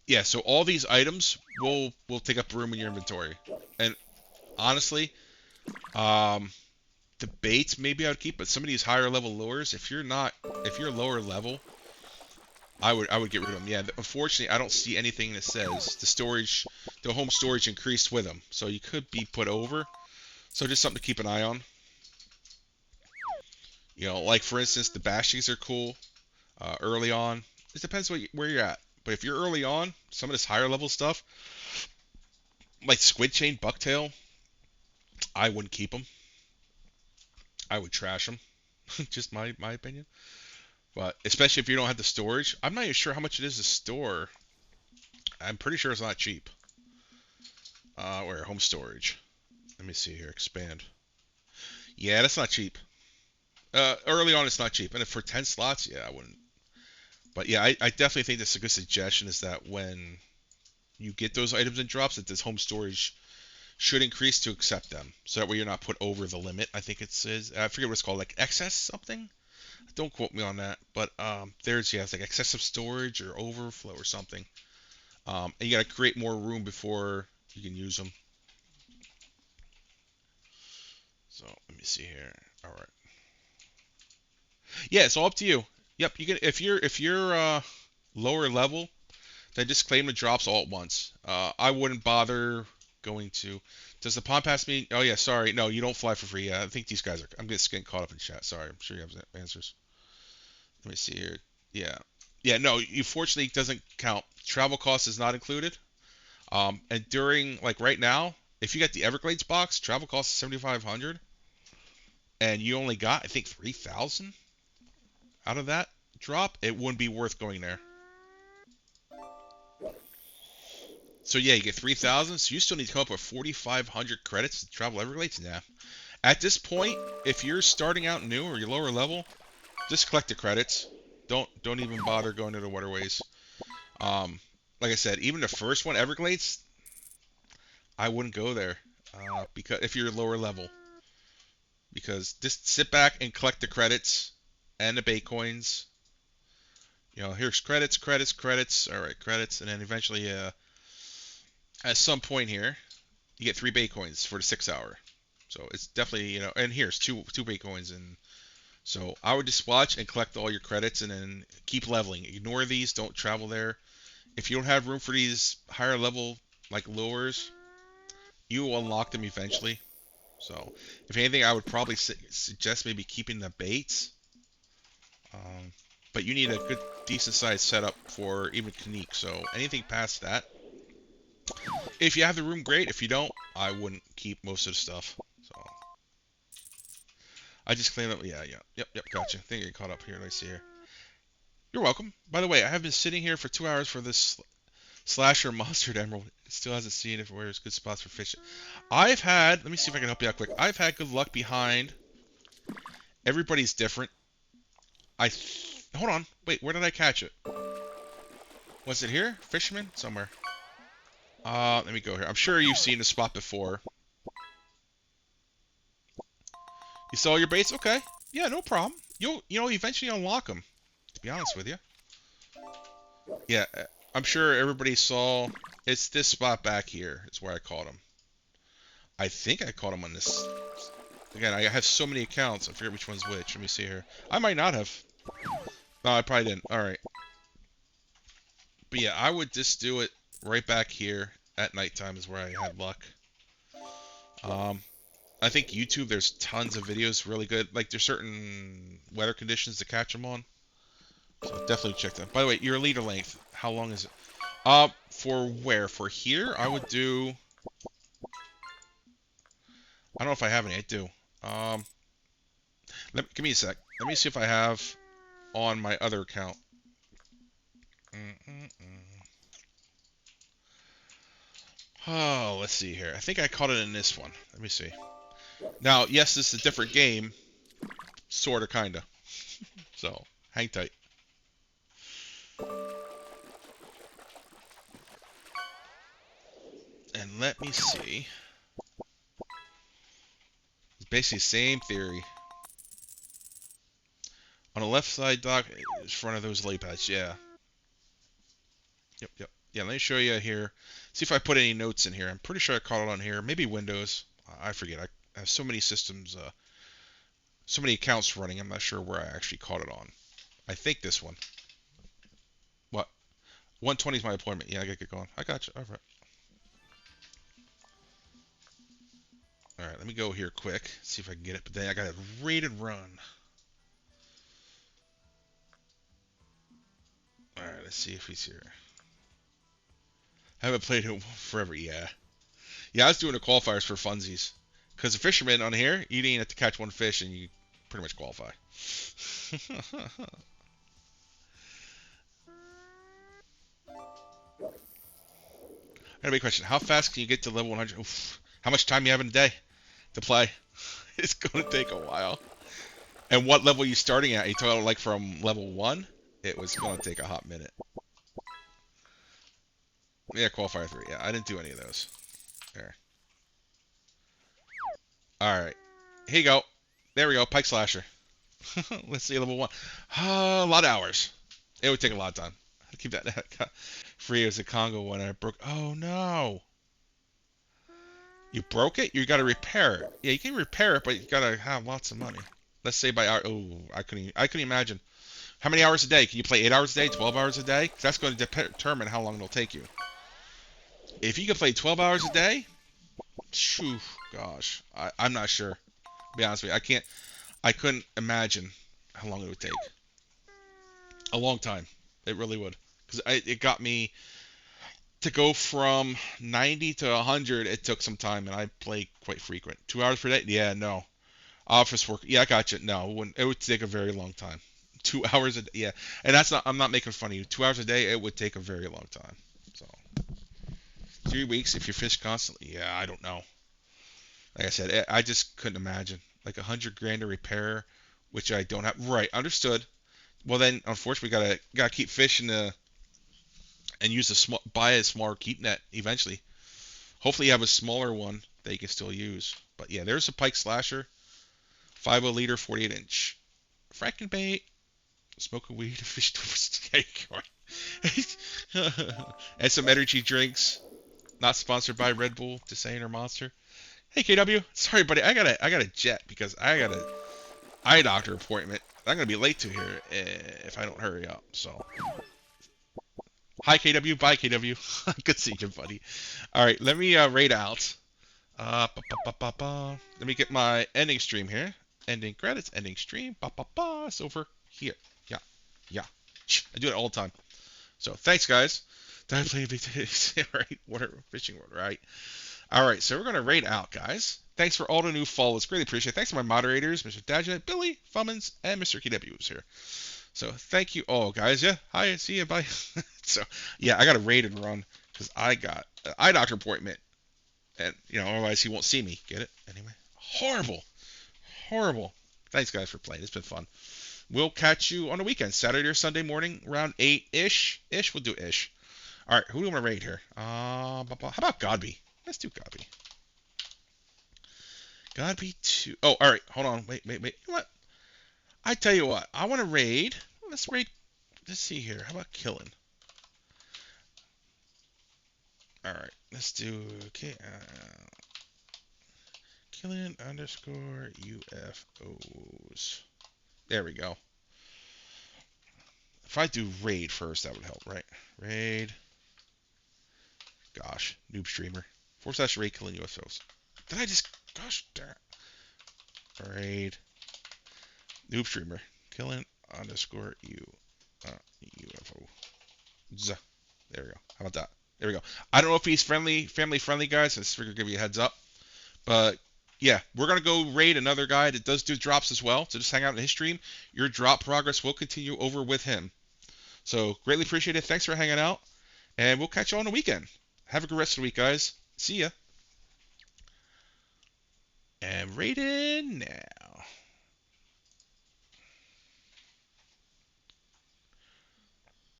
Yeah, so all these items will take up room in your inventory. And honestly, the baits maybe I would keep, but some of these higher level lures, if you're lower level, I would get rid of them. Yeah, unfortunately, I don't see anything that says the home storage increased with them. So you could be put over. So just something to keep an eye on. Like for instance, the bashings are cool early on. It depends where you're at. But if you're early on, some of this higher level stuff, like squid chain, bucktail, I wouldn't keep them. I would trash them. Just my opinion. But especially if you don't have the storage, I'm not even sure how much it is to store. I'm pretty sure it's not cheap. Where home storage? Let me see here. Expand. Yeah, that's not cheap. Early on, it's not cheap, and if for 10 slots, yeah, I wouldn't. But yeah, I definitely think that's a good suggestion. Is that when you get those items and drops, that this home storage should increase to accept them, so that way you're not put over the limit. I think it says, I forget what it's called, like excess something. Don't quote me on that, but it's like excessive storage or overflow or something. And you got to create more room before you can use them. So let me see here. All right. Yeah, it's all up to you. Yep, you can if you're lower level, then just claim the drops all at once. I wouldn't bother going to. Does the pond pass mean? Oh yeah, sorry. No, you don't fly for free. Yeah, I think these guys are. I'm just getting caught up in chat. Sorry, I'm sure you have answers. Let me see here. Yeah. Yeah, no, you fortunately it doesn't count. Travel cost is not included. And during like right now, if you got the Everglades box, travel cost is 7,500, and you only got I think 3,000 out of that drop. It wouldn't be worth going there. So yeah, you get 3,000. So you still need to come up with 4,500 credits to travel Everglades. Nah. At this point, if you're starting out new or you're lower level, just collect the credits. Don't even bother going to the waterways. Like I said, even the first one, Everglades, I wouldn't go there because if you're lower level, because just sit back and collect the credits and the bait coins. Here's credits, credits, credits. All right, credits, and then eventually, at some point here, you get 3 bait coins for the 6 hour. So it's definitely and here's two bait coins, and so I would just watch and collect all your credits, and then keep leveling. Ignore these. Don't travel there. If you don't have room for these higher level like lures, you will unlock them eventually. So, if anything, I would probably suggest maybe keeping the baits. But you need a good, decent sized setup for even Kanique. So, anything past that, if you have the room, great. If you don't, I wouldn't keep most of the stuff. So, I just cleaned up. Yeah. Yep. Gotcha. I think I get caught up here. Let's see here. You're welcome. By the way, I have been sitting here for 2 hours for this slasher monster emerald. It still hasn't seen if where's good spots for fishing. I've had. Let me see if I can help you out quick. I've had good luck behind. Everybody's different. Hold on. Wait, where did I catch it? Was it here? Fisherman? Somewhere. Let me go here. I'm sure you've seen the spot before. You saw your baits? Okay. Yeah, no problem. You'll eventually unlock them. To be honest with you. Yeah, I'm sure everybody saw. It's this spot back here. It's where I caught him. I think I caught him on this. Again, I have so many accounts. I forget which one's which. Let me see here. I might not have. No, I probably didn't. All right. But yeah, I would just do it right back here at nighttime is where I had luck. I think YouTube, there's tons of videos really good. Like, there's certain weather conditions to catch them on. So definitely check that. By the way, your leader length, how long is it? For where? For here, I would do... I don't know if I have any. I do. Give me a sec. Let me see if I have on my other account. Oh, let's see here. I think I caught it in this one. Let me see. Now, yes, this is a different game. Sorta, kinda. So, hang tight. And let me see. It's basically the same theory. On the left side dock, in front of those lay pads, yeah. Yep. Yeah, let me show you here. See if I put any notes in here. I'm pretty sure I caught it on here. Maybe Windows. I forget. I have so many systems, so many accounts running. I'm not sure where I actually caught it on. I think this one. What? 120 is my appointment. Yeah, I gotta get going. I got you. All right. All right, let me go here quick. See if I can get it. But then I gotta rated run. All right, let's see if he's here. I haven't played it forever. Yeah. Yeah, I was doing the qualifiers for funsies. Because the fisherman on here, you didn't have to catch one fish and you pretty much qualify. I got a big question. How fast can you get to level 100? Oof. How much time you have in a day to play? It's going to take a while. And what level are you starting at? You talking like from level 1? It was going to take a hot minute. Yeah, qualifier 3. Yeah, I didn't do any of those. There. Alright. Here you go. There we go. Pike Slasher. Let's see, level 1. A lot of hours. It would take a lot of time. I'd keep that free as a Congo when I broke. Oh, no. You broke it? You got to repair it. Yeah, you can repair it, but you got to have lots of money. Let's say by hour. Oh, I couldn't imagine. How many hours a day? Can you play 8 hours a day, 12 hours a day? That's going to determine how long it'll take you. If you can play 12 hours a day, phew, gosh, I'm not sure. To be honest with you, I couldn't imagine how long it would take. A long time. It really would. Because it got me to go from 90 to 100. It took some time, and I play quite frequent. 2 hours per day? Yeah, no. Office work? Yeah, I got you. No, it would take a very long time. 2 hours a day? Yeah, and that's not. I'm not making fun of you. 2 hours a day? It would take a very long time. So 3 weeks if you fish constantly? Yeah, I don't know. Like I said, I just couldn't imagine like 100 grand to repair, which I don't have. Right, understood. Well then, unfortunately, gotta keep fishing and use buy a smaller keep net eventually. Hopefully, you have a smaller one that you can still use. But yeah, there's a pike slasher, 50 liter, 48 inch. Frankenbait, smoking weed, fish and some energy drinks. Not sponsored by Red Bull, Dasane, or Monster. Hey KW, sorry buddy, I gotta jet because I got a eye doctor appointment. I'm gonna be late to here if I don't hurry up. So, hi KW, bye KW. Good seeing you, buddy. All right, let me raid out. Let me get my ending stream here. Ending credits, ending stream. It's over here. Yeah. I do it all the time. So thanks, guys. Did I play a big right? Water fishing world, right? All right, so we're gonna raid out, guys. Thanks for all the new follows. Greatly appreciate it. Thanks to my moderators, Mr. Dajet, Billy, Fummins, and Mr. KW who's here. So thank you all, guys. Yeah, hi, see you, bye. So yeah, I got a raid and run because I got an eye doctor appointment, and otherwise he won't see me. Get it? Anyway, horrible, horrible. Thanks, guys, for playing. It's been fun. We'll catch you on the weekend, Saturday or Sunday morning, around 8-ish. Ish, we'll do ish. All right, who do we want to raid here? How about Godby? Let's do Godby. Godby 2. Oh, all right, hold on. Wait. You know what? I tell you what. I want to raid. Let's raid. Let's see here. How about Killing? All right, let's do. Okay. Killing underscore UFOs. There we go. If I do raid first, that would help, right? Raid. Gosh, noob streamer. / raid killing UFOs. Did I just? Gosh darn. Raid. Noob streamer. Killing underscore UFO. There we go. How about that? There we go. I don't know if he's family friendly, guys. I just figured give you a heads up. But yeah, we're gonna go raid another guy that does do drops as well. So just hang out in his stream. Your drop progress will continue over with him. So greatly appreciate it. Thanks for hanging out, and we'll catch you on the weekend. Have a good rest of the week, guys. See ya. And raid in now.